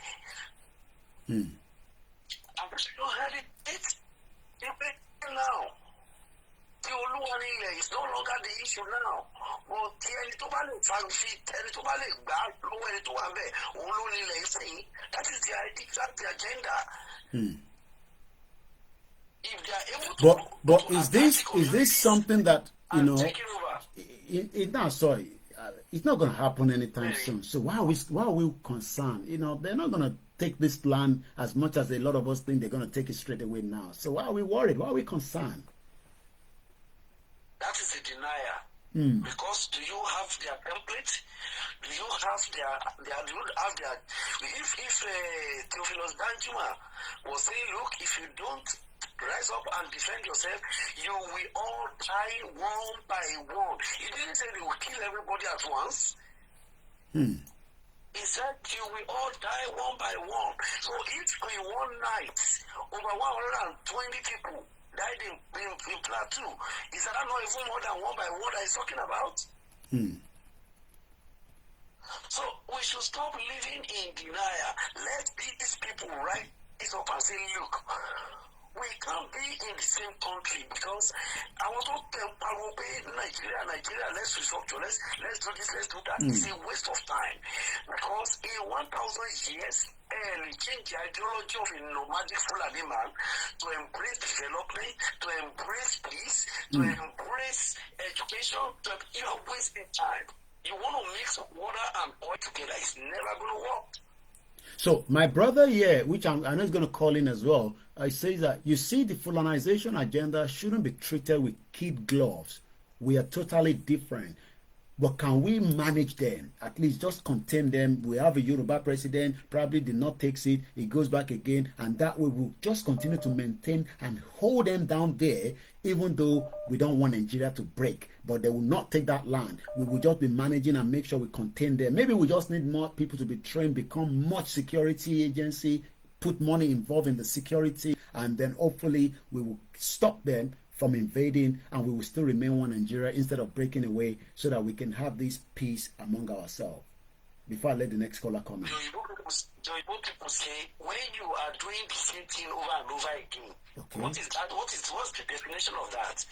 Have we not heard it? Now, the Olúwa ní ilẹ̀ is no longer the issue now. But the ẹni tó bá lè fanfit, ẹni tó bá lè gbà lọ́wọ́ ẹni tó wà bẹ́ẹ̀, òun ló ní ilẹ̀ ìsìn. That is the agenda. If they are able to, but is this something that it's not going to happen anytime soon. So why are we concerned? They're not going to take this plan as much as a lot of us think they're going to take it straight away now. So why are we worried? Why are we concerned? That is a denier. Because do you have their template? Do you have their if Theophilus Danjuma was saying, look, if you don't rise up and defend yourself, you will all die one by one. He didn't say they will kill everybody at once. He said you will all die one by one. So if in one night over 120 people died in Plateau, is that not even more than one by one that he's talking about? So we should stop living in denial. Let these people rise up and say, look, we can't be in the same country, because I want to tell Nigeria, let's restructure, let's do this, let's do that. It's a waste of time, because in 1,000 years, we change the ideology of a nomadic Fulani man to embrace development, to embrace peace, to embrace education. You are wasting time. You want to mix water and oil together, it's never going to work. So my brother here, which I know is going to call in as well, I say that you see the Fulanization agenda shouldn't be treated with kid gloves. We are totally different. But can we manage them? At least just contain them. We have a Yoruba president, probably did not take it. He goes back again. And that way we'll just continue to maintain and hold them down there, even though we don't want Nigeria to break. But they will not take that land. We will just be managing and make sure we contain them. Maybe we just need more people to be trained, become much security agency, put money involved in the security, and then hopefully we will stop them from invading, and we will still remain one Nigeria instead of breaking away, so that we can have this peace among ourselves. Before I let the next caller come in. People say when you are doing the same thing over and over again, what is that? What's the definition of that?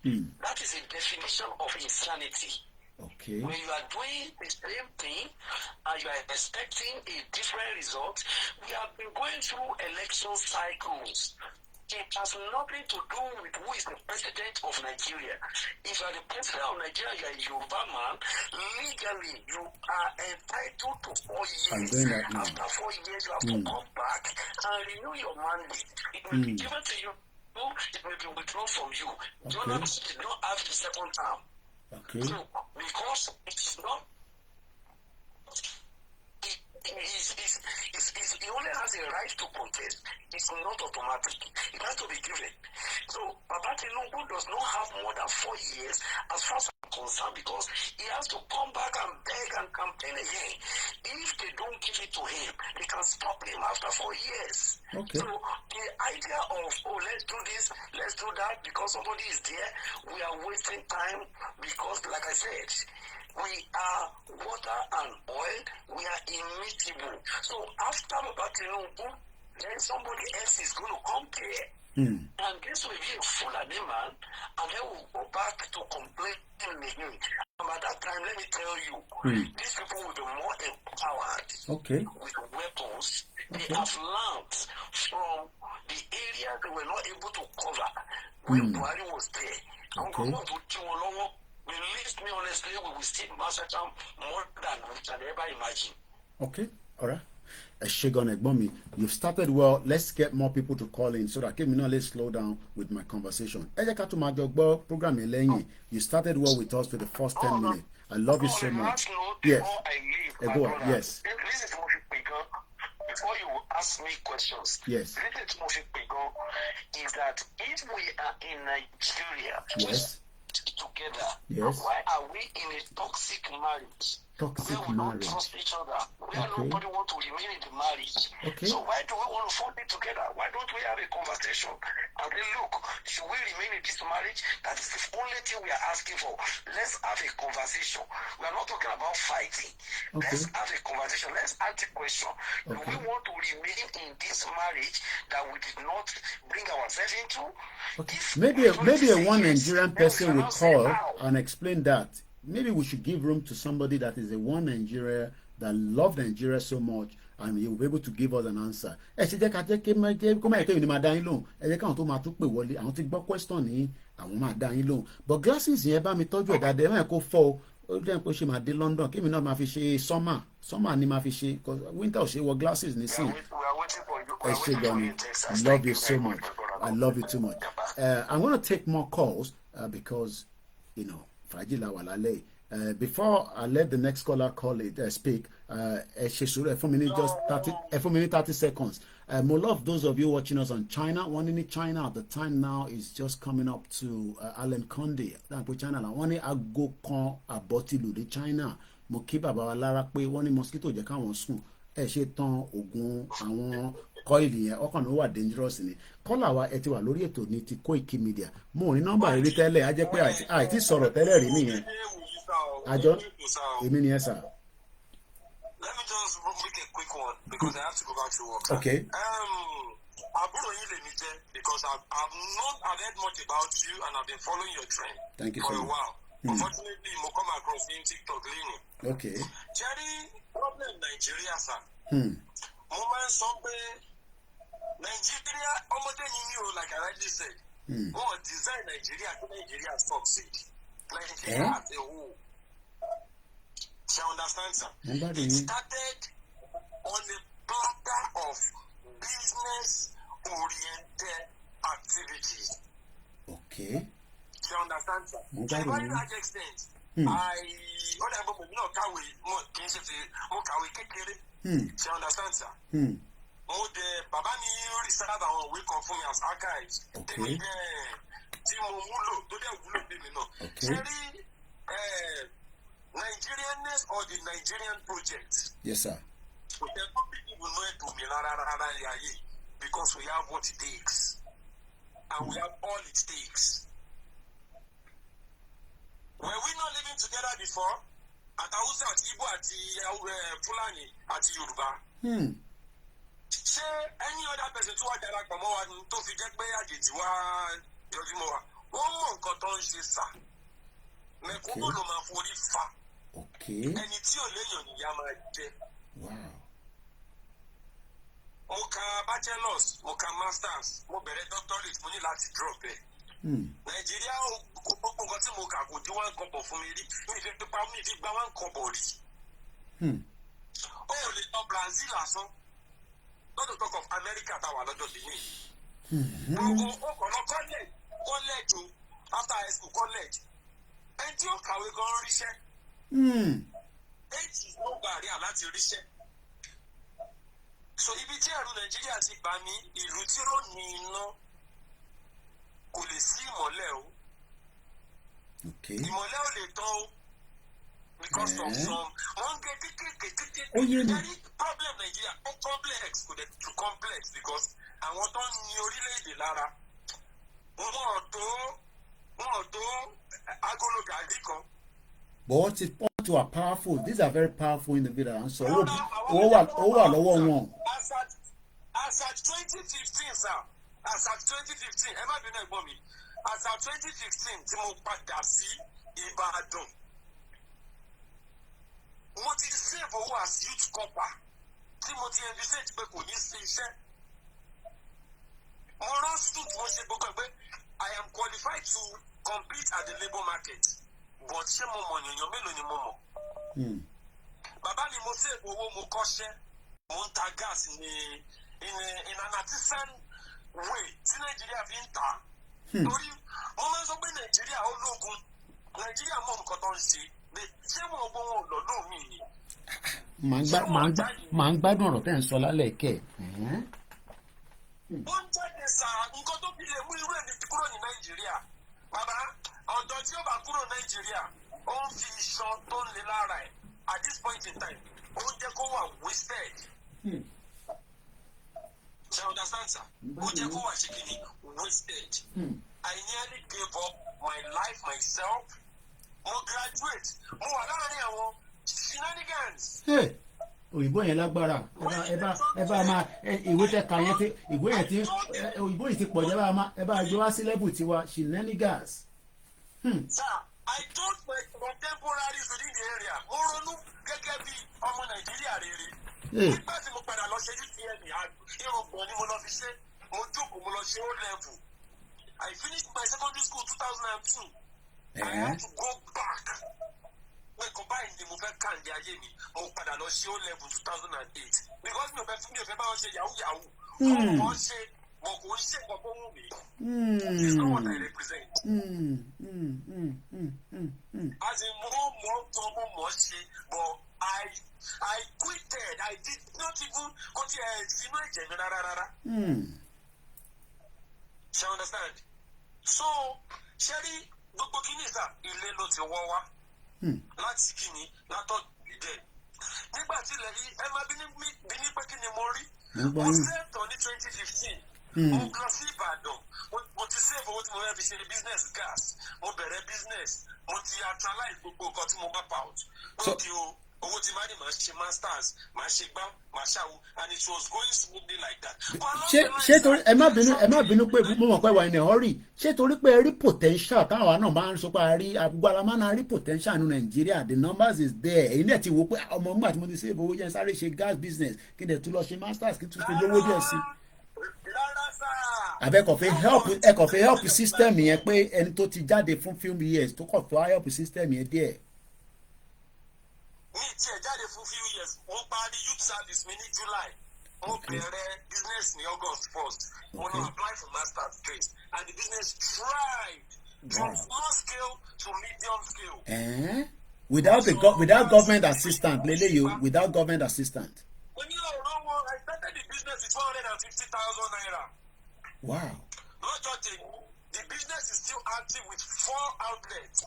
That is a definition of insanity. Okay. When you are doing the same thing and you are expecting a different result, we have been going through election cycles. It has nothing to do with who is the president of Nigeria. If you are the president of Nigeria, you are a Yoruba man, legally you are entitled to 4 years. After 4 years, you have to come back and renew your mandate. It will be given to you, it will be withdrawn from you. Jonathan did not have the second term. So, because it's not, he's he only has a right to contest. It's not automatic. It has to be given. So Baba Tinubu does not have more than 4 years as far as I'm concerned, because he has to come back and beg and campaign again. If they don't give it to him, they can stop him after 4 years. Okay. So the idea of, oh, let's do this, let's do that, because somebody is there, we are wasting time, because like I said, we are water and oil, we are immutable. So after Baba Tinubu, then somebody else is going to come there. And this will be a Fulani man, and then we'll go back to complain again. And by that time, let me tell you, these people will be more empowered with weapons. They have learned from the area they were not able to cover when Buhari was there. And government will do a lot. Believe me, honestly, we will still massacre more than we can ever imagine. Okay, all right. Shegon Egbomi, you've started well. Let's get more people to call in so that let's slow down with my conversation. Program you started well with us for the first 10 minutes. I love you so much. Yes. Go on. Yes. Before you ask me questions, yes, is that if we are in Nigeria, yes, together, yes, why are we in a toxic marriage? Toxic where we marriage. don't trust each other. Where nobody wants to remain in the marriage. So why do we want to fold it together? Why don't we have a conversation and then look, should we remain in this marriage? That is the only thing we are asking for. Let's have a conversation. We are not talking about fighting. Let's have a conversation. Let's ask the question. Do we want to remain in this marriage that we did not bring ourselves into? Maybe a one Nigerian person would call and explain that. Maybe we should give room to somebody that is a one Nigeria that love Nigeria so much, and he will be able to give us an answer. But glasses yẹn bá mi tọ́jú ẹ̀ dáadáa ẹ̀ máa kó fọ́ o. Ó dẹ́n pé ó ṣe máa dé London kí mi náà máa fi ṣe summer ni máa fi ṣe, because winter ò ṣe wọ glasses nísìnyí. I love you so much. I love you too much. I'm going to take more calls because, before I let the next caller call it speak, for me 30 seconds. More love those of you watching us on China. One in China at the time now is just coming up to Alan Conde. China one in Ago Kon Abotilu de China. Mo kí bàbá wa lára pé wọ́n ní mosquito jẹ́ káwọn sùn. Ṣe tán oògùn àwọn kọ́ìlì yẹn ọkàn ló wà dangerous ni. Kọ́là wa ẹ ti wà lórí ètò ní ti Koiki Media. Mo ní nọ́mbà rí tẹ́lẹ̀ á jẹ́ pé àìtí sọ̀rọ̀ tẹ́lẹ̀ rí nìyẹn. Àjọ èmi ni ẹ sà. Let me just make a quick one because I have to go back to work. Okay. Àbúrò yín lèmi jẹ́ because I've heard much about you and I've been following your trend for a while. Unfortunately, mo come across in TikTok leaning. Okay. Jerry, problem Nigeria, sir. Mo máa ń sọ pé Nigeria, ọmọdé ni mi o, like I rightly said. Wọ́n design Nigeria to Nigeria succeed. Nigeria as a whole. You understand, sir? It started on a platter of business-oriented activities. Okay. You understand, sir? To a very large extent, you understand, sir? Baba mi reserve àwọn òwe kan fún mi as archives. Tí mo múlò tó dẹ̀ wúlò bí mi náà. Ṣé Nigerianness or the Nigerian project? Yes, sir. We can put people know it to me because we have what it takes. And we have all it takes. Were we not living together before? At Hausa, at Igbo, at Fulani, at Yoruba. Ṣé any other person tó wà darapọ̀ mọ́ wa tó fi jẹ́ pé àjèjì wa yọjú mọ́ wa? Wọ́n mọ̀ nǹkan tó ń ṣe sà. Mẹ̀kúnnù ló máa forí fa. Ẹni tí ò léèyàn nìyá máa jẹ. Mo ka bachelors, mo ka masters, mo bẹ̀rẹ̀ doctorate, mo ní láti drop ẹ̀. Nàìjíríà gbogbo nǹkan tí mo kà kò dín one kọ́bọ̀ fún mi rí. Mi fi pípa mi fi gba one kọ́bọ̀ rí. Ó lè tọ́ Brazil lásán. Not to talk of America táwa lọ́jọ́ bìíní. Ó kàn lọ college o, after high school college. Ẹni tí ó kàwé gan ríṣẹ́. Age is no barrier láti ríṣẹ́. So ibi tí ẹ̀rù Nàìjíríà ti bá mi, ìlú tí ó ní iná kò lè sí ìmọ́lẹ̀ o. Ìmọ́lẹ̀ ò lè tán o. Because of some one get problem Nigeria complex kò dẹ̀ too complex because àwọn tó ń ní orílẹ̀-èdè lára wọn ò tó agolo gàdí kan. But what is point you are powerful? These are very powerful individuals. So ó wà lọ́wọ́ wọn. As at 2015 sir, as at 2015 ẹ má bínú ẹ̀gbọ́n mi, as at 2015 tí mo padà sí Ìbàdàn. Mo ti save owó as youth corper tí mo ti envisage pé kò ní sí iṣẹ́. Mo rán suit mo ṣe gbogbo pé I am qualified to compete at the labour market but ṣé mo mọ̀ yànyàn mélòó ni mo mọ̀. Bàbá mi mo save owó mo kọ́ṣẹ́ mo ń ta gas ní in an artisan way tí Nàìjíríà fi ń tà. Torí mo máa ń sọ pé Nàìjíríà ó lógun, Nàìjíríà mọ̀ nǹkan tó ń ṣe. Ṣé wọn gbọ́ wọn lọ́dún mi ni? Màá ń gbádùn ọ̀rọ̀ tẹ́ ń sọ lálẹ́ kẹ́. Wọ́n jáde sá nǹkan tó fi lè mú irú ẹni kúrò ní Nàìjíríà. Bàbá ọ̀dọ́ tí ó bá kúrò Nàìjíríà ó ń fi iṣan tó ń le lára ẹ̀ at this point in time ó ń jẹ́ kó wà wasted. Ṣé o understand sir? Ó jẹ́ kó wà ṣe kí ni wasted. I nearly gave up my life myself. Mo graduate mo wà láàrin àwọn shenanigans. Òyìnbó yẹn lágbára ẹ bá máa ìwé tẹ ka yẹn tí ìwé yẹn tí òyìnbó yìí ti pọ̀ jẹ́ ẹ bá gbé wá sí level tiwa shenanigans. Sir, I told my contemporaries within the area mo ronú gẹ́gẹ́ bí ọmọ Nàìjíríà rere. Nígbà tí mo padà lọ ṣe UTN irùngbọ̀n ni mo lọ fi ṣe mo jókòó mo lọ ṣe O level. I finished my secondary school 2002. I had to go back. When combined the move candy ayé mi, mo padà lọ ṣe O level 2008. Because mi ò fẹ́ bá wọn ṣe yahoo. Wọ́n ṣe mo kò ń ṣe kọ̀ọ̀kan wù mí. It's not what I represent. As in mo ṣe, but I quitted. I did not even go to sínú ẹ̀jẹ̀ mi rárá. Ṣé you understand? So, Sherry. Gbogbo kí ni sà ilé ló ti wọ́ wá láti kí ni látọ̀ ìdẹ nígbà tí ilẹ̀ yìí ẹ máa bí ní pé kí ni mo rí mo sẹ́ẹ̀tọ̀ ní 2015 mo lọ sí Ìbàdàn mo ti save owó tí mo fẹ́ fi ṣe business gas mo bẹ̀rẹ̀ business mo ti actualize gbogbo nǹkan tí mo map out lókè o owó tí máa ní màá ṣe masters màá ṣe gbá màá ṣàwò and it was going smoothly like that. ṣé torí ẹ má bínú pé mo mọ̀ pé wà ní hurry ṣé torí pé ẹ rí potential táwa náà máa ń sọ pé a rí agbára máa ń rí potential ní Nàìjíríà the numbers is there èyí náà ti wò pé ọmọ nígbà tí mo ti save owó yẹn sáré ṣe gas business kí n dẹ̀ tún lọ ṣe masters kí n tún fi lówó díẹ̀ sí. àbẹ́kọ̀fẹ́ help system yẹn pé ẹni tó ti jáde fún few years tó kọ̀ tó help system yẹn díẹ̀. Mi tiẹ̀ jáde fún few years mo parí youth service mi ní July mo bẹ̀rẹ̀ business ní August 1st mo lọ apply for master's degree and the business thrived from small scale to medium scale. Without government assistance leleyo without government assistance. When you know what I started the business with 150,000 naira. Wow. Not just the business is still active with 4 outlets.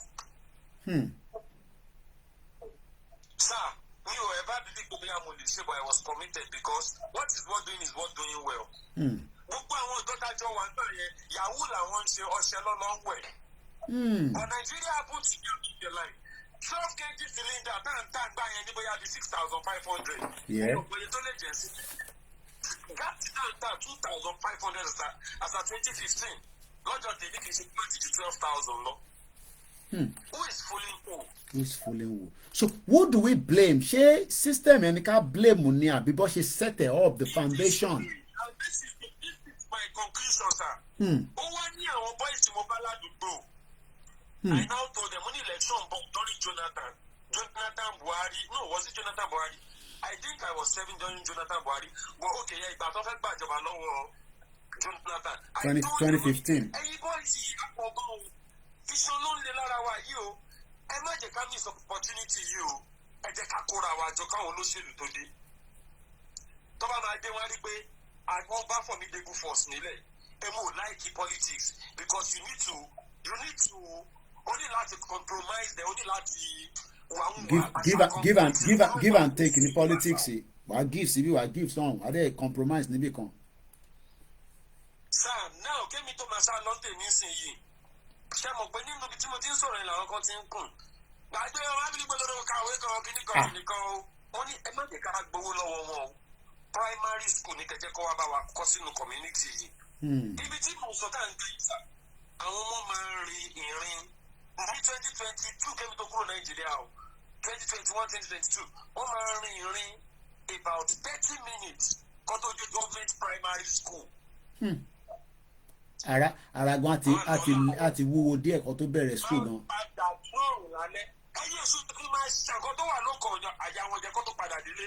Sir, me or ever believe but I was committed because what is what doing is what doing well. Gbogbo àwọn ìtọ́jú wa ń gbà yẹn yahoo làwọn ń ṣe ọṣẹ lọ́lọ́wẹ̀. But Nigeria happen to you in the line. 12 kg cylinder tá gbà yẹn ní bóyá bí 6,500. Òye tó lè jẹ́ sí. Gas cylinder 2,500 as at 2015. Lọ́jọ́ tèmi kì í ṣe pé ti 12,000 lọ. Who is fooling who? So who do we blame? Ṣé system ẹni ká blame ni àbí bó ṣe set up the foundation? This is my conclusion, sir. Ó wá ní àwọn boys tí mo bá ládùúgbò. I now told them when election during Jonathan Buhari. No, was it Jonathan Buhari? I think I was serving during Jonathan Buhari. But okay, yeah, ìgbà tó fẹ́ gbàjọba lọ́wọ́ Jonathan. 2015. Ẹyin boys yìí àpọ̀gbọ́n iṣan ló ń lé lára wa yìí o. Ẹ má jẹ́ ká miss opportunity yìí o. Ẹ jẹ́ ká kóra wa jọ káwọn olóṣèlú tó dé. tó bá máa dé wọn rí pé àwọn bá formidable force nílẹ̀ ẹ mú like politics because you need to only láti compromise the only láti give and take ní politics wàá give síbí wàá give sọ̀hún wàá dẹ̀ compromise níbì kan. sir now kémi tó máa ṣá lọ́tẹ̀ nísìnyìí ṣé mo pé nínú ibi tí mo ti ń sọ̀rọ̀ ìlànà kan ti ń kùn gbàgbé wọn á bí gbọ́dọ̀ kàwé kan kíní kan nìkan o wọ́n ní ẹ má jẹ́ ká gbowó lọ́wọ́ wọn o primary school ní kẹjẹ kọ́ wá bá wa kọ́ sínú community yìí ibi tí mo sọ ká ń gbé yìí sá àwọn ọmọ máa ń rin ìrìn ní 2022 kémi tó kúrò Nàìjíríà o 2021-2022 wọ́n máa ń rin ìrìn about 30 minutes kó tó dé government primary school. ara gan àti wúwo díẹ̀ kan tó bẹ̀rẹ̀ school gan. padà tún ọ̀rùn lálẹ́ ẹ̀yìn èso tó máa ṣàkó tó wà lóko ọ̀yàn àyà wọn jẹ́ kó tó padà délé.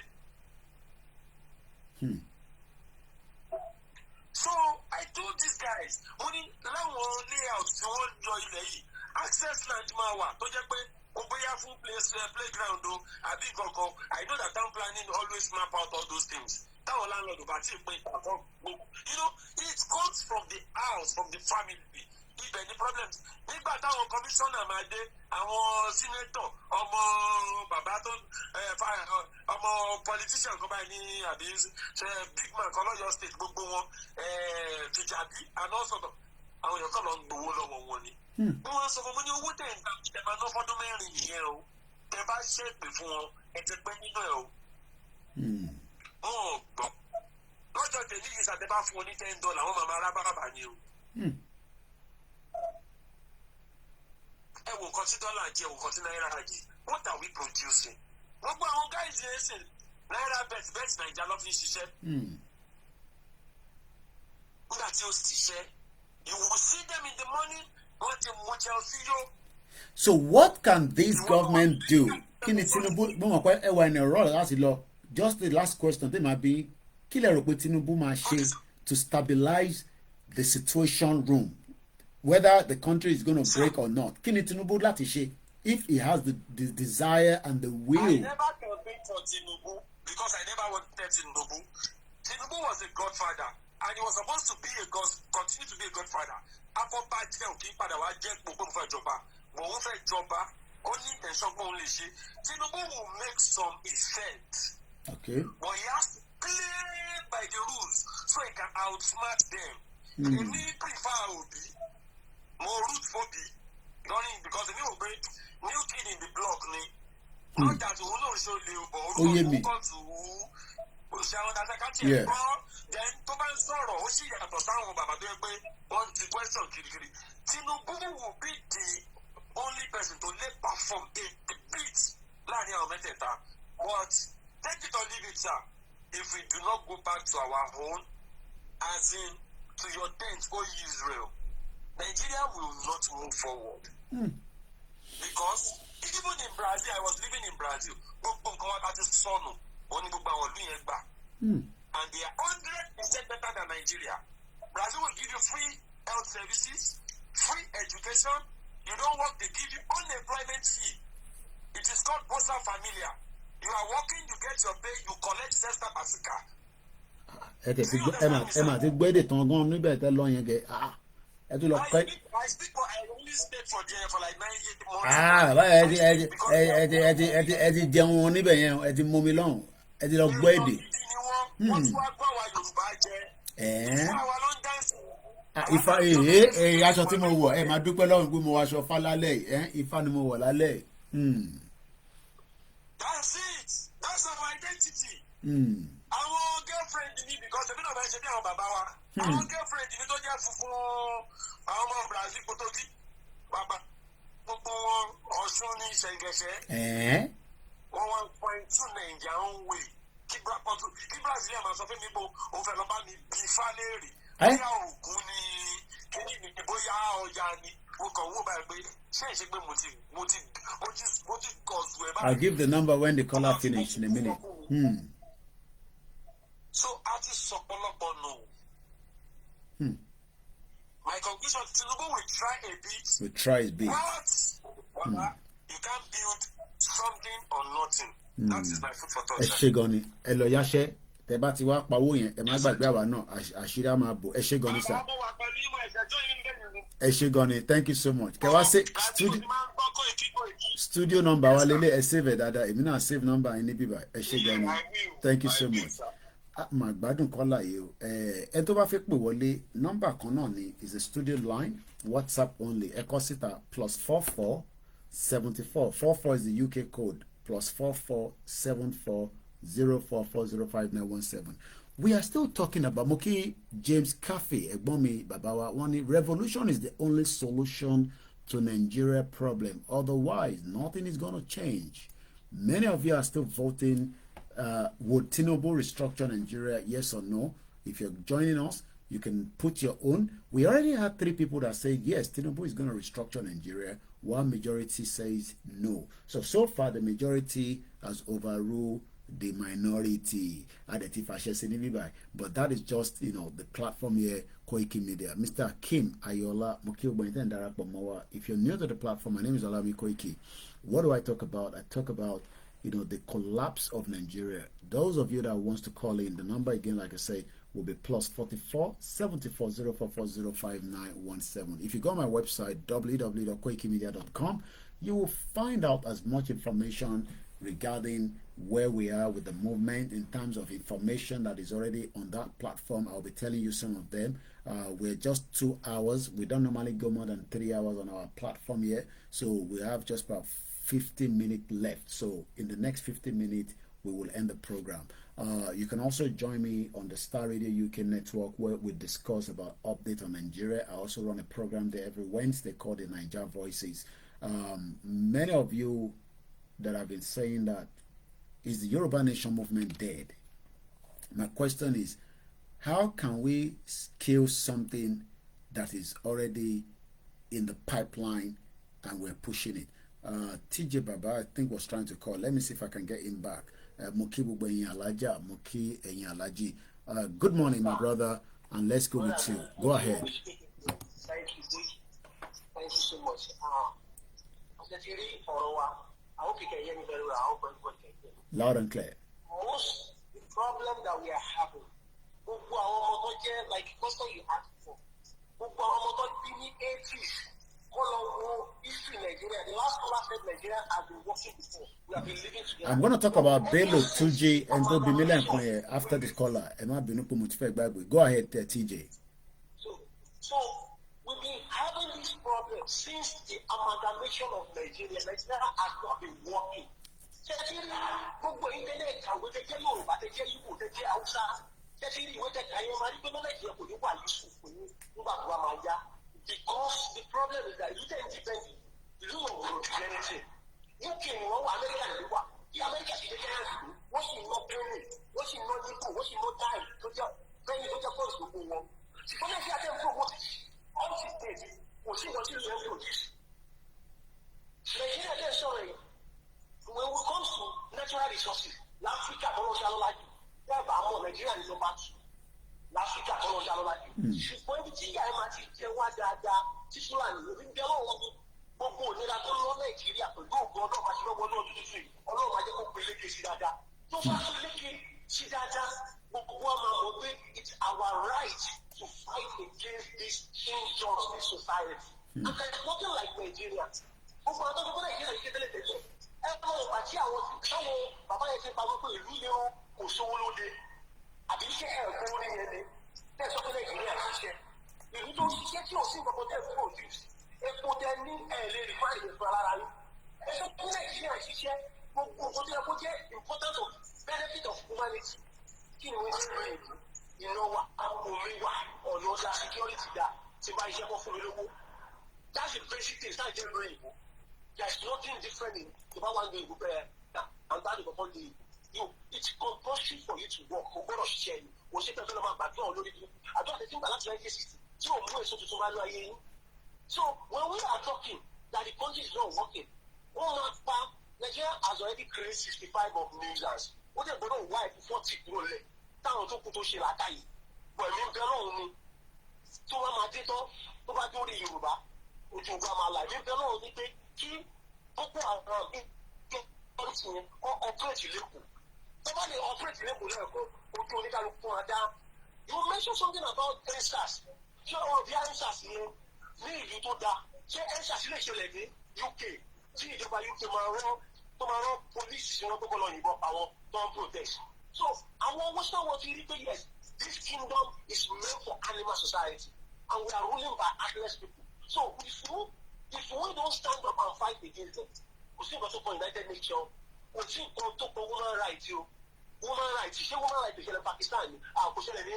So I told these guys mo ní láwọn layout tí wọ́n yọ ilẹ̀ yìí access land máa wà tó jẹ́ pé ó bóyá fún playground o àbí kankan I know that town planning always map out all those things. Táwọn landlord ò bá tí ì pín ìpàkọ́ gbogbo it comes from the house from the family ibẹ̀ ni problems nígbà táwọn commissioner máa dé àwọn senator ọmọ bàbá tó ọmọ politician kan báyìí ní àbí big man kan lọ́yọ̀ state gbogbo wọn Fìjàbí and all sort of àwọn èèyàn kan lọ ń gbowó lọ́wọ́ wọn ni. wọ́n sọ fún mi ní owó tẹ̀ ń gbà ẹ máa ná fọ́dún mẹ́rin yìí o tẹ bá ṣèpè fún wọn ẹ ti pẹ́ nínú ẹ o. gbọ́ lọ́jọ́ tèmi yìí sàtẹ́ bá fún wọn ní $10 wọ́n máa rábàràbà ni o. ẹ wo nǹkan tí dọ́là jẹ́ nǹkan tí náírà jẹ́ what are we producing? gbogbo àwọn guys yẹn sìn náírà bet naija ló fi ń ṣiṣẹ́. nígbà tí ó ṣiṣẹ́ you will see them in the morning wọ́n ti mú Chelsea yó. So what can this government do? Kí ni Tinubu mo mọ̀ pé ẹ wà ní ọ̀rọ̀ láti lọ just the last question tí màá bí kí lẹ rò pé Tinubu máa ṣe to stabilize the situation room whether the country is going to break or not. Kí ni Tinubu láti ṣe if he has the desire and the will? I never campaigned for Tinubu because I never wanted Tinubu. Tinubu was a godfather and he was supposed to be continue to be a godfather. Afọbajẹ òkè padà wá jẹ́ gbogbo nǹkan ìjọba but wọ́n fẹ́ jọba ó ní ìtẹ̀sọ́gbọ́n òun lè ṣe. Tinubu will make some effect. Okay. But he has to play by the rules so he can outsmart them. Èmi prefer Obi. More root for Obi. Because the new kid in the block ni. Not that we know show you but we go to òṣìṣẹ́ àtàkàtì ẹ̀kọ́ then tó bá ń sọ̀rọ̀ ó sì yàtọ̀ sáwọn bàbá tó yẹ pé wọ́n ti question kirikiri. Tinubu will be the only person to let perform a debate láàrin àwọn mẹ́tẹ̀ẹ̀ta but take it or leave it sir if we do not go back to our own as in to your tent o Israel Nigeria will not move forward. Because even in Brazil I was living in Brazil gbogbo nǹkan wa láti sọnù wọ́n ní gbogbo àwọn ìlú yẹn gbà and they are 100% better than Nigeria. Brazil will give you free health services, free education. You don't work, they give you unemployment fee. It is called Bolsa Familia. You are working, you get your pay, you collect Cesta Basica. Emma ti gbé èdè tán gan níbẹ̀ tẹ́ lọ yẹn gẹ̀ ẹ tún lọ pẹ́. I speak for I only stayed for there for like 9 months. Báyọ̀ ẹ ti jẹun wọn níbẹ̀ yẹn ẹ ti mú mi lọ́hùn ẹ ti lọ gbọ́ èdè. Wọ́n tún wá gbọ́ wa Yorùbá jẹ. Fún àwa ló ń dáǹsì. Ifá aṣọ tí mo wọ̀ ẹ máa dúpẹ́ lọ́rùn pé mo wọ aṣọ fá lálẹ́ Ifá ni mo wọ̀ lálẹ́. That's it. That's our identity. Àwọn girlfriend mi because èmi náà bá ṣe bí àwọn bàbá wa. Àwọn girlfriend mi tó jẹ́ funfun àwọn ọmọ Brazil kótókì bàbá gbogbo wọn Ọ̀ṣun ní ṣẹ̀ǹgẹ̀ṣẹ̀. 1.2 Naija ń wè kí Brazil máa sọ fún mi bó o fẹ́ lọ bá mi bí fálẹ́rì bóyá Ògùn ni kíní ni bóyá ọjà ni mo kàn wó báyìí pé ṣé ìṣe pé mo ti gọ̀ọ̀sù ẹ̀ báyìí. I'll give the number when the caller finish in a minute. So a ti sọ̀pọ̀lọpọ̀ nù. My conclusion Tinubu will try a bit. We'll try his bit. But you can't build something or nothing. That is my food for thought. Ẹ ṣé gan ni ẹ lọ yáṣẹ́ tẹ́ bá ti wá pawó yẹn ẹ má gbàgbé àwa náà àṣírí á máa bò ẹ ṣé gan ni sir. Ẹ ṣé gan ni, thank you so much. Kẹ́ wá ṣe studio number wa lélẹ̀ ẹ save ẹ̀ dáadáa èmi náà save number yín níbí báyìí ẹ ṣé gan ni, thank you so much. Mà gbádùn kọ́là yìí o ẹ tó bá fẹ́ pè wọlé nọ́mbà kan náà ni is a studio line WhatsApp only ẹ kọ síta +44 74 44 is the UK code +44 74 044 05917. We are still talking about Moki James Cafe ẹ̀gbọ́n mi bàbá wa wọ́n ní revolution is the only solution to Nigeria problem, otherwise nothing is going to change. Many of you are still voting would Tinubu restructure Nigeria, yes or no? If you're joining us, you can put your own. We already had 3 people that say yes, Tinubu is going to restructure Nigeria. One majority says no. So far the majority has overruled the minority. But that is just, the platform here, KOIKIMEDIA. Mr. Kim Ayola if you're new to the platform, my name is Olami Koiki. What do I talk about? I talk about the collapse of Nigeria. Those of you that wants to call in, the number again, like I say, will be +44 74 044 05917. If you go on my website, www.koikimedia.com, you will find out as much information regarding where we are with the movement in terms of information that is already on that platform. I'll be telling you some of them. We're just 2 hours. We don't normally go more than 3 hours on our platform here. So we have just about 15 minutes left. So in the next 15 minutes, we will end the program. You can also join me on the Star Radio UK network where we discuss about update on Nigeria. I also run a program there every Wednesday called the Niger Voices. Many of you that have been saying that is the Yoruba Nation movement dead? My question is, how can we kill something that is already in the pipeline and we're pushing it? TJ Baba, I think, was trying to call. Let me see if I can get him back. Good morning, my brother, and let's go with you. Go ahead. Thank you so much. I hope you can hear me very well. I hope everybody can hear me. Loud and clear. Most the problem that we are having, like the question you asked for, the last caller said Nigeria has been working before. We have been living together. I'm going to talk about Bello, 2G, and Bimile and after this caller. Go ahead, TJ. So we've been having this problem since the amalgamation of Nigeria. Nigeria has not been working. Because the problem is that you don't depend. You don't produce anything. You can know American. America is the what you not paying, what you not equal, what you not time. So you're paying what you're supposed to do. So when I see them for what all this thing, what you have produced. Nigeria, sorry. When it comes to natural resources, Africa, Nigeria is no match. Africa, ṣùgbọ́n ibi tí ìyá ẹ̀ máa ti jẹ́ wá dáadáa tí Fúlàní lórí bí ọlọ́run gbogbo ònira tó lọ Nàìjíríà pẹ̀lú ògùn ọlọ́run máa ṣe lọ́wọ́ lọ́dún tuntun yìí ọlọ́run máa jẹ́ kó peléke sí dáadáa tó bá peléke sí dáadáa gbogbo wa máa mọ̀ pé it's our right to fight against this injustice society and there is nothing like Nigeria gbogbo àwọn tó gbogbo Nàìjíríà yìí tẹ́lẹ̀ tẹ́lẹ̀ ẹ mọ ìgbà tí àwọn bàbá yẹn ti pa gbogbo ìlú yẹn kò sówó lóde àbí iṣẹ́ ẹ̀kọ́ orí yẹn ni tẹ́ sọ pé Nàìjíríà ṣiṣẹ́ ìlú tó ṣiṣẹ́ tí ò sí nǹkan tẹ́ fún òfin epo tẹ ní ẹ̀ẹ́lẹ́ rìfáìlì fún alára yìí ẹ sọ pé Nàìjíríà ṣiṣẹ́ gbogbo nǹkan tó yẹ kó jẹ́ important of benefit of humanity kí ni wọ́n ṣe ń rìn ìlú iná wa omi wa ọ̀nà ọ̀dà security dà tí bá iṣẹ́ kọ́ fún mi lówó that's the basic thing sáà jẹ́ ìlú ìbò there is nothing different in ìbá wa ń gbé ìbò bẹ́ẹ̀ and that is the point it's compulsory for you to work o gbọ́dọ̀ ṣiṣẹ́ yìí o ṣe pẹ̀lú ọmọ àgbàdo ọ̀hún lórí bí àdúrà tẹ̀sí ń gbà láti 1960 tí o mú èso tuntun máa lọ ayé yín. So when we are talking that the country is not working wọ́n máa pa Nigeria has already created 65 of nuisance ó dẹ̀ gbọ́dọ̀ wá ẹ̀kú 40 kúrò lẹ̀ táwọn tó kú tó ṣe làákàyè bọ̀ ẹ̀mí bẹ́ẹ̀ lọ́hùn ni tó bá máa dé tán tó bá dórí Yorùbá ojú ọgbà máa là ẹ̀mí bẹ́ẹ̀ lọ́hùn ni pé kí gbogbo àwọn ọ̀pẹ́ẹ̀tì lẹ́kọ̀ọ́ Nobody operates in a you mentioned something about NSAS. So, the NSAS in you told that. So, NSAS in UK. See, the UK tomorrow police, you know, to go on your power, don't protest. So, I want what you read. Yes, this kingdom is meant for animal society, and we are ruling by heartless people. So, if we don't stand up and fight against them, we see what's for United Nations, we see what to human rights, woman rights, ṣé woman rights ìṣẹ̀lẹ̀ Pakistan ni kò ṣẹlẹ̀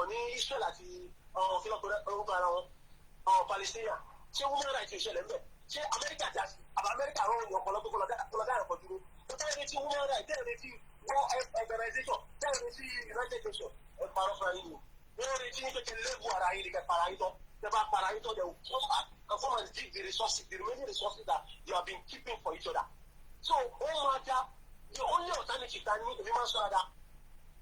ní Israel àti orúkọ ara wọn Palestinian ṣé woman rights ìṣẹ̀lẹ̀ ń bẹ̀ ṣé America jà sí àbá America rọrùn ní ọ̀pọ̀lọpọ̀ kọlọ́dá ẹ̀kọ́ dúró ó tẹ́lẹ̀ tí woman rights tẹ́lẹ̀ tí World Organization tẹ́lẹ̀ tí United Nations ẹ̀ parọ́ fún ayé ni wọ́n rí tí ní kékeré lébù ara yìí kẹ́ para yìí tán tẹ́ bá para yìí tán they will come back and come and give the resources the remaining resources that you have been keeping for each other. So ó máa dá. The only alternative that need to be managed that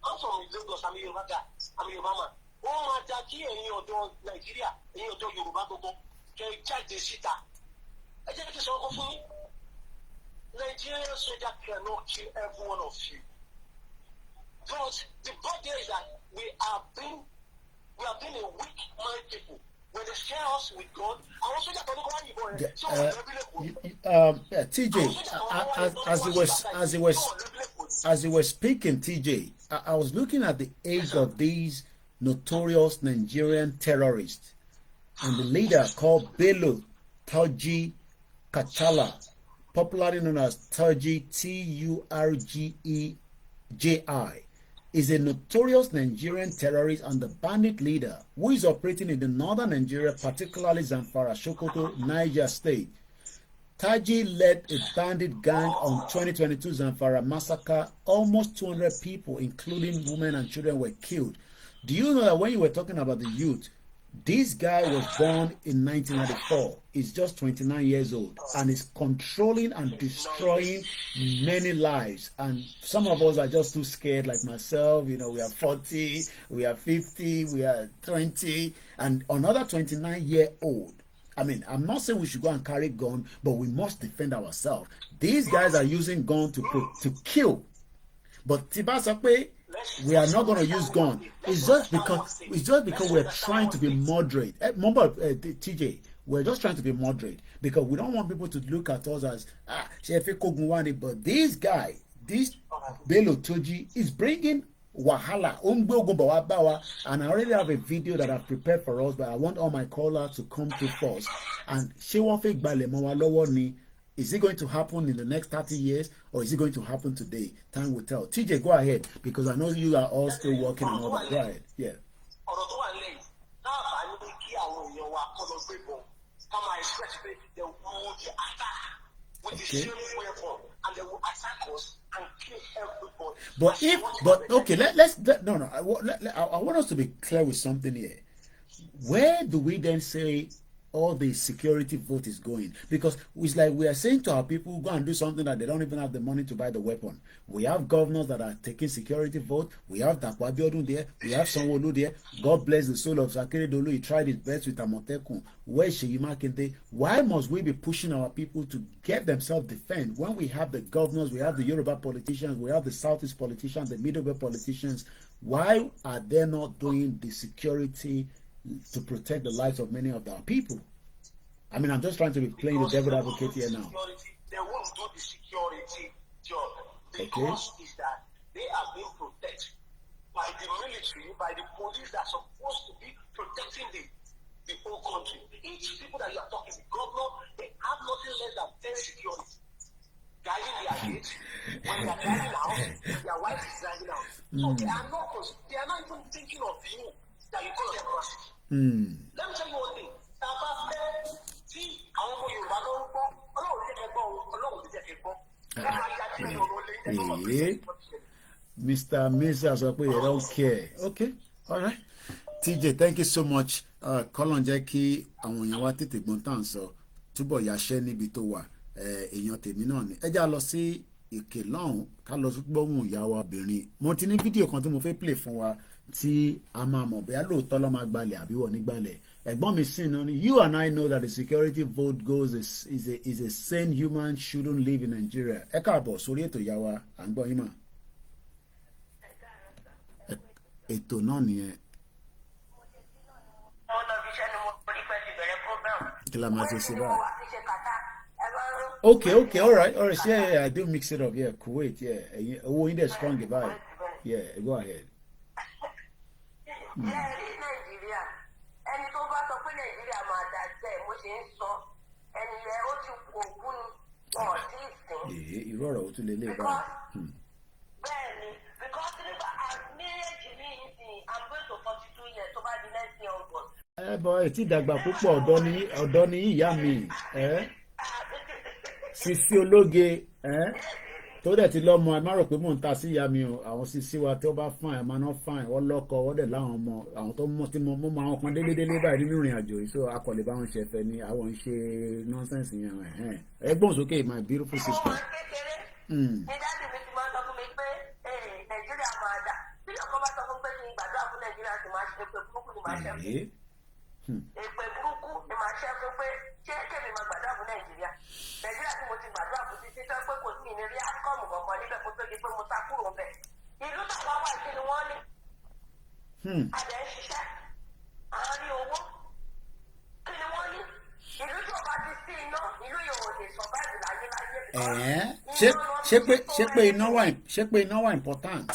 I'm from Lagos, I'm a Yoruba guy, I'm a Yoruba man. Oh my God, here in your door, Nigeria, in your door, Yoruba go, can charge the sita. I just say something for me. Nigerian soldier cannot kill every one of you. But the bad is that we have been a weak-minded people. When they share us with God, I also just TJ, as you were speaking, TJ, I was looking at the age of these notorious Nigerian terrorists, and the leader called Bello Turji Kachala, popularly known as Turji Turgeji, is a notorious Nigerian terrorist and the bandit leader who is operating in the northern Nigeria, particularly Zamfara, Sokoto, Niger State. Taji led a bandit gang on 2022 Zamfara massacre. Almost 200 people, including women and children, were killed. Do you know that when you were talking about the youth, this guy was born in 1994. He's just 29 years old and is controlling and destroying many lives. And some of us are just too scared, like myself. You know, we are 40, we are 50, we are 20, and another 29-year-old. I mean, I'm not saying we should go and carry gun, but we must defend ourselves. These guys are using gun to kill. But Tibasakwe, we are not going to use gun. It's just because we're trying to be moderate. TJ, we're just trying to be moderate because we don't want people to look at us as but this guy, this Bello Turji, is bringing wahala. And I already have a video that I've prepared for us, but I want all my callers to come to first. And is it going to happen in the next 30 years or is it going to happen today? Time will tell. TJ, go ahead because I know you are all still working on all that. Go ahead. Yeah. Okay. I want us to be clear with something here. Where do we then say all the security vote is going? Because it's like we are saying to our people, go and do something that they don't even have the money to buy the weapon. We have governors that are taking security vote. We have Dapo Abiodun there. We have Sanwo-Olu there. God bless the soul of Akeredolu. He tried his best with Amotekun. Where's Seyi Makinde? Why must we be pushing our people to get themselves defend when we have the governors, we have the Yoruba politicians, we have the Southeast politicians, the Middle politicians? Why are they not doing the security to protect the lives of many of our people? I mean, I'm just trying to be playing the devil advocate here now. They won't do the security job because is that they are being protected by the military, by the police that are supposed to be protecting the whole country. Each people that you are talking, the governor, they have nothing less than 10 security. Guiding their kids, when they are driving out, their wife is driving out. So they are not even thinking of you. That you call them racist. Let me tell you one thing. Mr. Mrs. You don't care. Okay, all right. TJ, thank you so much. Kọ́lọ́n jẹ́ kí àwọn èèyàn wá tètè gbọ́n tàn sọ túbọ̀ yàṣẹ́ níbi tó wà èèyàn tèmi náà ni. Ẹ já lọ sí ìkè lọ́hùn ká lọ sí gbọ́hùn ìyá wa obìnrin. Mo ti ní fídíò kan tí mo fẹ́ play fún wa tí a máa mọ̀ bóyá lóòótọ́ ló máa gbalẹ̀ àbí wọ́n ní gbalẹ̀. Ẹ̀gbọ́n mi sìn náà ni you and I know that the security vote goes is a sane human shouldn't live in Nigeria. Ẹ káàbọ̀ sórí ètò ìyá wa à ń gbọ́ yín mà. ètò náà nìyẹn. Kí la máa ṣe sí báyìí? Okay, all right, yeah, I do mix it up, yeah, Kuwait, yeah, owó yín dẹ̀ strong báyìí, yeah, go ahead. Nàìjíríà ẹni tó bá sọ pé Nàìjíríà máa dà jẹ́ mo ṣe ń sọ ẹni yẹn ó ti kú òkú ni wọn ò tí ì sìn. Irú ọ̀rọ̀ ó tún lè lé báyìí. Bẹ́ẹ̀ni because nígbà méjèèjì ní ìsìn I'm going to 42 years tó bá di next year August. Bọ̀ ẹ ti dàgbà púpọ̀ ọ̀dọ́ ni ìyá mi Sisi ológe tó dẹ̀ ti lọ́mọ ẹ má rò pé mò ń ta sí ìyá mi o, àwọn sisi wa tí ó bá fine ẹ máa ná fine wọ́n lọ́kọ wọ́n dẹ̀ láwọn ọmọ àwọn tó mọ̀ tí mo mọ àwọn kan délédélé báyìí nínú ìrìn àjò yìí so akọ̀lẹ̀ bá wọn ṣe fẹ́ ni àwọn ń ṣe nonsense yẹn ẹgbọ́n sókè my beautiful sister. Ní dáàbì mi ti máa ń sọ fún mi pé Nàìjíríà máa dà bí ọkọ bá sọ fún pé kí n gbàdúrà fún Nàìjíríà sì máa ṣe pé burúkú ni máa ṣe fún èpè burúkú ni máa ṣe fún pé ṣé kébì máa gbàdúrà fún Nàìjíríà tí mo ti gbàdúrà fún títí tó pé kò sí ìnírí ákọ́ọ̀mù kankan níbẹ̀ kó tó di pé mo sá kúrò bẹ̀ ìlú tàwa wà kí ni wọ́n ní adẹ̀ ń ṣiṣẹ́ àárín owó kí ni wọ́n ní ìlú tí ọba ti sí iná ìlú yóò lè survive láyé. ṣé pé iná wà important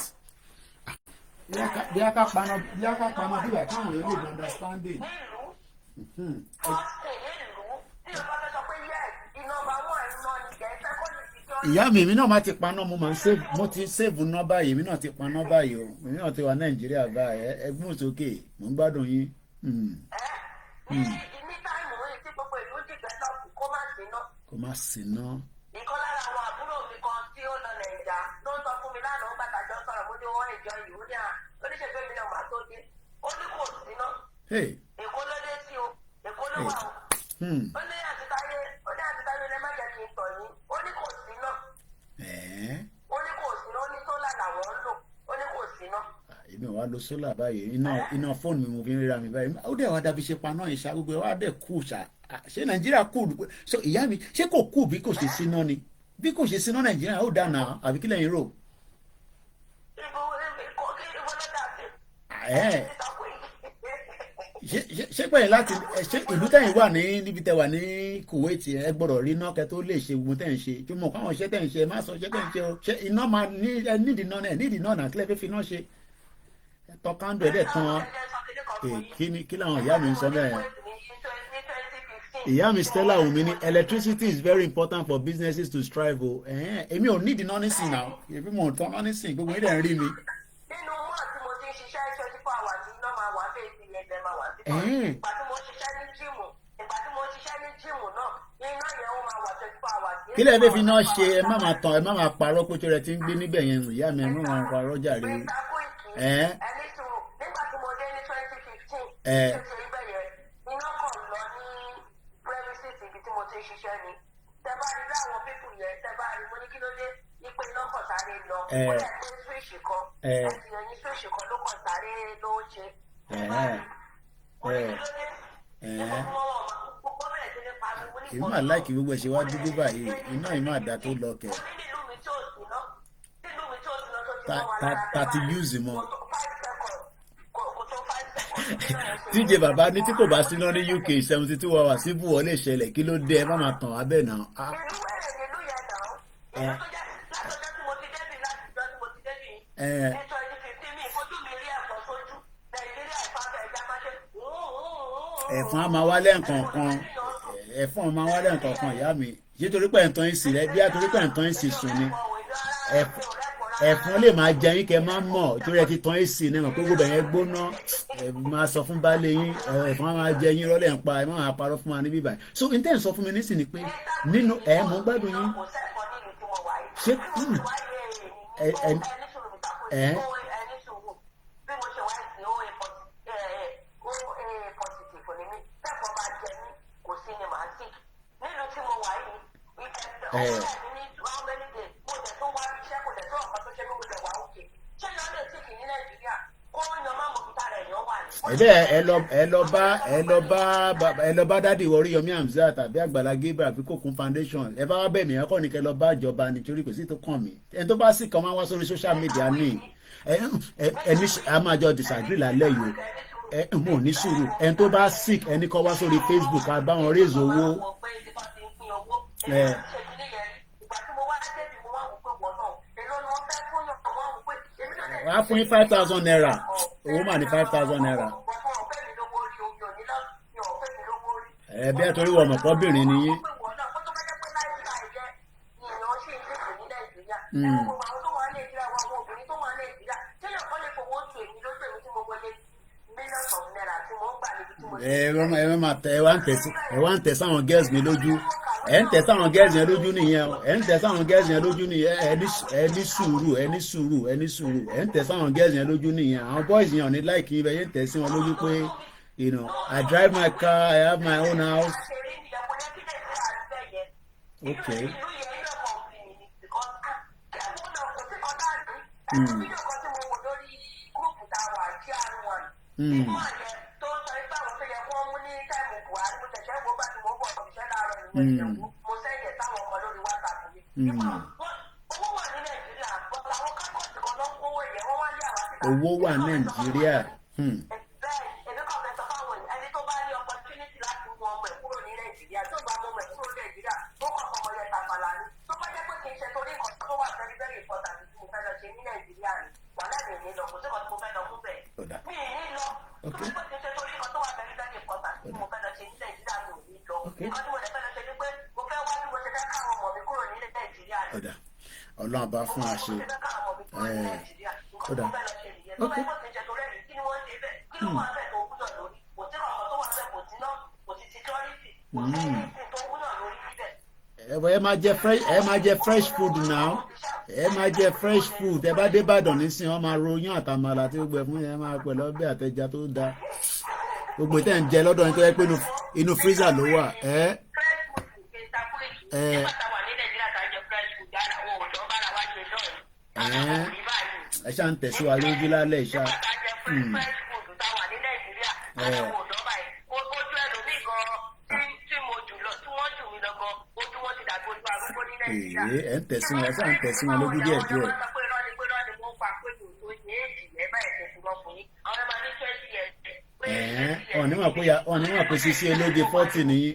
bí a ká paná bí wà káwọn èèyàn lè understanding. Ìyá mi èmi náà má ti paná mo ti save nọ́mbà yìí èmi náà ti paná báyìí o èmi náà ti wà Nàìjíríà báyìí ẹgbùn sókè mò ń gbádùn yín. Kó má sí ná. Ìkan lára àwọn àbúrò mi kan tí ó lọ Nàìjà ló ń sọ fún mi lánàá nígbà tá a jọ sọ̀rọ̀ mo ní wọ́n ìjọ yìí ó ní oníṣègbè mi náà máa tó dé ó ní kò sí ná. Èkó ló dé sí o Èkó ló wà o. Ó ní àtitáyé lè má jẹ́ kí n tọ̀ yín ó ní kò sí ná. Ó ní kò sí ná ó ní sólà làwọn ń lò ó ní kò sí ná. Èmi wàá lo sólà báyìí iná fóònù mi mo fi ń ríra mi báyìí ó dẹ̀ wá dàbí ṣe paná ìṣá gbogbo ẹ̀ wá dẹ̀ kú ṣá ṣé Nàìjíríà kú so ìyá mi ṣé kò kú bí kò ṣe síná ni bí kò ṣe síná Nàìjíríà ó dáná àbí kí lẹ́yìn rò. ṣé pẹ̀yìn láti ṣé ìlú tẹ̀yìn wà níbi tẹ̀ wà ní Kuwait ẹ gbọ́dọ̀ rí iná kẹ́ tó lè ṣe gbogbo tẹ̀ ń ṣe tí mo kọ́ àwọn iṣẹ́ tẹ̀ ń ṣe má sọ iṣẹ́ tẹ̀ ń ṣe o ṣé iná máa nídìí náà náà kílẹ̀ fífi náà ṣe ẹ̀tọ́ kándù ẹ̀dẹ̀ tán kí làwọn ìyá mi ń sọ bẹ́ẹ̀. Ìyá mi Stella Wumi ni electricity is very important for businesses to strive o èmi ò nídìí náà nísìn náà èmi mò ń tán náà nísìn gbogbo yín dẹ̀ ń rí mi. Nínú mọ́ tí mo ti ń ṣiṣẹ́ 24 hours iná máa wà bẹ́ẹ̀ sí ẹgbẹ́ máa wà sí ìgbà tí mo ṣiṣẹ́ ní jíìmù náà iná yẹn ó máa wà 24 hours. Kí lẹ fẹ́ fi náà ṣe ẹ má máa tàn ẹ má máa parọ́ pé tí rẹ ti ń gbé níbẹ̀ yẹn ìyá mi ẹ má máa parọ́ jàre. Ẹni sùúrù nígbà tí mo dé ní 2015 iná kan lọ ní premises ibi tí mo ti ń ṣiṣẹ́ ni tẹ bá rí láwọn pípù yẹn tẹ bá rí mo ní kí ló dé ipe iná kan sáré lọ ó yẹ pé switch kan àti ẹyin switch kan ló kàn sáré ló ń ṣe tẹ bá rí mo ní kí ló dé nígbà tí wọ́n wọ̀ gbogbo bẹ̀rẹ̀ sí ní pariwo ní ìmọ̀ láìkí gbogbo ẹ̀ ṣe wá dúdú báyìí iná ìmọ̀ àdá tó lọ kẹ̀. Tati use mọ́. TJ bàbá ní tí kò bá síná ní UK 72 hours síbù wọlé ìṣẹ̀lẹ̀ kí ló dé ẹ má máa tàn abẹ́ náà. Ẹ̀fọn á máa wálé nǹkankan ẹ̀fọn máa wálé nǹkankan ìyá mi ṣé torí pé ẹ̀ǹtàn ìsìn rẹ bí a torí pé ẹ̀ǹtàn ìsìn sùn ni ẹ̀fọn lè máa jẹ yín kẹ́ máa mọ̀ torí ẹ ti tan ìsìn náà pé gbogbo ẹ̀yẹn gbóná máa sọ fún baálé yín ẹ̀fọn máa jẹ yín rọ́lẹ̀ ń pa ẹ̀ máa parọ́ fún wa níbí báyìí so n tẹ́ ń sọ fún mi nísìn ni pé nínú ẹ̀ mọ̀ gbádùn yín ṣé ẹ lọ bá dádì Oríyọmí Hamzat tàbí Àgbàlá Gabriel àbí Kòkun Foundation ẹ bá wá bẹ̀ mí ẹ kọ́ ni kẹ́ lọ bá ìjọba nítorí kò sí tó kàn mí ẹni tó bá sì kàn máa wá sórí social media ní ẹni a máa jọ disagree lálẹ́ yìí o mo ní sùúrù ẹni tó bá sick ẹni kọ́ wá sórí Facebook a bá wọn raise owó. wàá fún yín 5,000 naira owó mà ní 5,000 naira. bí ẹ torí wọ ọmọ kọ́bìnrin ni yín. ẹ wá ń tẹ sáwọn girls mi lójú ẹ ń tẹ sáwọn girls yẹn lójú nìyẹn ẹ ń tẹ sáwọn girls yẹn lójú nìyẹn ẹ ní sùúrù ẹ ní sùúrù ẹ ní sùúrù ẹ ń tẹ sáwọn girls yẹn lójú nìyẹn àwọn boys yẹn ò ní láìkí ibẹ̀ yẹn ń tẹ sí wọn lójú pé I drive my car, I have my own house. Okay. Owó wà Nàìjíríà. Ọlọ́run bá fún wa ṣe kódà ok ẹ máa jẹ fresh food now ẹ máa jẹ fresh food ẹ bá dé Ìbàdàn nísìnyí wọ́n máa ròyìn àtàmàlà tí ó gbẹ fún yẹn máa pẹ̀lú ọbẹ̀ àtẹja tó dáa gbogbo tẹ́ ń jẹ lọ́dọ̀ yín tó yẹ pé inú freezer ló wà ẹ ṣáà ń tẹ̀síwá lójú lálẹ́ ìṣá. ẹ ń tẹ̀síwá ẹ ṣáà ń tẹ̀síwá lójú díẹ̀ díẹ̀. ọ̀nìwọ̀n pé ṣíṣe ológe 40 nìyí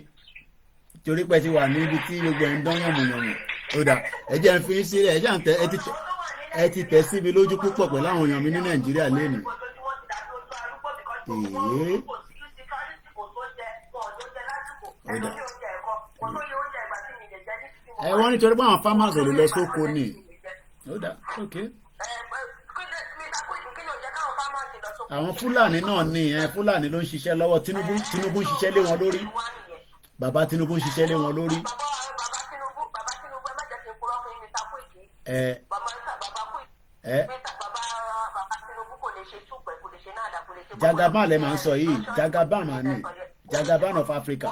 torí pé ti wà níbi tí gbogbo ẹ̀ ń dán yànmùyànmù ó dà ẹ jẹ́ ń fi sílẹ̀ ẹ ṣáà ń tẹ ẹ ti tẹ̀ sí mi lójú púpọ̀ pẹ̀lú àwọn èèyàn mi ní Nàìjíríà lẹ́nu. Wọ́n nítorí pé àwọn farmers ò lè lọ sóko ni. Àwọn Fúlàní náà ní Fúlàní ló ń ṣiṣẹ́ lọ́wọ́ Tinubu ń ṣiṣẹ́ lé wọn lórí bàbá Tinubu ń ṣiṣẹ́ lé wọn lórí. Jagaban lè máa ń sọ yìí Jagaban máa ní Jagaban of Africa.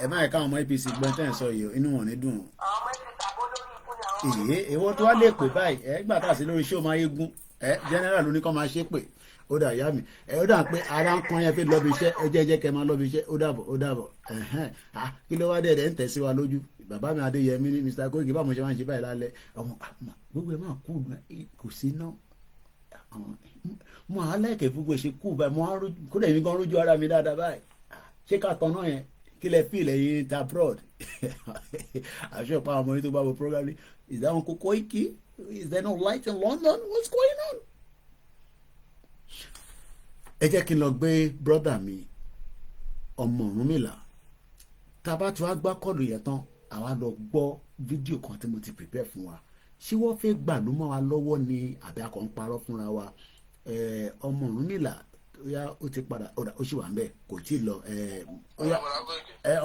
ẹ má ẹ̀ka ọmọ APC gbọ́n tẹ́ ń sọ yìí inú wọn ní dùn. èwo tó wá lè pè báyìí gbà tá a sí lórí show máa yégún general ló ní kọ́ máa ṣe pè ó dà yá mi ó dà pé ara ń kan yẹn fi lọ́bi iṣẹ́ ẹ jẹ́ kẹ́ máa lọ́bi iṣẹ́ ó dàbọ̀ kí ló wá dẹ̀ ń tẹ̀ sí wa lójú bàbá mi Adéyẹmí ní Mr. Koiki báwo ṣe máa ń ṣe báyìí lálẹ́ ọmọ gbogbo ẹ̀ máa kú kò sí ná mo aláìkẹ́ gbogbo ṣe kú báyìí mo kódà èmi gan rójú ara mi dáadáa báyìí ṣé ká tán náà yẹn kí lẹ fi ilẹ̀ yìí ta abroad àṣọ ìpa àwọn ọmọ yìí tó bá wo program ní is that Uncle Koiki is there no light in London what's going on. ẹ jẹ́ kí n lọ gbé brọ́dà mi ọmọ Ọ̀rúnmìlà tá a bá tún á gbá kọ́ọ̀lù yẹn tán àwa lọ gbọ́ fídíò kan tí mo ti prepare fún wa ṣé wọ́n fẹ́ gbà ló mọ́ wa lọ́wọ́ ni àbí a kàn ń parọ́ fúnra wa ọmọ Ọ̀rúnmìlà ó ti padà ó sì wà ń bẹ̀ kò tí ì lọ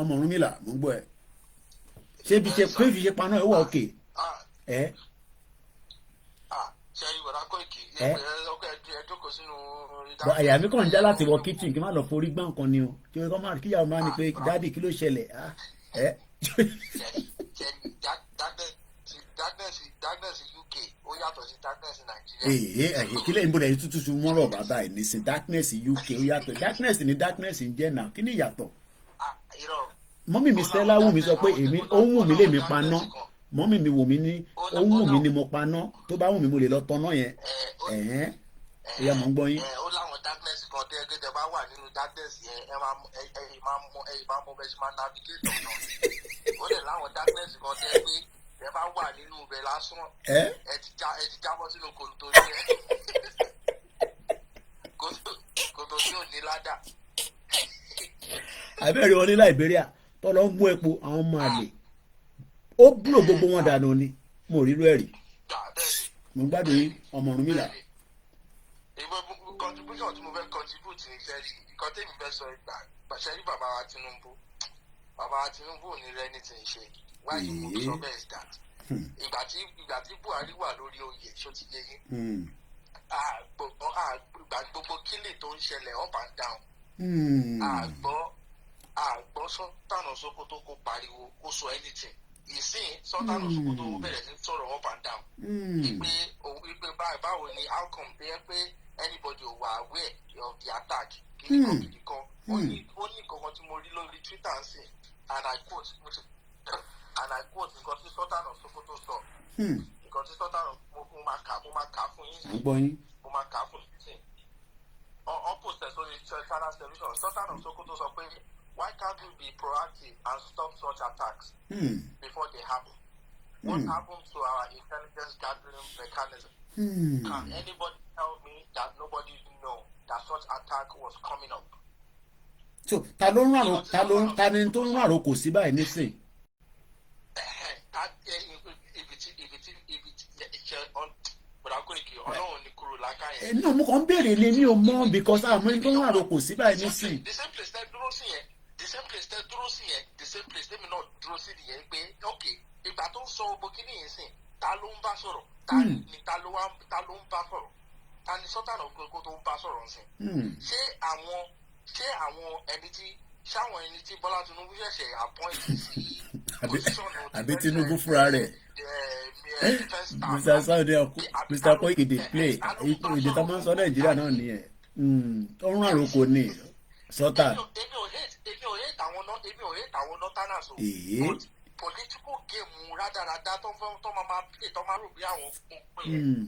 ọmọ Ọ̀rúnmìlà mò ń gbọ́ ẹ ṣé bí ṣe pé fi ṣe paná ẹ wà òkè àyà mi kàn ń já láti wọ kitchen kí n má lọ forí gbá nǹkan ni o kí wọ́n máa kíyàwó máa ní pé dáàdì kí ló ṣẹlẹ̀ darkness UK ó yàtọ̀ sí darkness Nàìjíríà. Kílẹ̀ ń bọ̀dẹ̀ tútù tún mọ́rọ̀ bàbá ẹ̀ ní sin darkness UK ó yàtọ̀ darkness ní darkness ń jẹ́ náà kí ni ìyàtọ̀. Mọ́mì mi Stella wù mí sọ pé èmi ó ń wù mí lèmi paná mọ́mì mi wù mí ní ó ń wù mí ní mo paná tó bá wù mí mo lè lọ tọ́ná yẹn ìyá mọ̀ ń gbọ́ yín. Ó láwọn darkness kan tẹ́ ẹgbẹ́ tẹ bá wà nínú darkness yẹn ẹ̀yin máa mọ bẹ́ẹ̀ ṣe máa navigate ọ̀nà. Ó lè láwọn darkness kan tẹ́ ẹgbẹ́ tẹ bá wà nínú ibẹ̀ lásán ẹ ti jábọ́ sínú kòtò yẹn kòtò tí ò ní ládà. Àbẹ̀rẹ̀ wọn ní Liberia tọ́lọ́ ń gún epo àwọn ọmọ àlè ó búrò gbogbo wọn dànù ni mo rí rẹ́ẹ̀rì mo gbádùn yín ọmọ ọ̀run mi là. Contribution tí mo fẹ́ contribute ní sẹ́rí nǹkan tẹ́mi fẹ́ sọ ìgbà pàṣẹ rí bàbá wa Tinubu ò ní rẹ́ ní ti ń ṣe why you move so best that ìgbà tí Buhari wà lórí oyè ṣó ti yé yín gbogbo kílè tó ń ṣẹlẹ̀ up and down àgbọ̀ Sultan of Sokoto kó pariwo kó sọ anything ìsìn Sultan of Sokoto bẹ̀rẹ̀ sí sọ̀rọ̀ up and down wípé báwo ni outcome bẹ́ẹ̀ pé anybody ò wà aware of the attack kìnìkan ó ní nǹkan tí mo rí lórí Twitter ń sìn and I quote nǹkan tí Sultan of Sokoto sọ nǹkan tí Sultan of mo máa kà fún yín sí mo máa kà fún yín sí post ẹ̀ sórí Channels Television Sultan of Sokoto sọ pé why can't we be proactive and stop such attacks before they happen? What happened to our intelligence gathering mechanism? Can anybody tell me that nobody know that such attack was coming up? So ta ni tó ń rán àròkò sí báyìí nísìn. No, mo kàn ń béèrè ni mi ò mọ̀ because àmọ́ ẹni tó ń rán àròkò sí báyìí nísìn. The same place tẹ́ dúró sí yẹn the same place tẹ́mi náà dúró sí nìyẹn pé ok ìgbà tó ń sọ gbogbo kíní yẹn sìn ta ló ń bá sọ̀rọ̀ ta ló ń bá sọ̀rọ̀ ta ni Sultan of Sokoto tó ń bá sọ̀rọ̀ ń sìn ṣé àwọn ẹni tí Bọ́lá Tinubu ṣẹ̀ṣẹ̀ appoint sí position àbí Tinubu fúnra rẹ̀ Mr. Saudi Mr. Koikide play èdè tó máa ń sọ Nàìjíríà náà nìyẹn ó ń rán àròkò ní Sultan. èmi ò hate àwọn northerners o political game rádaràda tó máa play tó máa rò bí àwọn pé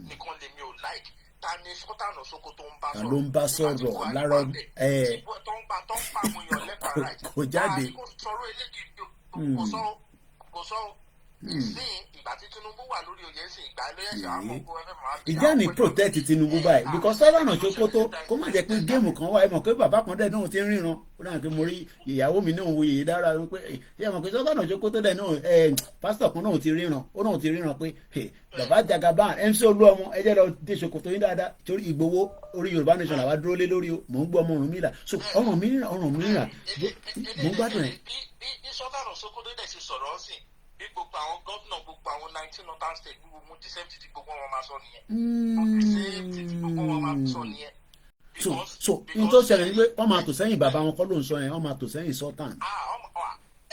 nìkan lèmi ò like ta ni Sultan of Sokoto ń bá sọ̀rọ̀ ló ń bá sọ̀rọ̀ lára tó ń bá àwọn èèyàn left and right kò jáde kò sọ̀rọ̀ eléyìí kò sọ ìsìn ìgbà tí Tinubu wà lórí oyè ìsìn ìgbà ló yẹ ṣe àwọn ọkọ ẹfẹ máa bí ìjà ní protect Tinubu báyìí because Sultan of Sokoto kó má jẹ́ pé géèmù kan wá ẹ mọ̀ pé bàbá kan dẹ̀ náà ti ń ríran ó dáhùn pé mo rí ìyàwó mi náà wo yèyé dára pé ẹ mọ̀ pé Sultan of Sokoto dẹ̀ náà pásítọ̀ kan náà ti ríran ó náà ti ríran pé bàbá Jagaban MC Olúọmọ ẹ jẹ́ lọ dé ṣòkòtò yín dáadáa torí Ìgbòho orí Yorùbá Nation làwa dúró lé lórí o mò ń gbọ́ ọmọ Ọ̀rúnmìlà so Ọ̀rúnmìlà mò ń gbádùn ẹ̀. bí Sultan of Sokoto dẹ̀ ṣe sọ̀rọ̀ sí bí gbogbo àwọn gómìnà gbogbo àwọn 19 northern state gbogbo mú the same títí gbogbo wọn máa sọ nìyẹn. the same títí gbogbo wọn máa sọ nìyẹn. so n tó ṣẹlẹ̀ ní pé wọ́n máa tò sẹ́yìn bàbá wọn kọ́ ló ń sọ yẹn wọ́n máa tò sẹ́yìn Sultan.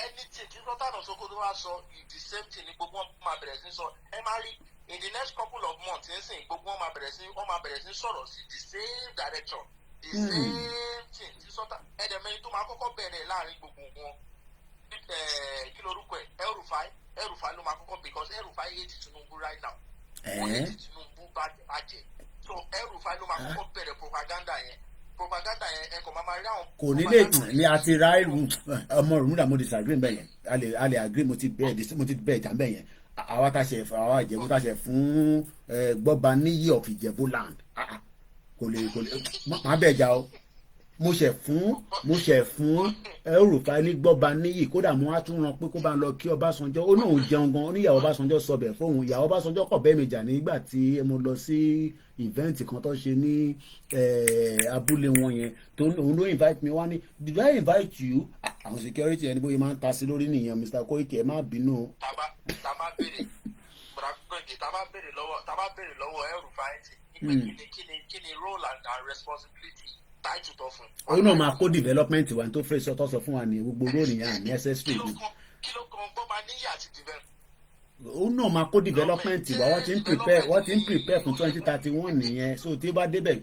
anything tí Sultan of Sokoto wá sọ the same thing ni gbogbo wọn máa bẹ̀rẹ̀ sí sọ ẹ máa rí in the next couple of months nsìn gbogbo wọn máa bẹ̀rẹ̀ sí sọ̀rọ̀ sí the same direction the same thing tí Sultan ẹ̀dẹ̀mẹ́rin tó máa kọ́kọ́ bẹ̀rẹ̀ láàrin gbogbo wọn kí lorúkọ ẹ El-Rufai ló máa kọ́kọ́ because El-Rufai hate Tinubu right now wọ́n hate Tinubu bàjẹ́ so El-Rufai ló máa kọ́kọ́ bẹ̀rẹ̀ propaganda yẹn ẹ kò máa rí àwọn. kò ní lè ní àti ra ọmọ Ọ̀rúnmìlà mo disagree bẹ́ẹ̀ yẹn a lè agree mo ti bẹ́ẹ̀ jà bẹ́ẹ̀ yẹn àwa Ìjẹ̀bú tá a ṣe fún gbọ́ba níyì of Ìjẹ̀bú land kò lè má bẹ́ẹ̀ jà o mo ṣe fún El-Rufai ní gbọ́ba níyì kódà mo wá tún rán pé kó bá ń lọ kí Ọbásanjọ́ ó náà jẹun gan oníyàwó Ọbásanjọ́ sọ bẹ̀ fóun ìyàwó Ọbásanjọ́ kọ̀ bẹ́ẹ̀ mi jà nígbà tí mo lọ sí event kan tó ṣe ní abúlé wọn yẹn tó òun ló invite mi wá ní did I invite you àwọn security ẹni bóyá máa ń ta sí lórí nìyẹn Mr. Koiki ẹ má bínú. tá bá béèrè lọ́wọ́ El-Rufai kí ni role and responsibility òun náà máa kó development wa tó fẹ́ tó sọ fún wa ní gbogbo róòlù yẹn necessary. kí ló kan gbọ́ba níyà àti development. ó náà máa kó development wá wọ́n ti ń prepare fún 2031 nìyẹn so tí ó bá débẹ̀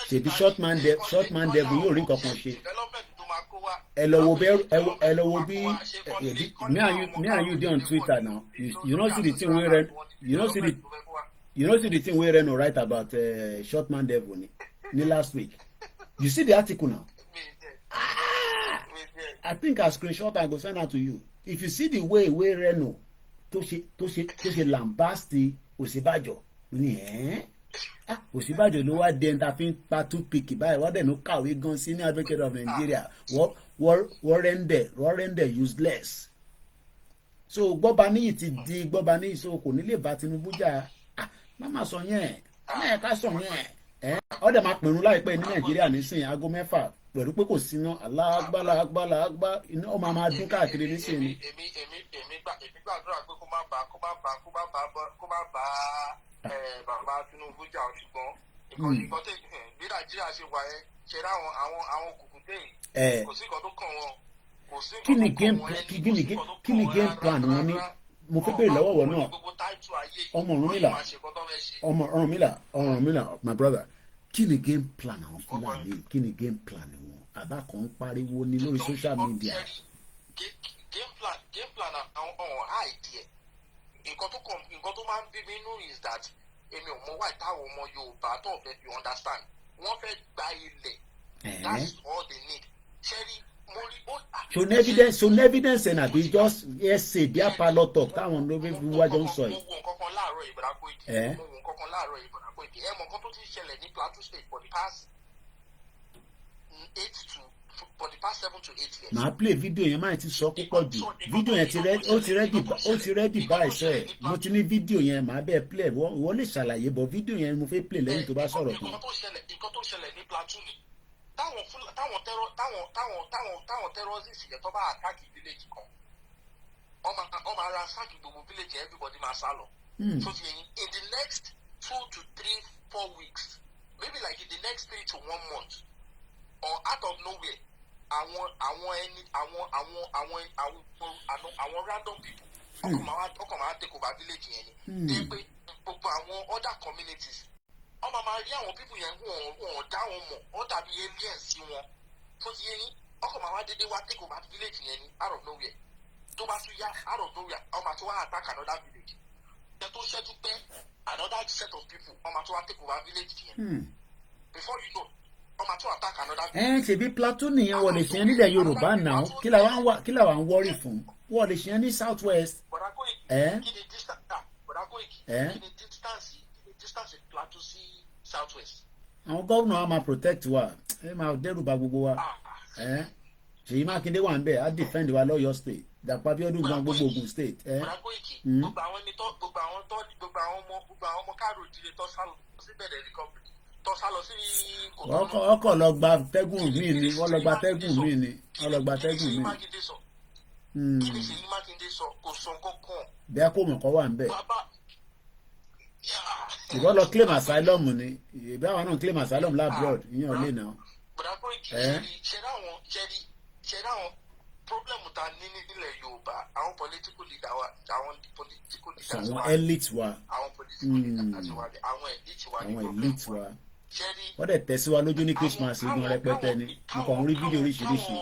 ṣèbí short man devil yóò rí nǹkan kan ṣe ẹ lọ wo bí me and you dey on Twitter now you know see the thing wey Ren you know see the thing wey Ren write about short man devil ni last week you see the article now I think I screenshot and go send am to you if you see the way Reno tó ṣe lambasti Ọ̀ṣínbàjò ní Ọ̀ṣínbàjò ló wá dé ta fi ń pa toothpick báyìí wọ́n dẹ̀ ló kàwé gan senior advocate of Nigeria wọ́n render useless so Gbọ́baníyì ti di Gbọ́baníyì so kò ní lè bá Tinubu jà má má sọ yẹn ẹ ká sọ yẹn ọ dẹ̀ máa pẹ̀rún láìpẹ́ ní Nàìjíríà nísìnyí aago 6 pẹ̀lú pé kò síná alágbálá iná ọmọ máa dún káàkiri nísìnyí. èmi gbàdúrà pé kó má bá bàbá Tinubu jà ṣùgbọ́n nǹkan tẹ̀ bí Nàìjíríà ṣe wà ẹ́ ṣe rá àwọn òkùnkùn tẹ̀yìn kò sí nǹkan tó kàn wọ́n kò sí nǹkan tó kàn wọ́n kí ni game plan wọn ní mo fẹ́ bèrè lọ́wọ́ wọn náà ọmọ Ọ̀rúnmìlà my brother kí ni game plan àwọn Fúlàní kí ni game plan wọn àbá kan ń pariwo ní lórí social media. game plan àwọn idea nǹkan tó máa ń bí mi nínú is that èmi ò mọ wá ìtàwọn ọmọ Yorùbá tó fẹ́ fi understand wọ́n fẹ́ gba ilẹ̀ that's all they need ṣẹ́rí mo rí ó. so evidence ẹ̀ nàbí just say bí apalọ talk táwọn ló fi wájọ ń sọ yìí. mo wo nǹkan kan láàárọ̀ ìbára Koiki ẹ mọ̀ nǹkan tó ti ṣẹlẹ̀ ní Plateau State for the past 7 to 8 years. màá play video yẹn máa ti sọ púpọ̀ jù video yẹn ó ti ready báyìí sẹ́ẹ̀ mo ti ní video yẹn màá bẹ́ẹ̀ play wọ́n lè ṣàlàyé bọ̀ video yẹn mo fẹ́ play lẹ́yìn tó bá sọ̀rọ̀ tán. nǹkan tó ṣẹlẹ̀ ní Plateau ni táwọn terrorists yẹn tó bá attack village kan ọmọ ara sáàkì gbogbo village everybody máa sá lọ. so in the next 2 to 3, 4 weeks maybe like in the next 3 to 1 month or out of nowhere àwọn random people ọkọ̀ máa take over village yẹn ni dé pé gbogbo àwọn other communities ọmọ máa rí àwọn people yẹn wọ́n dá wọn mọ̀ wọ́n dàbí aliens sí wọn tó ti yé ní ọkọ̀ máa wá dédé wá take over village yẹn ni out of nowhere tó bá tún yá out of nowhere ọmọ àti wá attack another village ẹ tó ṣẹ́jú pé another set of people ọmọ àti wá take over village yẹn before you know ọmọ àti wá attack another village. ṣèbí Plateau nìyẹn wọ́n lè ṣe é nílẹ̀ Yorùbá náà kí làwa ń wọ́rì fún wọ́n lè ṣe é ní South West. bọ̀dá Koiki kí ni distance Plateau sí South West. àwọn gómìnà wa máa protect wa ẹ máa dẹ́rù bà gbogbo wa Ṣèyí Mákindé wà ń bẹ̀ á defend wa lọ́yọ̀ state Dàpọ̀ Abíọ́dún gan gbogbo Ògùn state. bọ̀dá Koiki gbogbo àwọn ọmọ káàró ìdílé tó sá lọ sí bẹ̀rẹ̀ recovery tó sá lọ sí ọkọ̀ lọ gba tẹ́gùn míì ni wọ́n lọ gba tẹ́gùn míì ni wọ́n lọ gba tẹ́gùn míì. kí ni Ṣèyí Mákindé sọ kò sọ kankan. bí a kò mọ̀ kọ́ wà ń bẹ̀. ìwọ lọ claim asylum ni ìbí àwọn náà claim asylum labroad ìyẹn ò lè nà. bọ̀dá Koiki ṣe dáwọn problem ta ní nílẹ̀ Yorùbá àwọn political leader wa àwọn political leaders wa àwọn elite wa àwọn political leaders wa àwọn elite wa wọ́n dẹ̀ tẹ̀síwá lójú ní Christmas igun rẹpẹtẹ ni mo kàn ń rí fídíò oríṣiríṣi.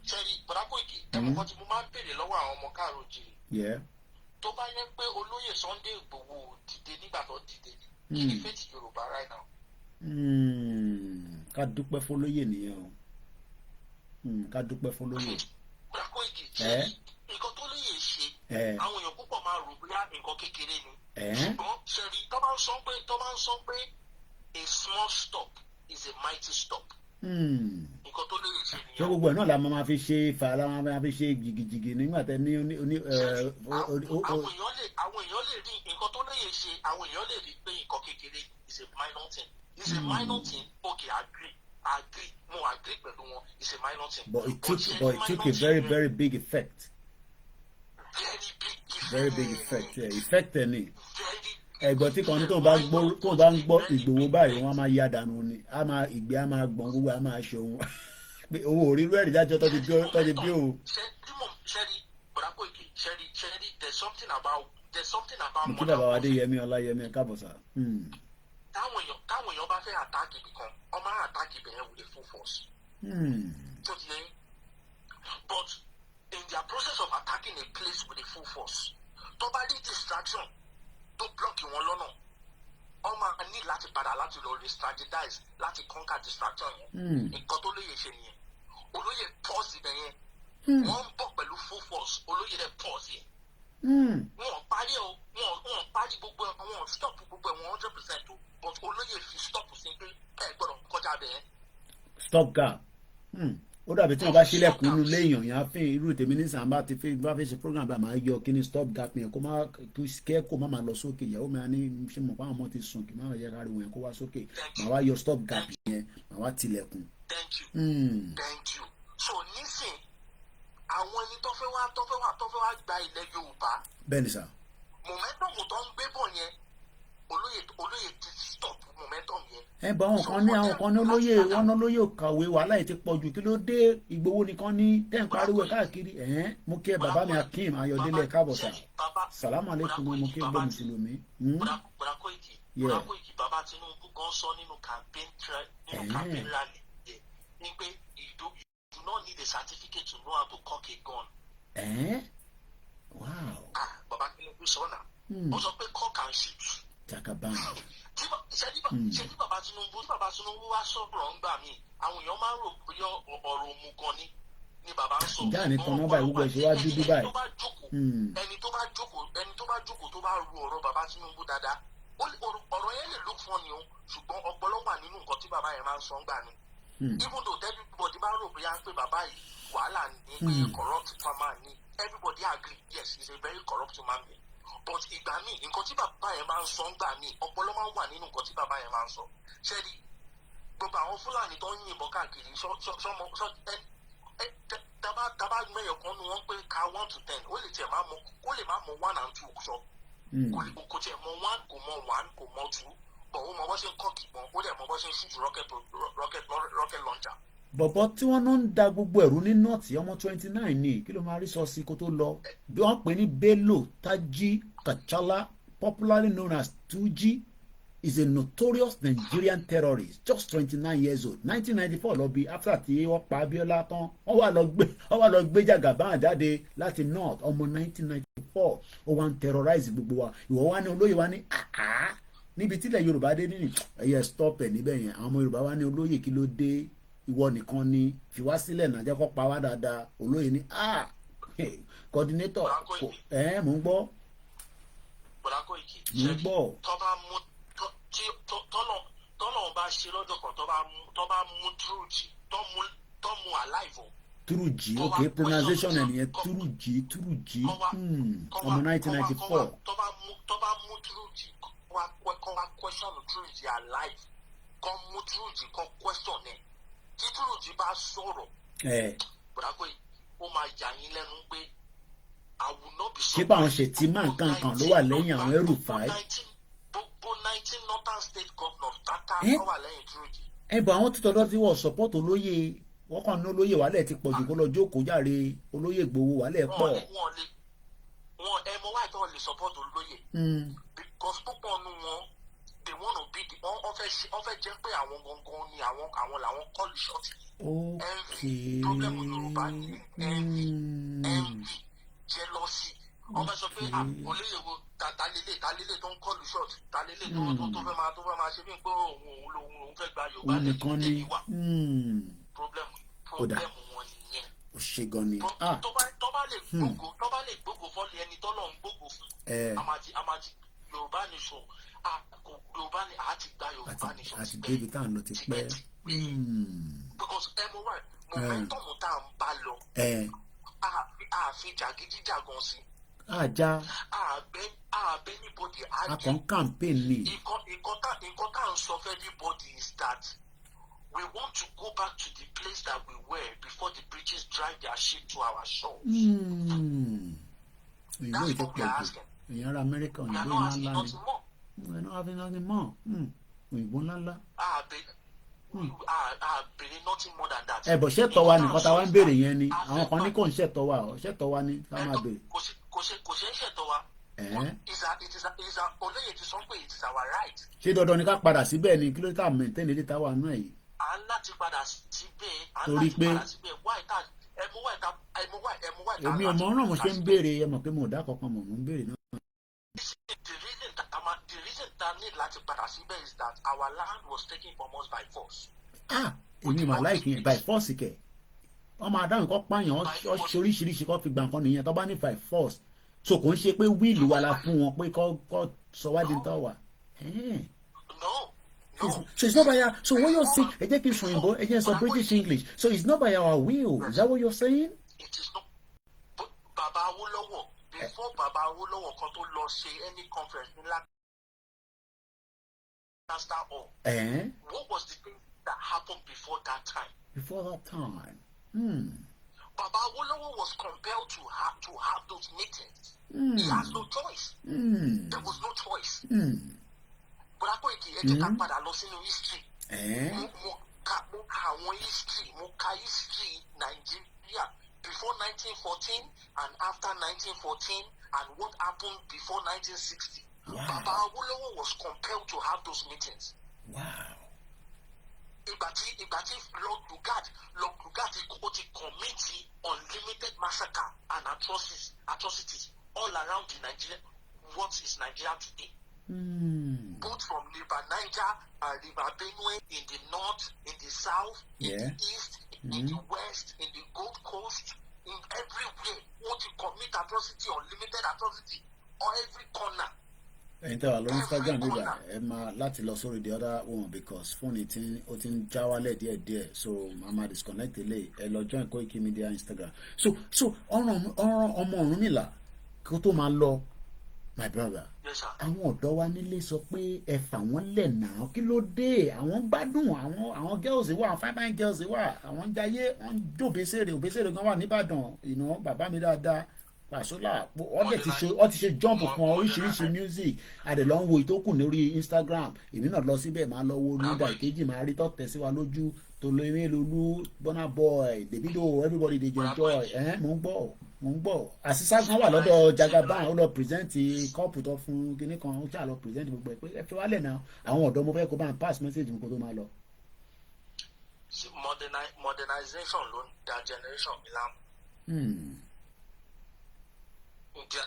ṣẹ́rí bọ̀dá Koiki ẹ̀mọ́ kan tí mo máa ń béèrè lọ́wọ́ àwọn ọmọ káàró jìnnì tó bá yẹ pé olóyè Sunday Igboho dìde nígbà tó dìde kí ni fate Yorùbá right now. ká dúpẹ́ fọlóyè nìyẹn o ká dúpẹ́ fọlóyè. bọ̀dá Koiki nǹkan tó lóye ṣe àwọn èèyàn púpọ̀ máa rò bóyá nǹkan kékeré ni ṣùgbọ́n ṣẹ́rí tó bá ń sọ pé a small stop is a mighty stop. nǹkan tó lóye ṣe nìyẹn. ṣé gbogbo ẹ̀ náà la máa fi ṣe la máa fi ṣe jìgìjìgì nígbà tẹ ní àwọn èèyàn lè rí nǹkan tó lóye ṣe àwọn èèyàn lè rí pé nǹkan kékeré is a minor thing is a minor thing okay agree mo agree pẹ̀lú wọn is a minor thing. But it took a very very big effect. Very big effect. Effect ẹ̀ ni. Ẹ̀gbọ́n tí kan ní tó bá ń gbọ́ Ìgbòho báyìí wọ́n á máa yá dànù ni ìgbé á máa gbọ̀n gbogbo á máa ṣe òun pé owó orí rẹ̀ jájọ́ tó ti bí o. ṣẹ́ni bọ̀dá Koiki Sherry, there's something about mo kí bàbá wa Adéyẹmí Ọláyẹmí káàbọ̀ sá. táwọn èèyàn bá fẹ́ attack ibì kan ọmọ attack ibì yẹn with a full force. So but in their process of attacking a place with a full force tó bá rí distraction tó block wọn lọ́nà ọmọ ní láti padà láti lọ re-strategize láti conquer distraction yẹn nǹkan tó lóye ṣe nìyẹn olóye pause ibẹ̀ yẹn wọ́n ń bọ̀ pẹ̀lú full force olóye rẹ̀ pause yẹn wọn parí gbogbo ẹ̀ wọn stop gbogbo ẹ̀ 100% o but olóye fi stop sí pé ẹ gbọ́dọ̀ kọjá bẹ̀ yẹn. Stop gap ó dàbí tí wọn bá sílẹ̀kùn inú léèyàn yẹn á fi irú tèmi ní sàmbá ti fi bá fi ṣe program bá máa yọ kí ni stop gap yẹn kó má kẹ́kọ̀ọ́ má máa lọ sókè ìyàwó mi á ní ṣe mọ̀ fáwọn ọmọ ti sùn kí má yẹ káríwò yẹn kó wá sókè màá wá yọ stop gap yẹn màá wá tilẹ̀kùn. Thank you. So nísìn àwọn ẹni tó fẹ́ wá gba ilẹ̀ Yorùbá. Bẹ́ẹ̀ni sà. Momentum tó ń gbé bọ̀ yẹn olóye ti stop momentum yẹn. Ẹ bá àwọn kan ní olóyè wọn olóyè kàwé wàhálà yìí ti pọ̀ jù kí ló dé Ìgbòho nìkan ní tẹ́ ń pariwo ẹ̀ káàkiri mo kí ẹ bàbá mi Akeem Ayọ̀délé káàbọ̀ sà. Sàlámù aleykum mo kí ẹ gbọ́ mùsùlùmí. Bùrà Kóìkì bàbá Tinubu kan sọ nínú campaign rally yẹn ní pé you do not need a certificate to know how to cock a gun. Wow. Bàbá Tinubu sọ náà ó sọ pé cock and shoot. Jagaban. ṣe ní bàbá Tinubu wá sọ̀rọ̀ ńgbà mí àwọn èèyàn máa ń rò pé ọ̀rọ̀ òmùgọ̀ ni bàbá ń sọ. ìjà ní tọ́nà báyìí gbogbo ẹ̀ṣẹ̀ wá dúdú báyìí. ẹni tó bá jókòó tó bá ru ọ̀rọ̀ bàbá Tinubu dáadáa ọ̀rọ̀ yẹn lè look funny o ṣùgbọ́n ọpọlọ wà nínú nǹkan tí bàbá yẹn máa ń sọ ńgbà ni. even though everybody bá rò bóyá pé bàbá yìí wàhálà ní pé corrupt farmer ni everybody agree yes he is a very corrupt man being. But ìgbà míì nǹkan tí bàbá yẹn máa ń sọ ńgbà míì ọpọlọ máa ń wà nínú nǹkan tí bàbá yẹn máa ń sọ. ṣẹ́ni gbogbo àwọn Fúlàní tó ń yìnbọn káàkiri tábà mẹ́yọ̀ kan nu wọ́n pé ka 1 to 10 ó lè tiẹ̀ máa mọ 1 and 2 sọ. kò tiẹ̀ mọ 1 kò mọ 1 kò mọ 2 bọ̀ ó mọ bọ́ ṣe ń kọ́ kìbọn ó dẹ̀ mọ bọ́ ṣe ń ṣùtù rocket launcher. bọ̀bọ̀ tí wọ́n ń da gbogbo ẹ̀rú ní nọ́ọ̀tì ọmọ 29 ní kí ló máa rí sọ sí kó tó lọ bí wọ́n pè ní Bello Taji Kachala popularly known as 2G is a notorious Nigerian terrorist just 29 years old 1994 lọ bí after tí wọ́n pa Abiola tán wọ́n wá lọ gbé Jagaban jáde láti north ọmọ 1994 ó wá ń terrorize gbogbo wa ìwọ wá ní olóyè wá ní níbi tílẹ̀ Yorùbá dé nínú ẹ̀yẹ stop ẹ̀ níbẹ̀ yẹn àwọn ọmọ Yorùbá wá ní olóyè kí ló dé ìwọ nìkan ni fi wá sílẹ̀ náà jẹ́ kó pa wá dáadáa olóyè ní coordinator mò ń gbọ́. Bọ̀dá Kóìkì tọ́lọ̀ bá ṣe lọ́jọ́ kan tó bá mú túrùjì tó mú alive o. túrùjì ok pronunciation ẹ̀ nìyẹn túrùjì ọmọ 1994. tó bá mú túrùjì kọ́ wá question túrùjì alive kọ́ mú túrùjì kọ́ question ẹ̀ tí túrùjì bá sọ̀rọ̀ bọ̀dá Kóìkì ó máa yà yín lẹ́nu pé I will not be ṣé báwọn ṣe tí máa ń kankan ló wà lẹ́yìn àwọn ẹrù fàáyì. gbogbo 19 northern state governors tata ló wà lẹ́yìn túrùjì. bọ̀ àwọn tó tọ́jọ́ tí wọ́n support olóyè wọ́n kàn ní olóyè wàlẹ̀ ti pọ̀jù kó lọ jókòó jàre olóyè Ìgbòho wàlẹ̀ pọ̀. wọn ẹ mọ wáyé tí wọn lè support olóyè. because púpọ̀ nu wọn they wanna be the wọ́n fẹ́ jẹ́ pé àwọn gangan ni àwọn làwọn call the shot. envy problem Yorùbá ni envy jealousy ọmọ sọ pé olóyè wo talélé tó ń kọlu short talélé tó fẹ́ máa ṣe bí pé òun fẹ́ gba Yorùbá nìkan ni problem wọn nìyẹn. ó ṣe gan ni. tó bá lè gbógo fọ́lẹ̀ ẹni tọ́lọ̀ ń gbógo fún àmàjì Yorùbá nation Yorùbá ni àti gba Yorùbá nation àti débi tá à ń lọ ti pẹ́. because momentum tá à ń bá lọ àfi jàgídíjàgan sí. àjà àbẹ anybody akàn campaign ni. nǹkan tá à ń sọ fún everybody is that we want to go back to the place that we were before the British drive their ship to our shores. That's what we are asking. èèyàn ará Amẹ́ríkà òyìnbó ńlá ńlá ni we're not having nothing more òyìnbó ńlá ńlá. àbèrè nothing more than that. bọ̀ ṣẹ́tọ̀ wa nìkan táwa ń béèrè yẹn ni àwọn kan ní kò ń ṣẹ̀tọ̀ wa ọ̀ ṣẹ̀tọ̀ wa ni ká máa béèrè. ṣe ń ṣètò wa. Olóyè ti sọ pé it is our right. ṣé dandan ni ká padà síbẹ̀ ni kí ló tà maintain ilé táwa náà yìí. À ń láti padà síbẹ̀. Torí pé èmi ò mọ̀ ọ́n mo ṣe ń béèrè ẹ mọ̀ pé mo dá kankan mọ̀ mo ń béèrè náà. The reason that need láti padà síbẹ̀ is that our land was taken from us by force. Èmi mà láìkí by force kẹ̀ wọ́n máa dáhùn kọ́ pààyàn ọ̀ṣẹ́ oríṣiríṣi kọ́ fi gbà nǹkan nìyẹn tó bá ní by force so kò ń ṣe pé wíìlì wa la fún wọn pé kọ́ sọ wá di ń tọ́ wa. No. So it's not by our, so what you're saying, ẹ jẹ́ kí n sọ òyìnbó, ẹ jẹ́ n sọ British English. So it's not by our will. Is that what you're saying? It is not. But Baba Awolowo, before Baba Awolowo kan tó lọ ṣe any conference ní Lancaster Hall. What was the thing that happened before that time? Before that time. Baba Awolowo was compelled to have those meetings. He has no choice. There was no choice. But I ẹ jẹ́ ká padà lọ sínú history. Mo ka àwọn history, mo ka history Nigeria before 1914 and after 1914 and what happened before 1960. Wow. Baba Awolowo was compelled to have those meetings. Wow. Ìgbà tí Lord Lugard ti commit unlimited massacre and atrocities all around the Nigeria. What is Nigeria today? Both from River Niger and River Benue, in the north, in the south, in the east, in the west, in the Gold Coast, in everywhere. What you commit atrocity, unlimited atrocity, on every corner. ẹ̀yin tẹ́ wà lórí Instagram nígbà ẹ máa láti lọ sórí the other one because fóònù ó ti ń já wálẹ̀ díẹ̀díẹ̀ so màá máa disconnect eléyìí ẹ lọ join KOIKIMEDIA Instagram so ọ̀ràn ọmọ Ọ̀rúnmìlà kó tó máa lọ my brother àwọn ọ̀dọ́ wa nílé sọ pé ẹ fà wọ́n lẹ̀ náà kí ló dé àwọn gbádùn àwọn girls wà fine girls wà àwọn jayé wọ́n jó òbésèrè gan wà nìbàdàn ìná bàbá mi dáadáa pàṣọlá wọ́n ti ṣe jump kan oríṣiríṣi music àdèlọ́ ń wo ìtókù lórí Instagram èmi náà lọ síbẹ̀ máa lọ wo nígbà ìkejì máa rí tọ́tẹ̀ sí wa lójú Tolóyè Lolú Burna Boy Davido everybody dey enjoy mo ń gbọ́ àṣìṣà kan wà lọ́dọ̀ Jagaban ó lọ present kọ́ọ̀pù tó fún kinní kan ó ṣáà lọ present gbogbo ẹ̀ pé ẹ fi wálẹ̀ náà àwọn ọ̀dọ́ mo fẹ́ kó bá ń pass message mi kó tó máa lọ. Modernization ló ń da generation mi láàmú.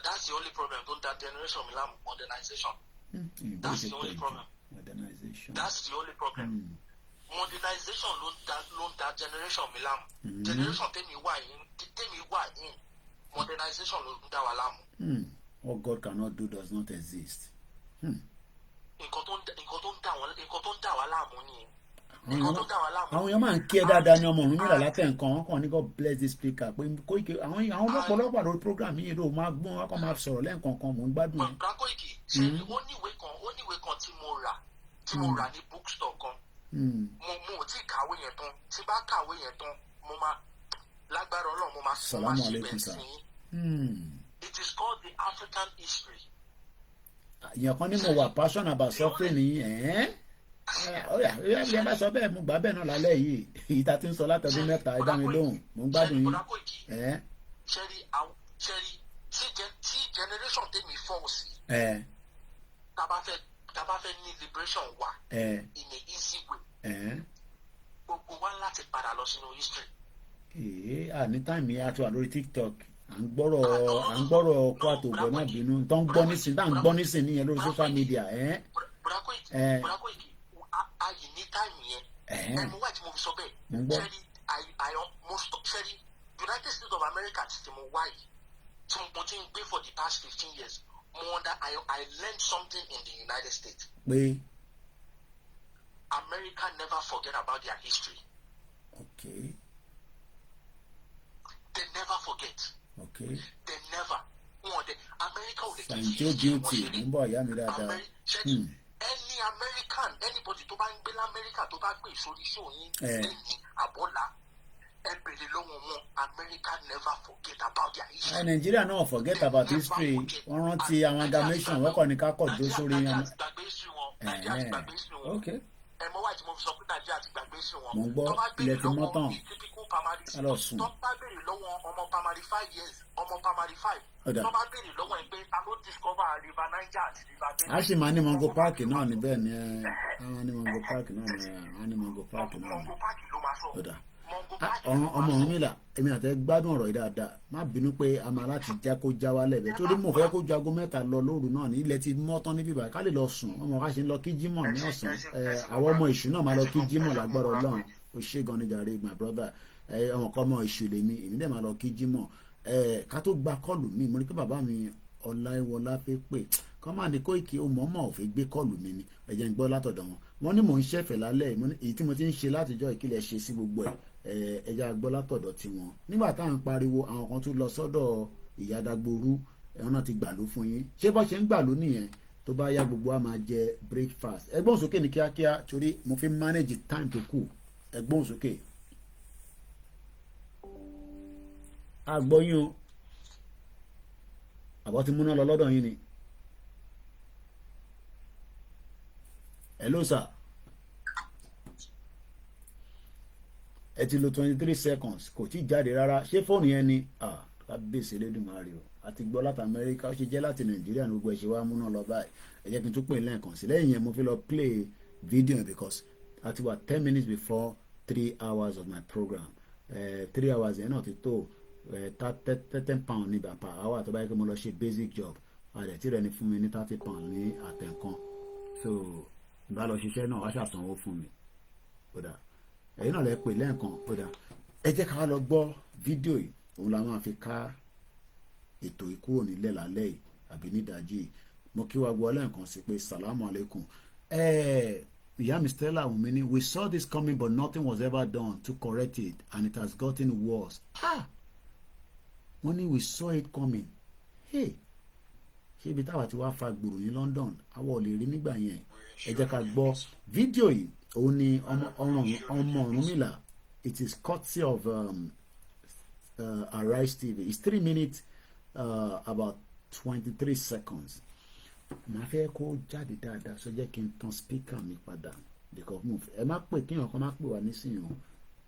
That's the only problem. Don't that generation milam modernization. That's the only problem. Modernization. That's the only problem. Modernization don't that generation milam. Generation tell me why in modernization don't that walam. What God cannot do does not exist. Nǹkan tó ń dá wa láàmú ni. Àwọn èèyàn máa ń kí ẹ dáadáa ní ọmọ Ọ̀rúnmìlà látẹ̀ nǹkan wọn kàn ní God bless this speaker pé Koiki àwọn ọlọ́pàá lórí program yìí ló máa gbọ́n wọn kàn máa sọ̀rọ̀ lẹ́ẹ̀kọ̀ọ̀kan mò ń gbádùn ẹ̀. Bàbá Koiki ṣe ó níwèé kan tí mo rà ní bookstore kan mo ò tí ì kàwé yẹn tán tí bá kàwé yẹn tán mo máa lágbára Ọlọ́run mo máa sọ wá síbẹ̀ sí yín. It is called the African history. ìyẹn kan ní mo wà passion about suffering ní ẹ bá sọ bẹ́ẹ̀ mo gbà bẹ́ẹ̀ náà lálẹ́ yìí èyí tá a ti ń sọ látọdún mẹ́ta ẹ dá mi lóhùn mo ń gbádùn yín. ṣẹ́rí tí generation tèmi fọ́ sí tá bá fẹ́ ní liberation wà in a easy way gbogbo wa láti padà lọ sínú history. ní táìmì àti wà lórí TikTok à ń gbọ́rọ̀ kó àtòbọ̀ náà bínú tó ń gbọ́ nísìn níyẹn lórí social media. Bùrà Koiki ayì ní táìmù yẹn ẹmu wá tí mo fi sọ bẹ́ẹ̀ ṣẹ́rí United States of America tí mo wá yìí tí mo ti ń gbé for the past 15 years I learned something in the United States. pé America never forget about their history. Okay. They never forget. Okay. They never. America ò lè kí Sanjo Beauty ń bọ̀ ìyá mi dáadáa. Any American, anybody tó bá ń gbé l'America tó bá gbé ìsòrí sí òyìn lẹ́yìn àbọ̀là ẹ bèrè lọ́wọ́ wọn America never forget about their history. Nigeria náà forget about history wọ́n rántí amalgamation wọ́n kọ́ ní ká kọ̀ dó sórí yẹn. Nàìjíríà ti gbàgbé sí wọn. Okay. Ẹ mọ wáyé tí mo fi sọ pé Nàìjíríà ti gbàgbé sí wọn. mo ń gbọ́ ilẹ̀ tí mọ́ tán ká lọ sùn. tó bá bèrè lọ́wọ́ ọmọ primary 5 years ọmọ primary 5 tó bá béèrè lọ́wọ́ ẹ̀ pé ta ló discover river Niger àti river Benue. a sì máa ní Mango Park náà níbẹ̀ ni àwọn ní Mango Park náà ni àwọn ní Mango Park náà ni. Mango Park ló máa sọ. ọmọ òun mìlá èmi àti gbádùn ọ̀rọ̀ yìí dáadáa má bínú pé a máa láti já kó já wálẹ̀ bẹ́ẹ̀ torí mo fẹ́ kó ju aago mẹ́ta lọ lóru náà ní ilẹ̀ ti mọ́ tán níbí báyìí ká lè lọ sùn ọmọ wa ṣe ń lọ kí jímọ̀ ní ọ̀sán àwọn ọmọ ìṣù náà máa lọ kí jímọ̀ lágbára Ọlọ́run ó ṣe gan ni jàre my brother ọmọ kan ọmọ ìṣù lèmi èmi dẹ̀ máa lọ kí jímọ̀ ká tó gba kọ́ọ̀lù mi mo ní pé bàbá mi Ọláìwọlá fẹ́ pè kọ́ máa ní Kóìkì ó mọ̀ọ́mọ̀ ò fẹ́ gbé kọ́ọ̀lù mi ni ẹ̀jẹ̀ ń gbọ́ látọ̀dọ̀ wọn wọ́n ní mò ń ṣẹ̀fẹ̀ lálẹ́ èyí tí mo ti ń ṣe látijọ́ ìkílẹ̀ ṣe sí gbogbo ẹ̀ ẹ̀jẹ̀ àgbọ́ látọ̀dọ̀ tiwọn nígbà táwọn ń pariwo àwọn kan tún lọ sọ́dọ̀ ìyá Dagboru ẹ̀wọ̀n náà ti gbàlú fún yín ṣé bọ́ ṣe ń gbàlú nìyẹn tó bá yá gbogbo wa máa jẹ breakfast ẹgbọ́n sókè ní kíákíá torí mo fi manage time tó kù ẹgbọ́n sókè àgbọ́yún o àbọ̀ ti múná lọ lọ́dọ̀ yín ni hello sir ẹ ti lo 23 seconds kò tí ì jáde rárá ṣé fóònù yẹn ni kábíyèsí Elédùmarè o àti gbọ́ láti Amẹ́ríkà ó ṣe jẹ́ láti Nàìjíríà ní gbogbo ẹ̀ ṣe wá múná lọ báyìí ẹ jẹ́ kí n tún pè lẹ́ẹ̀kan sí lẹ́yìn yẹn mo fi lọ play video because a ti wà 10 minutes before 3 hours of my program 3 hours yẹn náà ti tó £10 ní per hour tó bá yẹ kí mo lọ ṣe basic job àdẹ̀ tí rẹ̀ ni fún mi ní £30 ní àtẹ̀ǹkan so ìbá lọ ṣiṣẹ́ náà wá ṣàsanwó fún mi kódà ẹ̀yin náà lè pè lẹ́ẹ̀kan kódà ẹ jẹ́ ká lọ gbọ́ fídíò yìí òun la máa fi ká ètò ìkúrò nílẹ̀ lálẹ́ yìí àbí nídàájí mo kí wa gbọ́ lẹ́ẹ̀kan sí pé salamu alaikum ìyá mi Stella Wunmi we saw this coming but nothing was ever done to correct it and it has gotten worse wọ́n ní we saw it coming ṣé ibi táwa ti wá fa gbòòrò ní London àwa ò lè rí nígbà yẹn ẹ jẹ́ ká gbọ́ fídíò yìí òun ni ọmọ Ọ̀rúnmìlà it is courtesy of Arise TV it's 3 minutes about 23 seconds màá fẹ́ kó jáde dáadáa sọ jẹ́ kí n tan speaker mi padà because mo ẹ má pè kí èèyàn kan má pè wá nísìnyí o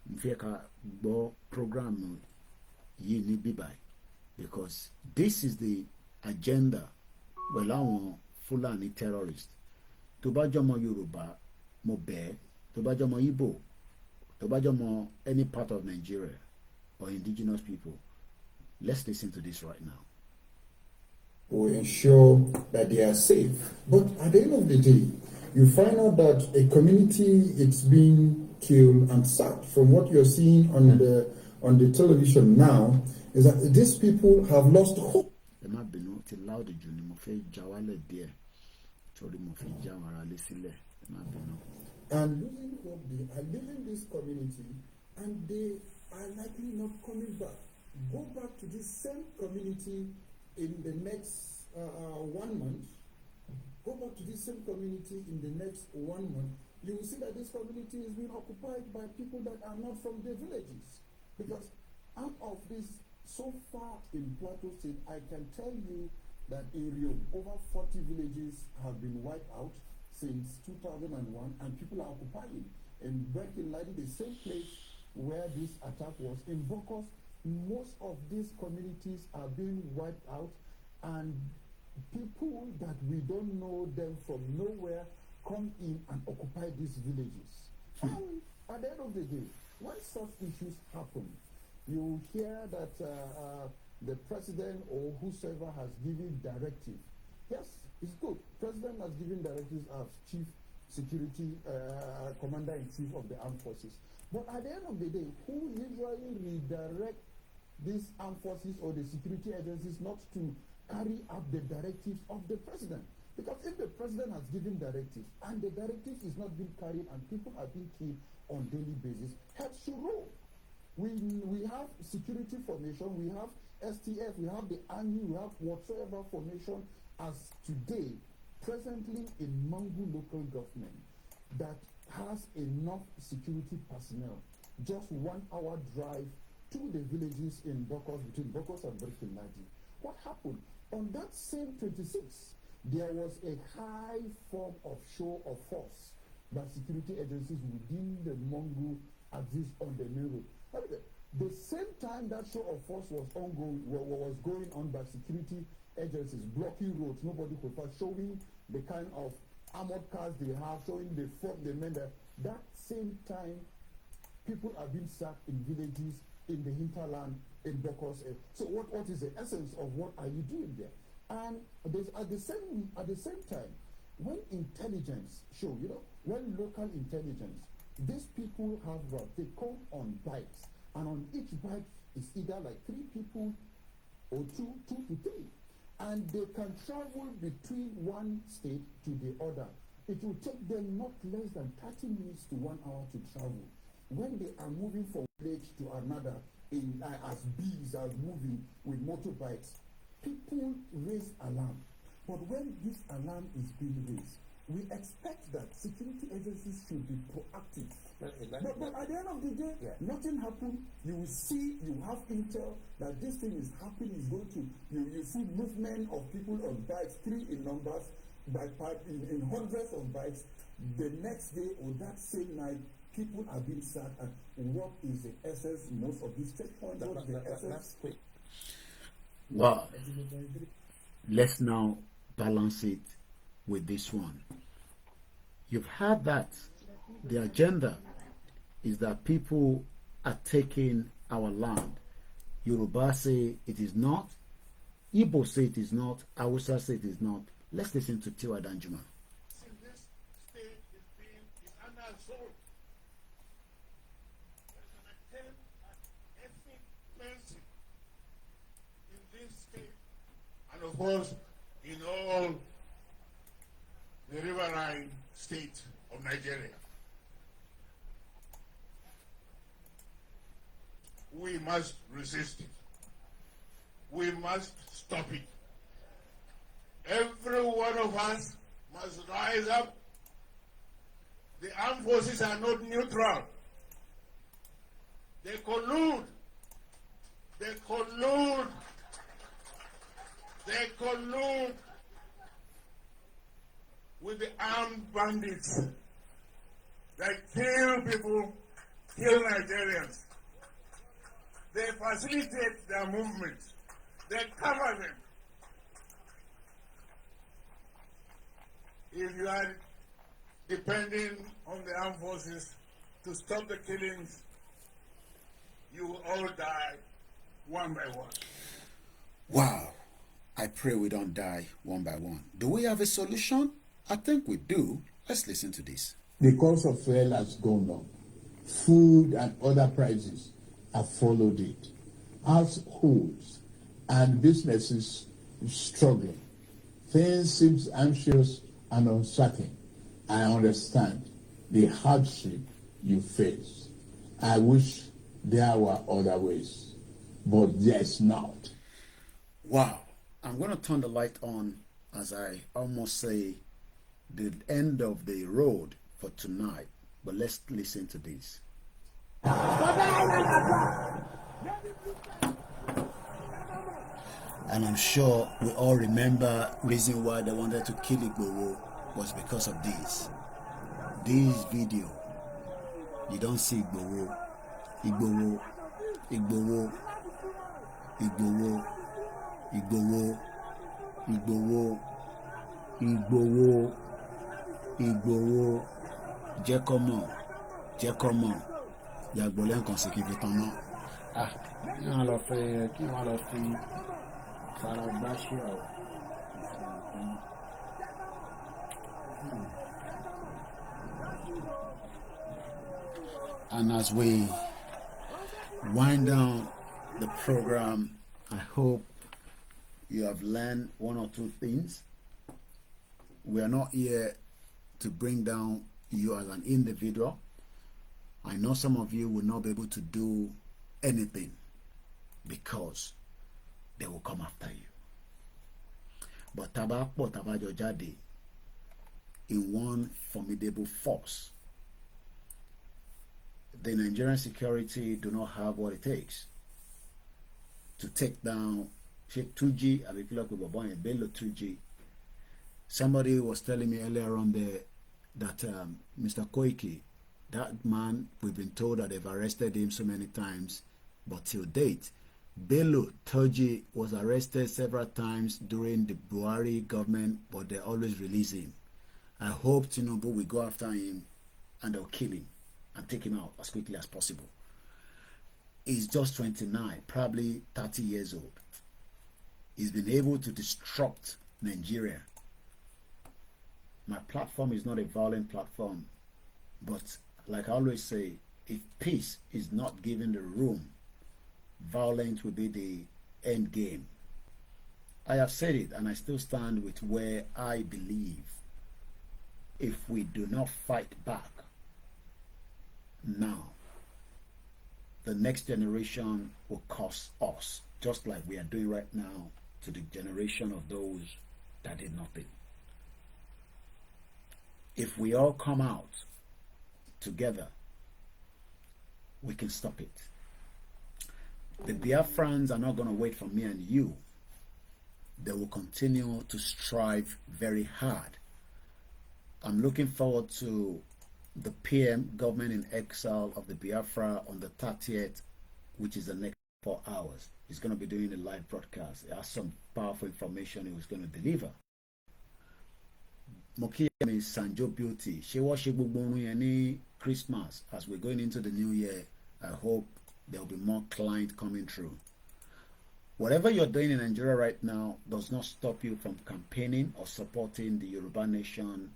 mo fẹ́ ká gbọ́ program yìí ní bíbáyìí because this is the agenda pẹ̀lú àwọn Fúlàní terrorist tó bá jọmọ Yorùbá mo bẹ̀ ẹ́ tó bá jọmọ Igbo tó bá jọmọ any part of Nigeria or indigenous people let's listen to this right now. Will ensure that they are safe. But at the end of the day, you find out that a community it's being killed and sacked. From what you're seeing on the television now, is that these people have lost hope. And losing hope, they are leaving this community and they are likely not coming back. Go back to this same community in the next 1 month. Go back to this same community in the next 1 month. You will see that this community is being occupied by people that are not from the villages. Because out of this, so far in Plateau State, I can tell you that area over 40 villages have been wiped out since 2001, and people are occupying and breaking like the same place where this attack was. In Bokos, most of these communities are being wiped out, and people that we don't know them from nowhere come in and occupy these villages. And at the end of the day, when such issues happen, you hear that the president or whosoever has given directive. Yes, it's good. President has given directives as chief security commander-in-chief of the armed forces. But at the end of the day, who usually redirect these armed forces or the security agencies not to carry out the directives of the president? Because if the president has given directives and the directives is not being carried and people are being killed on daily basis, heads should roll. We have security formation, we have STF, we have the army, we have whatsoever formation as today, presently in Mangu local government that has enough security personnel, just 1 hour drive to the villages in Bokos, between Bokos and Berkinladi. What happened? On that same 26, there was a high form of show of force that security agencies within the Mangu axis on the main road. The same time that show of force was ongoing, was going on by security agencies, blocking roads, nobody could pass, showing the kind of armored cars they have, showing the fought the men there. That same time, people are being sacked in villages, in the hinterland, in Bokos. So what is the essence of what are you doing there? And at the same time, when intelligence show, when local intelligence, these people have they come on bikes, and on each bike is either like 3 people or two to three, and they can travel between one state to the other. It will take them not less than 30 minutes to 1 hour to travel. When they are moving from village to another, as bees are moving with motorbikes, people raise alarm. But when this alarm is being raised, we expect that security agencies should be proactive. But at the end of the day, nothing happened. You will see, you have intel that this thing is happening, is going to, you see movement of people on bikes, 3 in numbers, in hundreds of bikes. The next day or that same night, people are being sacked. And what is the essence, most of these checkpoints? What is the essence? Well, let's now balance it with this one. You've heard that the agenda is that people are taking our land. Yoruba say it is not, Igbo say it is not, Hausa say it is not. Let's listen to Tiwa Danjuma. This state is under assault. There's an attempt at ethnic cleansing in this state, and of course in all the riverine states of Nigeria. We must resist it. We must stop it. Every one of us must rise up. The armed forces are not neutral. They collude. They collude. They collude with the armed bandits that kill people, kill Nigerians. They facilitate their movements. They cover them. If you are depending on the armed forces to stop the killings, you will all die one by one. Wow. I pray we don't die one by one. Do we have a solution? I think we do. Let's listen to this. The cost of fuel has gone up. Food and other prices have followed it. Households and businesses struggling. Things seem anxious and uncertain. I understand the hardship you face. I wish there were other ways, but there's not. Wow. I'm going to turn the light on as I almost say the end of the road for tonight. But let's listen to this. And I'm sure we all remember reason why they wanted to kill Igboho was because of this. This video, you don't see Igboho, Igboho, Igboho, Igboho, Igboho, Igboho, Igboho, Igboho, Jẹ́kọ́mọ̀, yàgbọ́lẹ̀ nǹkan sí kí n fi tán náà. Kí wọ́n lọ fi fara gbá ṣé ọ̀. And as we wind down the program, I hope you have learned 1 or 2 things. We are not here to bring down you as an individual. I know some of you will not be able to do anything because they will come after you. But tabajo jade in one formidable force. The Nigerian security do not have what it takes to take down Sheikh Tuji, Bello Tuji. Somebody was telling me earlier on there that Mr. Koiki, that man, we've been told that they've arrested him so many times But till date, Bello Turji was arrested several times during the Buhari government, but they always release him. I hope Tinubu will go after him and they'll kill him and take him out as quickly as possible. He's just 29, probably 30 years old. He's been able to disrupt Nigeria. My platform is not a violent platform, but like I always say, if peace is not given the room, violence will be the end game. I have said it and I still stand with where I believe if we do not fight back now, the next generation will cost us, just like we are doing right now to the generation of those that did nothing. If we all come out together, we can stop it. The Biafrans are not going to wait for me and you. They will continue to strive very hard. I'm looking forward to the PM, Government in Exile of the Biafra, on the 30th, which is the next 4 hours. He's going to be doing a live broadcast. He has some powerful information he was going to deliver. Mokiyemi Sanjo Beauty. She was any Christmas. As we're going into the new year, I hope there will be more clients coming through. Whatever you're doing in Nigeria right now does not stop you from campaigning or supporting the Yoruba Nation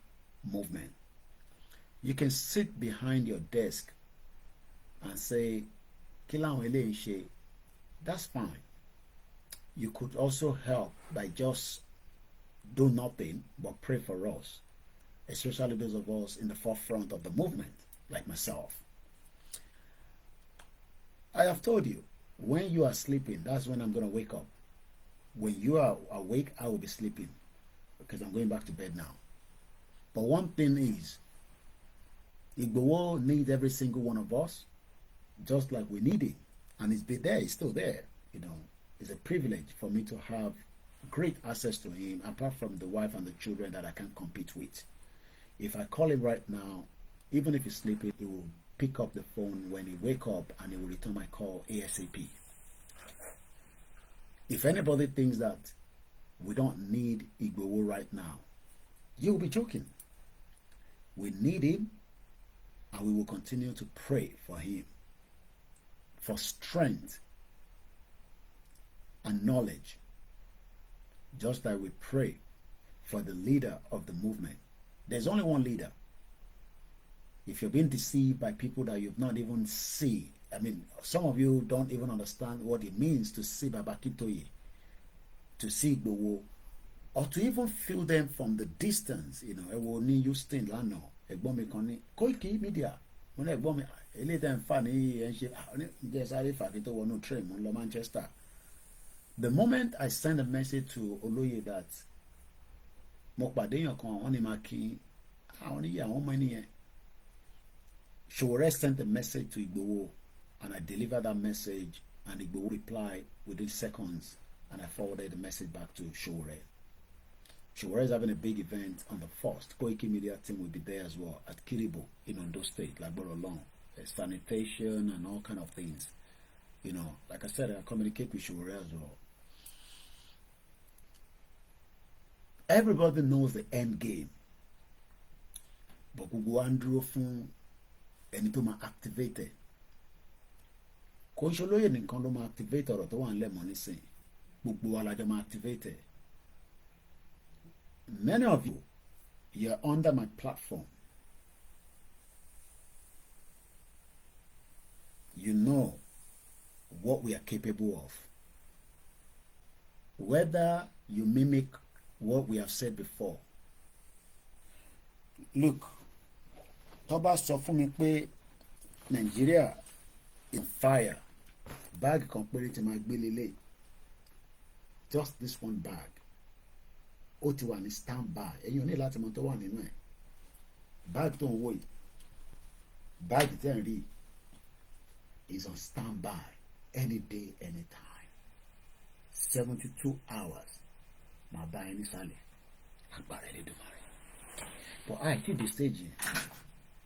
movement. You can sit behind your desk and say, that's fine. You could also help by just do nothing but pray for us, especially those of us in the forefront of the movement, like myself. I have told you, when you are sleeping, that's when I'm going to wake up. When you are awake, I will be sleeping because I'm going back to bed now. But one thing is, Igboho needs every single one of us, just like we need it. And it's been there, it's still there. You know, it's a privilege for me to have great access to him, apart from the wife and the children that I can't compete with. If I call him right now, even if he's sleeping, he will pick up the phone when he wake up and he will return my call ASAP. If anybody thinks that we don't need Igboho right now, you'll be joking. We need him, and we will continue to pray for him, for strength and knowledge, just like we pray for the leader of the movement. There's only one leader. If you're being deceived by people that you've not even seen, I mean, some of you don't even understand what it means to see Babakitoye, to see Igboho, or to even feel them from the distance. You know, Ewo ni Houston lano, Ẹ̀gbọ́n mi kan ní KOIKIMEDIA, mo ní ẹ̀gbọ́n mi eléyìí tẹ́ ń fà ní ẹ̀ ń ṣe ǹjẹ́ sáré fà kí tó wọnú train mo ń lọ Manchester. The moment I send a message to Olóyè that mo pàdé èèyàn kan, wọ́n ní máa kí àwọn oníyẹ àwọn ọmọ ènìyàn. Showore sent a message to Igboho, and I delivered that message, and Igboho replied within seconds, and I forwarded the message back to Showore. Showore is having a big event on the 1st. KOIKIMEDIA team will be there as well at Kiribo in Ondo State, like Borolong. There's sanitation and all kind of things. You know, like I said, I communicate with Showore as well. Everybody knows the end game. But gbogbo wa ń dúró fún ẹni tó máa activate. Kò ṣe Olóyè nìkan ló máa activate ọ̀rọ̀ tó wà nílẹ̀ mọ́ nísìn. Gbogbo wa la jọ máa activate. Many of you are under my platform. You know what we are capable of. Whether you mimic what we have said before. Look, tó bá sọ fún mi pé Nigeria in fire, bag kan péré tí máa gbé lélẹ̀, just this one bag, ó ti wà ní standby. Ẹ̀yin ò ní láti mọ̀ tó wà nínú ẹ̀. Bag tó ń wò yìí, bag tẹ́ ń rí is on standby any day, anytime. 72 hours. Màá bá ẹni sálẹ̀, agbára Ẹlẹ́dùmarè. But I keep the stage in.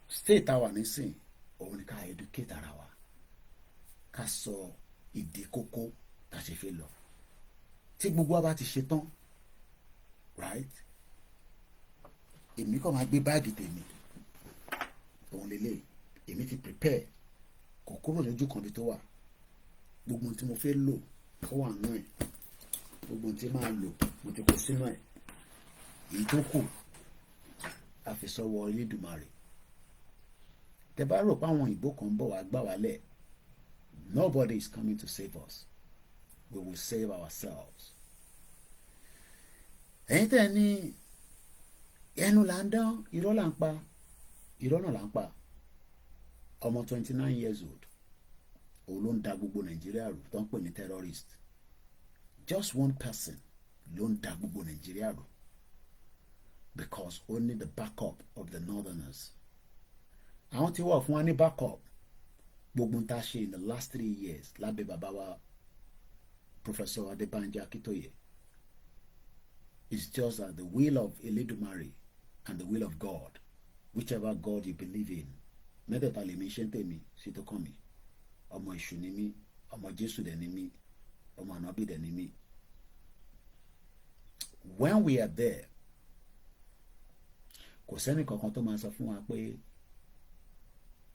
State our nísìn, òun ni ká educate ara wa. Ká sọ ìdí kókó tá a ṣe fẹ́ lọ tí gbogbo wa bá ti ṣe tán right èmi kàn máa gbé báàgì tèmi òun lélẹ̀ èmi ti prepare kò kúrò lójú kan bí tó wà gbogbo tí mo fẹ́ lò ó wà nù ẹ̀ gbogbo tí máa lò mo ti kó sínú ẹ̀ èyí tó kù àfisọ́wọ́ Elédùmarè tẹ́ bá rò pé àwọn òyìnbó kan ń bọ̀ wá gbà wálẹ̀ nobody is coming to save us we will save ourselves. ẹ̀yin tẹ́ ní ẹnu là ń dán irọ́ là ń pa irọ́ náà là ń pa ọmọ 29 years old òun ló ń da gbogbo Nàìjíríà rú tó ń pè ní terrorist just one person ló ń da gbogbo Nàìjíríà rú because only the backup of the northerners àwọn tí wọ́n fún wa ní backup gbogbo ń ta ṣe in the last 3 years lábẹ́ bàbá wa Professor Adébánjí Akíntóyè it's just that the will of Elédùmarè and the will of God whichever God you believe in mẹ́tẹ̀ẹ̀ta lèmi ṣe ń tèmi sí tó kàn mí ọmọ èṣù ni mí ọmọ Jésù dẹ̀ ni mí ọmọ ànábì dẹ̀ ni mí. When we are there kò sẹ́ni kankan tó máa sọ fún wa pé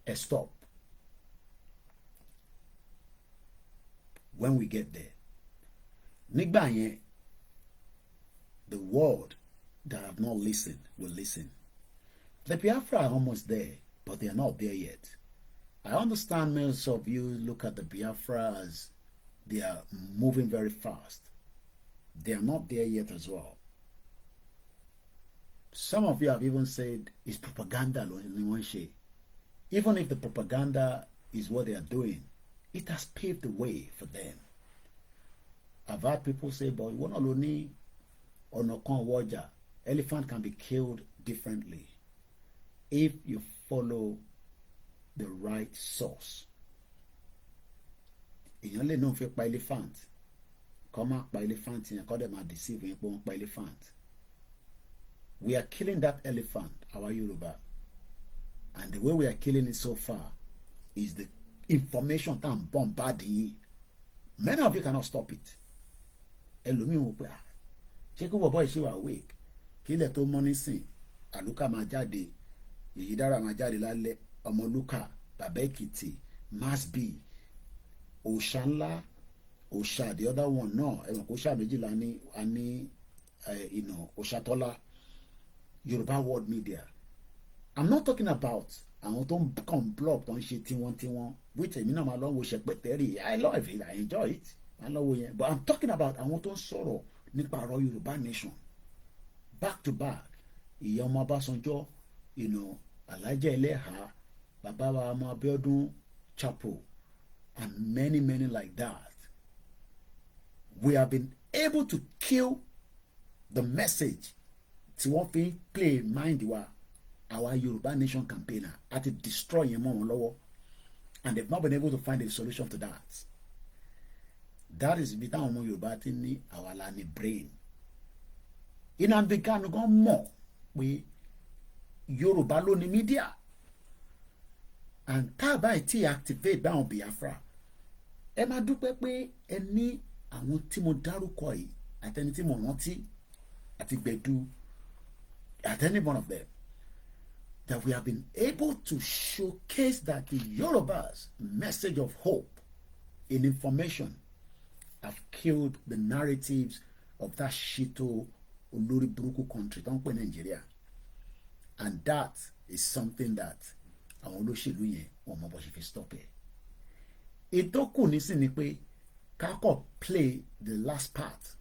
ẹ stop when we get there nígbà yẹn the world that have not listened will listen. The Biafra are almost there, but they are not there yet. I understand most of you look at the Biafra as they are moving very fast. They are not there yet as well. Some of you have even said it's propaganda in one shape. Even if the propaganda is what they are doing, it has paved the way for them. I've heard people say, but you want to know ọ̀nà kan wọ́jà, elephant can be killed differently if you follow the right source. Èèyàn lè náà fẹ́ pa elephant kọ́ máa pa elephant yẹn kọ́ dẹ̀ máa deceive yẹn pé wọ́n pa elephant. We are killing that elephant, our Yoruba, and the way we are killing it so far is the information that I'm bombarding. Many of you cannot stop it. Ẹlòmíì wò pé ṣé kí bọ̀bọ̀ ìṣe wà awake kí ilẹ̀ tó mọ́ nísìn àlùkà máa jáde èyí dára máa jáde lálẹ́ ọmọlúkà bàbá èkìtì masbi òòṣà ńlá òòṣà the other one náà ẹ̀wọ̀n kó ṣà méjìlá ní òòṣà tọ́lá Yorùbá world media. I'm not talking about àwọn tó ń kàn blog tó ń ṣe tiwọn which èmi náà máa lọ wo ṣẹpẹtẹrì I love it I enjoy it máa lọ wo yẹn but I'm talking about àwọn tó ń sọ̀rọ̀ nípa ọ̀rọ̀ Yorùbá nation back to back ìyá ọmọ Ọbásanjọ́ Alájà Ẹlẹ́hà bàbá wa ọmọ Abíọ́dún Chapel and many like that. We have been able to kill the message tí wọ́n fi play mind wa our Yorùbá nation campaigner àti destroy yẹn mọ́ wọn lọ́wọ́ and they've not been able to find a solution to that. That is ibi táwọn ọmọ Yorùbá ti ní àwa la ní brain. Nnamdi Kanu gan mọ̀ pé Yorùbá ló ní media and tá a báyìí tí activate báwọn Biafra ẹ máa dúpẹ́ pé ẹ ní àwọn tí mo dárúkọ yìí àtẹni tí mo rántí àti Gbẹ̀du at any one of them that we have been able to showcase that the Yoruba's message of hope in information have killed the narratives of that shito olórí burúkú country tó ń pè Nigeria, and that is something that àwọn olóṣèlú yẹn wọn mọ bó ṣe fi stop ẹ. Ìtókù nísìn ni pé kákọ̀ play the last part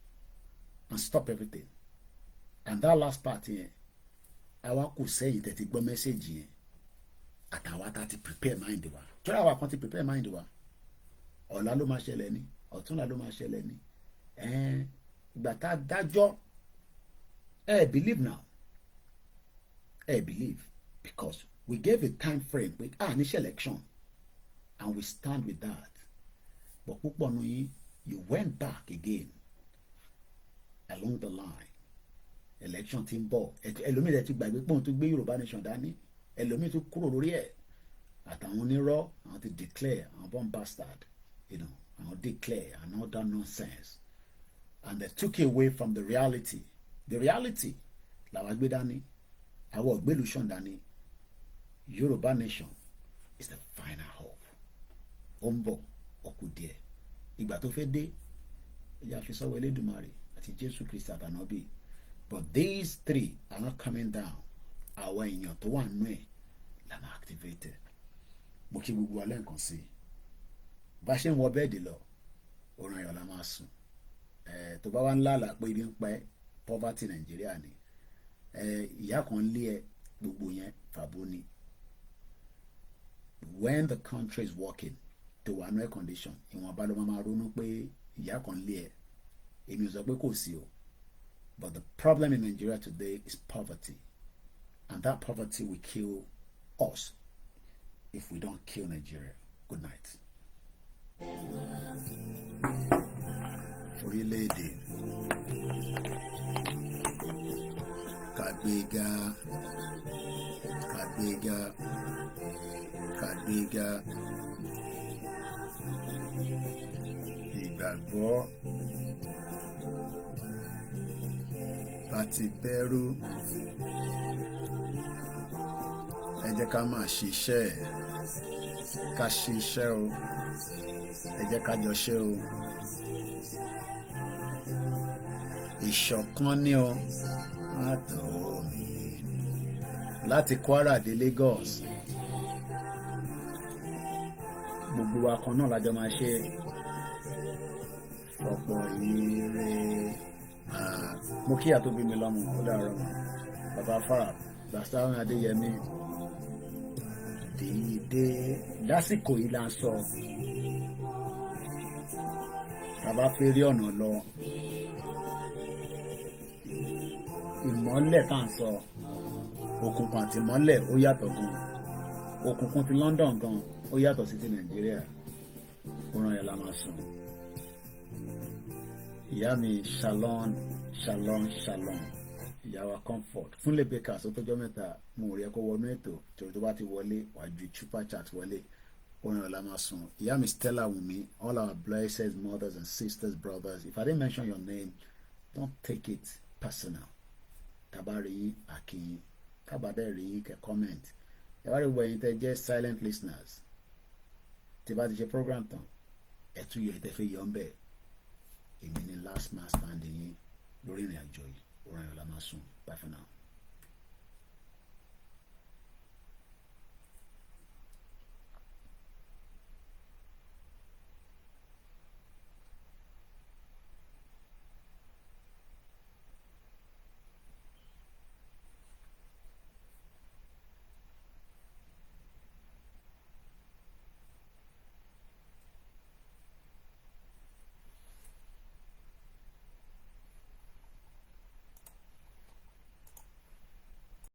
and stop everything, and that last part yẹn àwa kò sẹ́yìn tẹ́tí gbọ́ mẹ́sẹ̀gì yẹn àtàwa tá ti prepare mind wa tọ́lá àwa kan ti prepare mind wa ọ̀la ló máa ṣẹlẹ̀ ni ọ̀túnla ló máa ṣẹlẹ̀ ni ìgbà tá a dájọ́ believe now believe because we gave a time frame with initial election and we stand with that but púpọ̀ nù yín you went back again along the line. Election ti ń bọ̀ ẹlòmíì rẹ̀ ti gbàgbé pọ́n tó gbé Yorùbá nation dání ẹlòmíì tó kúrò lórí ẹ̀ àtàwọn onírọ́ àwọn ti declare àwọn bomb bastard and declare and all that nonsense, and they took away from the reality. The reality, làwa gbé dání, àwọn ògbélùsàn dání. Yoruba nation is the final hope. Ó ń bọ̀, ó kù díẹ̀. Ìgbà tó fẹ́ dé, ẹ̀yà fi sọ́wọ́ Elédùmarè àti Jésù Kristi àtànábì. But these three are not coming down. Àwọn èèyàn tó wà nínú ẹ̀ la máa activated. Mo kí gbogbo alẹ́ nǹkan sí i. Bá ṣe ń wọ bẹ́ẹ̀dì lọ, oorun ayọ̀ la máa sùn. Tó bá wá ń lálàá pé ibi ń pa ẹ́, poverty Nàìjíríà ni. Ìyá kan lé ẹ, gbogbo yẹn fàbó ni. When the country is working to one air condition, ìwọ̀nba ló máa ronú pé ìyá kan lé ẹ. Èmi ò sọ pé kò sí o. But the problem in Nigeria today is poverty. And that poverty will kill us if we don't kill Nigeria. Good night. Orílẹ̀-èdè kàgbéga kàgbéga kàgbéga ìgbàgbọ́ láti bẹ̀rù ẹ jẹ́ ká máa ṣiṣẹ́ ká ṣiṣẹ́ o ẹ jẹ́ ká jọ ṣe o ìṣọ̀kan ni o má tó mi láti Kwara dé Lagos gbogbo wa kan náà lájọ máa ṣe ọ̀pọ̀ ire mo kíyà tó bí mi lọ́mọ ó dàrọ̀ mọ́ bàbá fara gbàsáwọn Adéyẹmí dìde lásìkò yìí là ń sọ bàbá fẹ́ rí ọ̀nà lọ ìmọ́lẹ̀ tá à ń sọ òkùnkùn àti ìmọ́lẹ̀ ó yàtọ̀ gan òkùnkùn ti London gan ó yàtọ̀ sí ti Nàìjíríà òran yẹn la máa sùn ìyá mi shalom shalom shalom ìyá wa comfort fún lè bẹ́ẹ̀ka sọ tọ́jọ́ mẹ́ta mo rí ẹ kó wọnú ètò torí tó bá ti wọlé wàá ju super chat wọlé òran yẹn la máa sùn ìyá mi Stella Wumi all our blessed mothers and sisters brothers if I didn't mention your name don't take it personal tabari akin tabade rí kẹ́ comment ẹ wá rí gbogbo ẹ̀yin tẹ́ jẹ́ silent listeners tí bá ti ṣe program tán ẹ tún yẹ ìtẹ́fẹ́ yọ ń bẹ̀ èmi ni last man standing yín lórí ìrìn àjò yìí òran yẹn la máa sùn bye for now.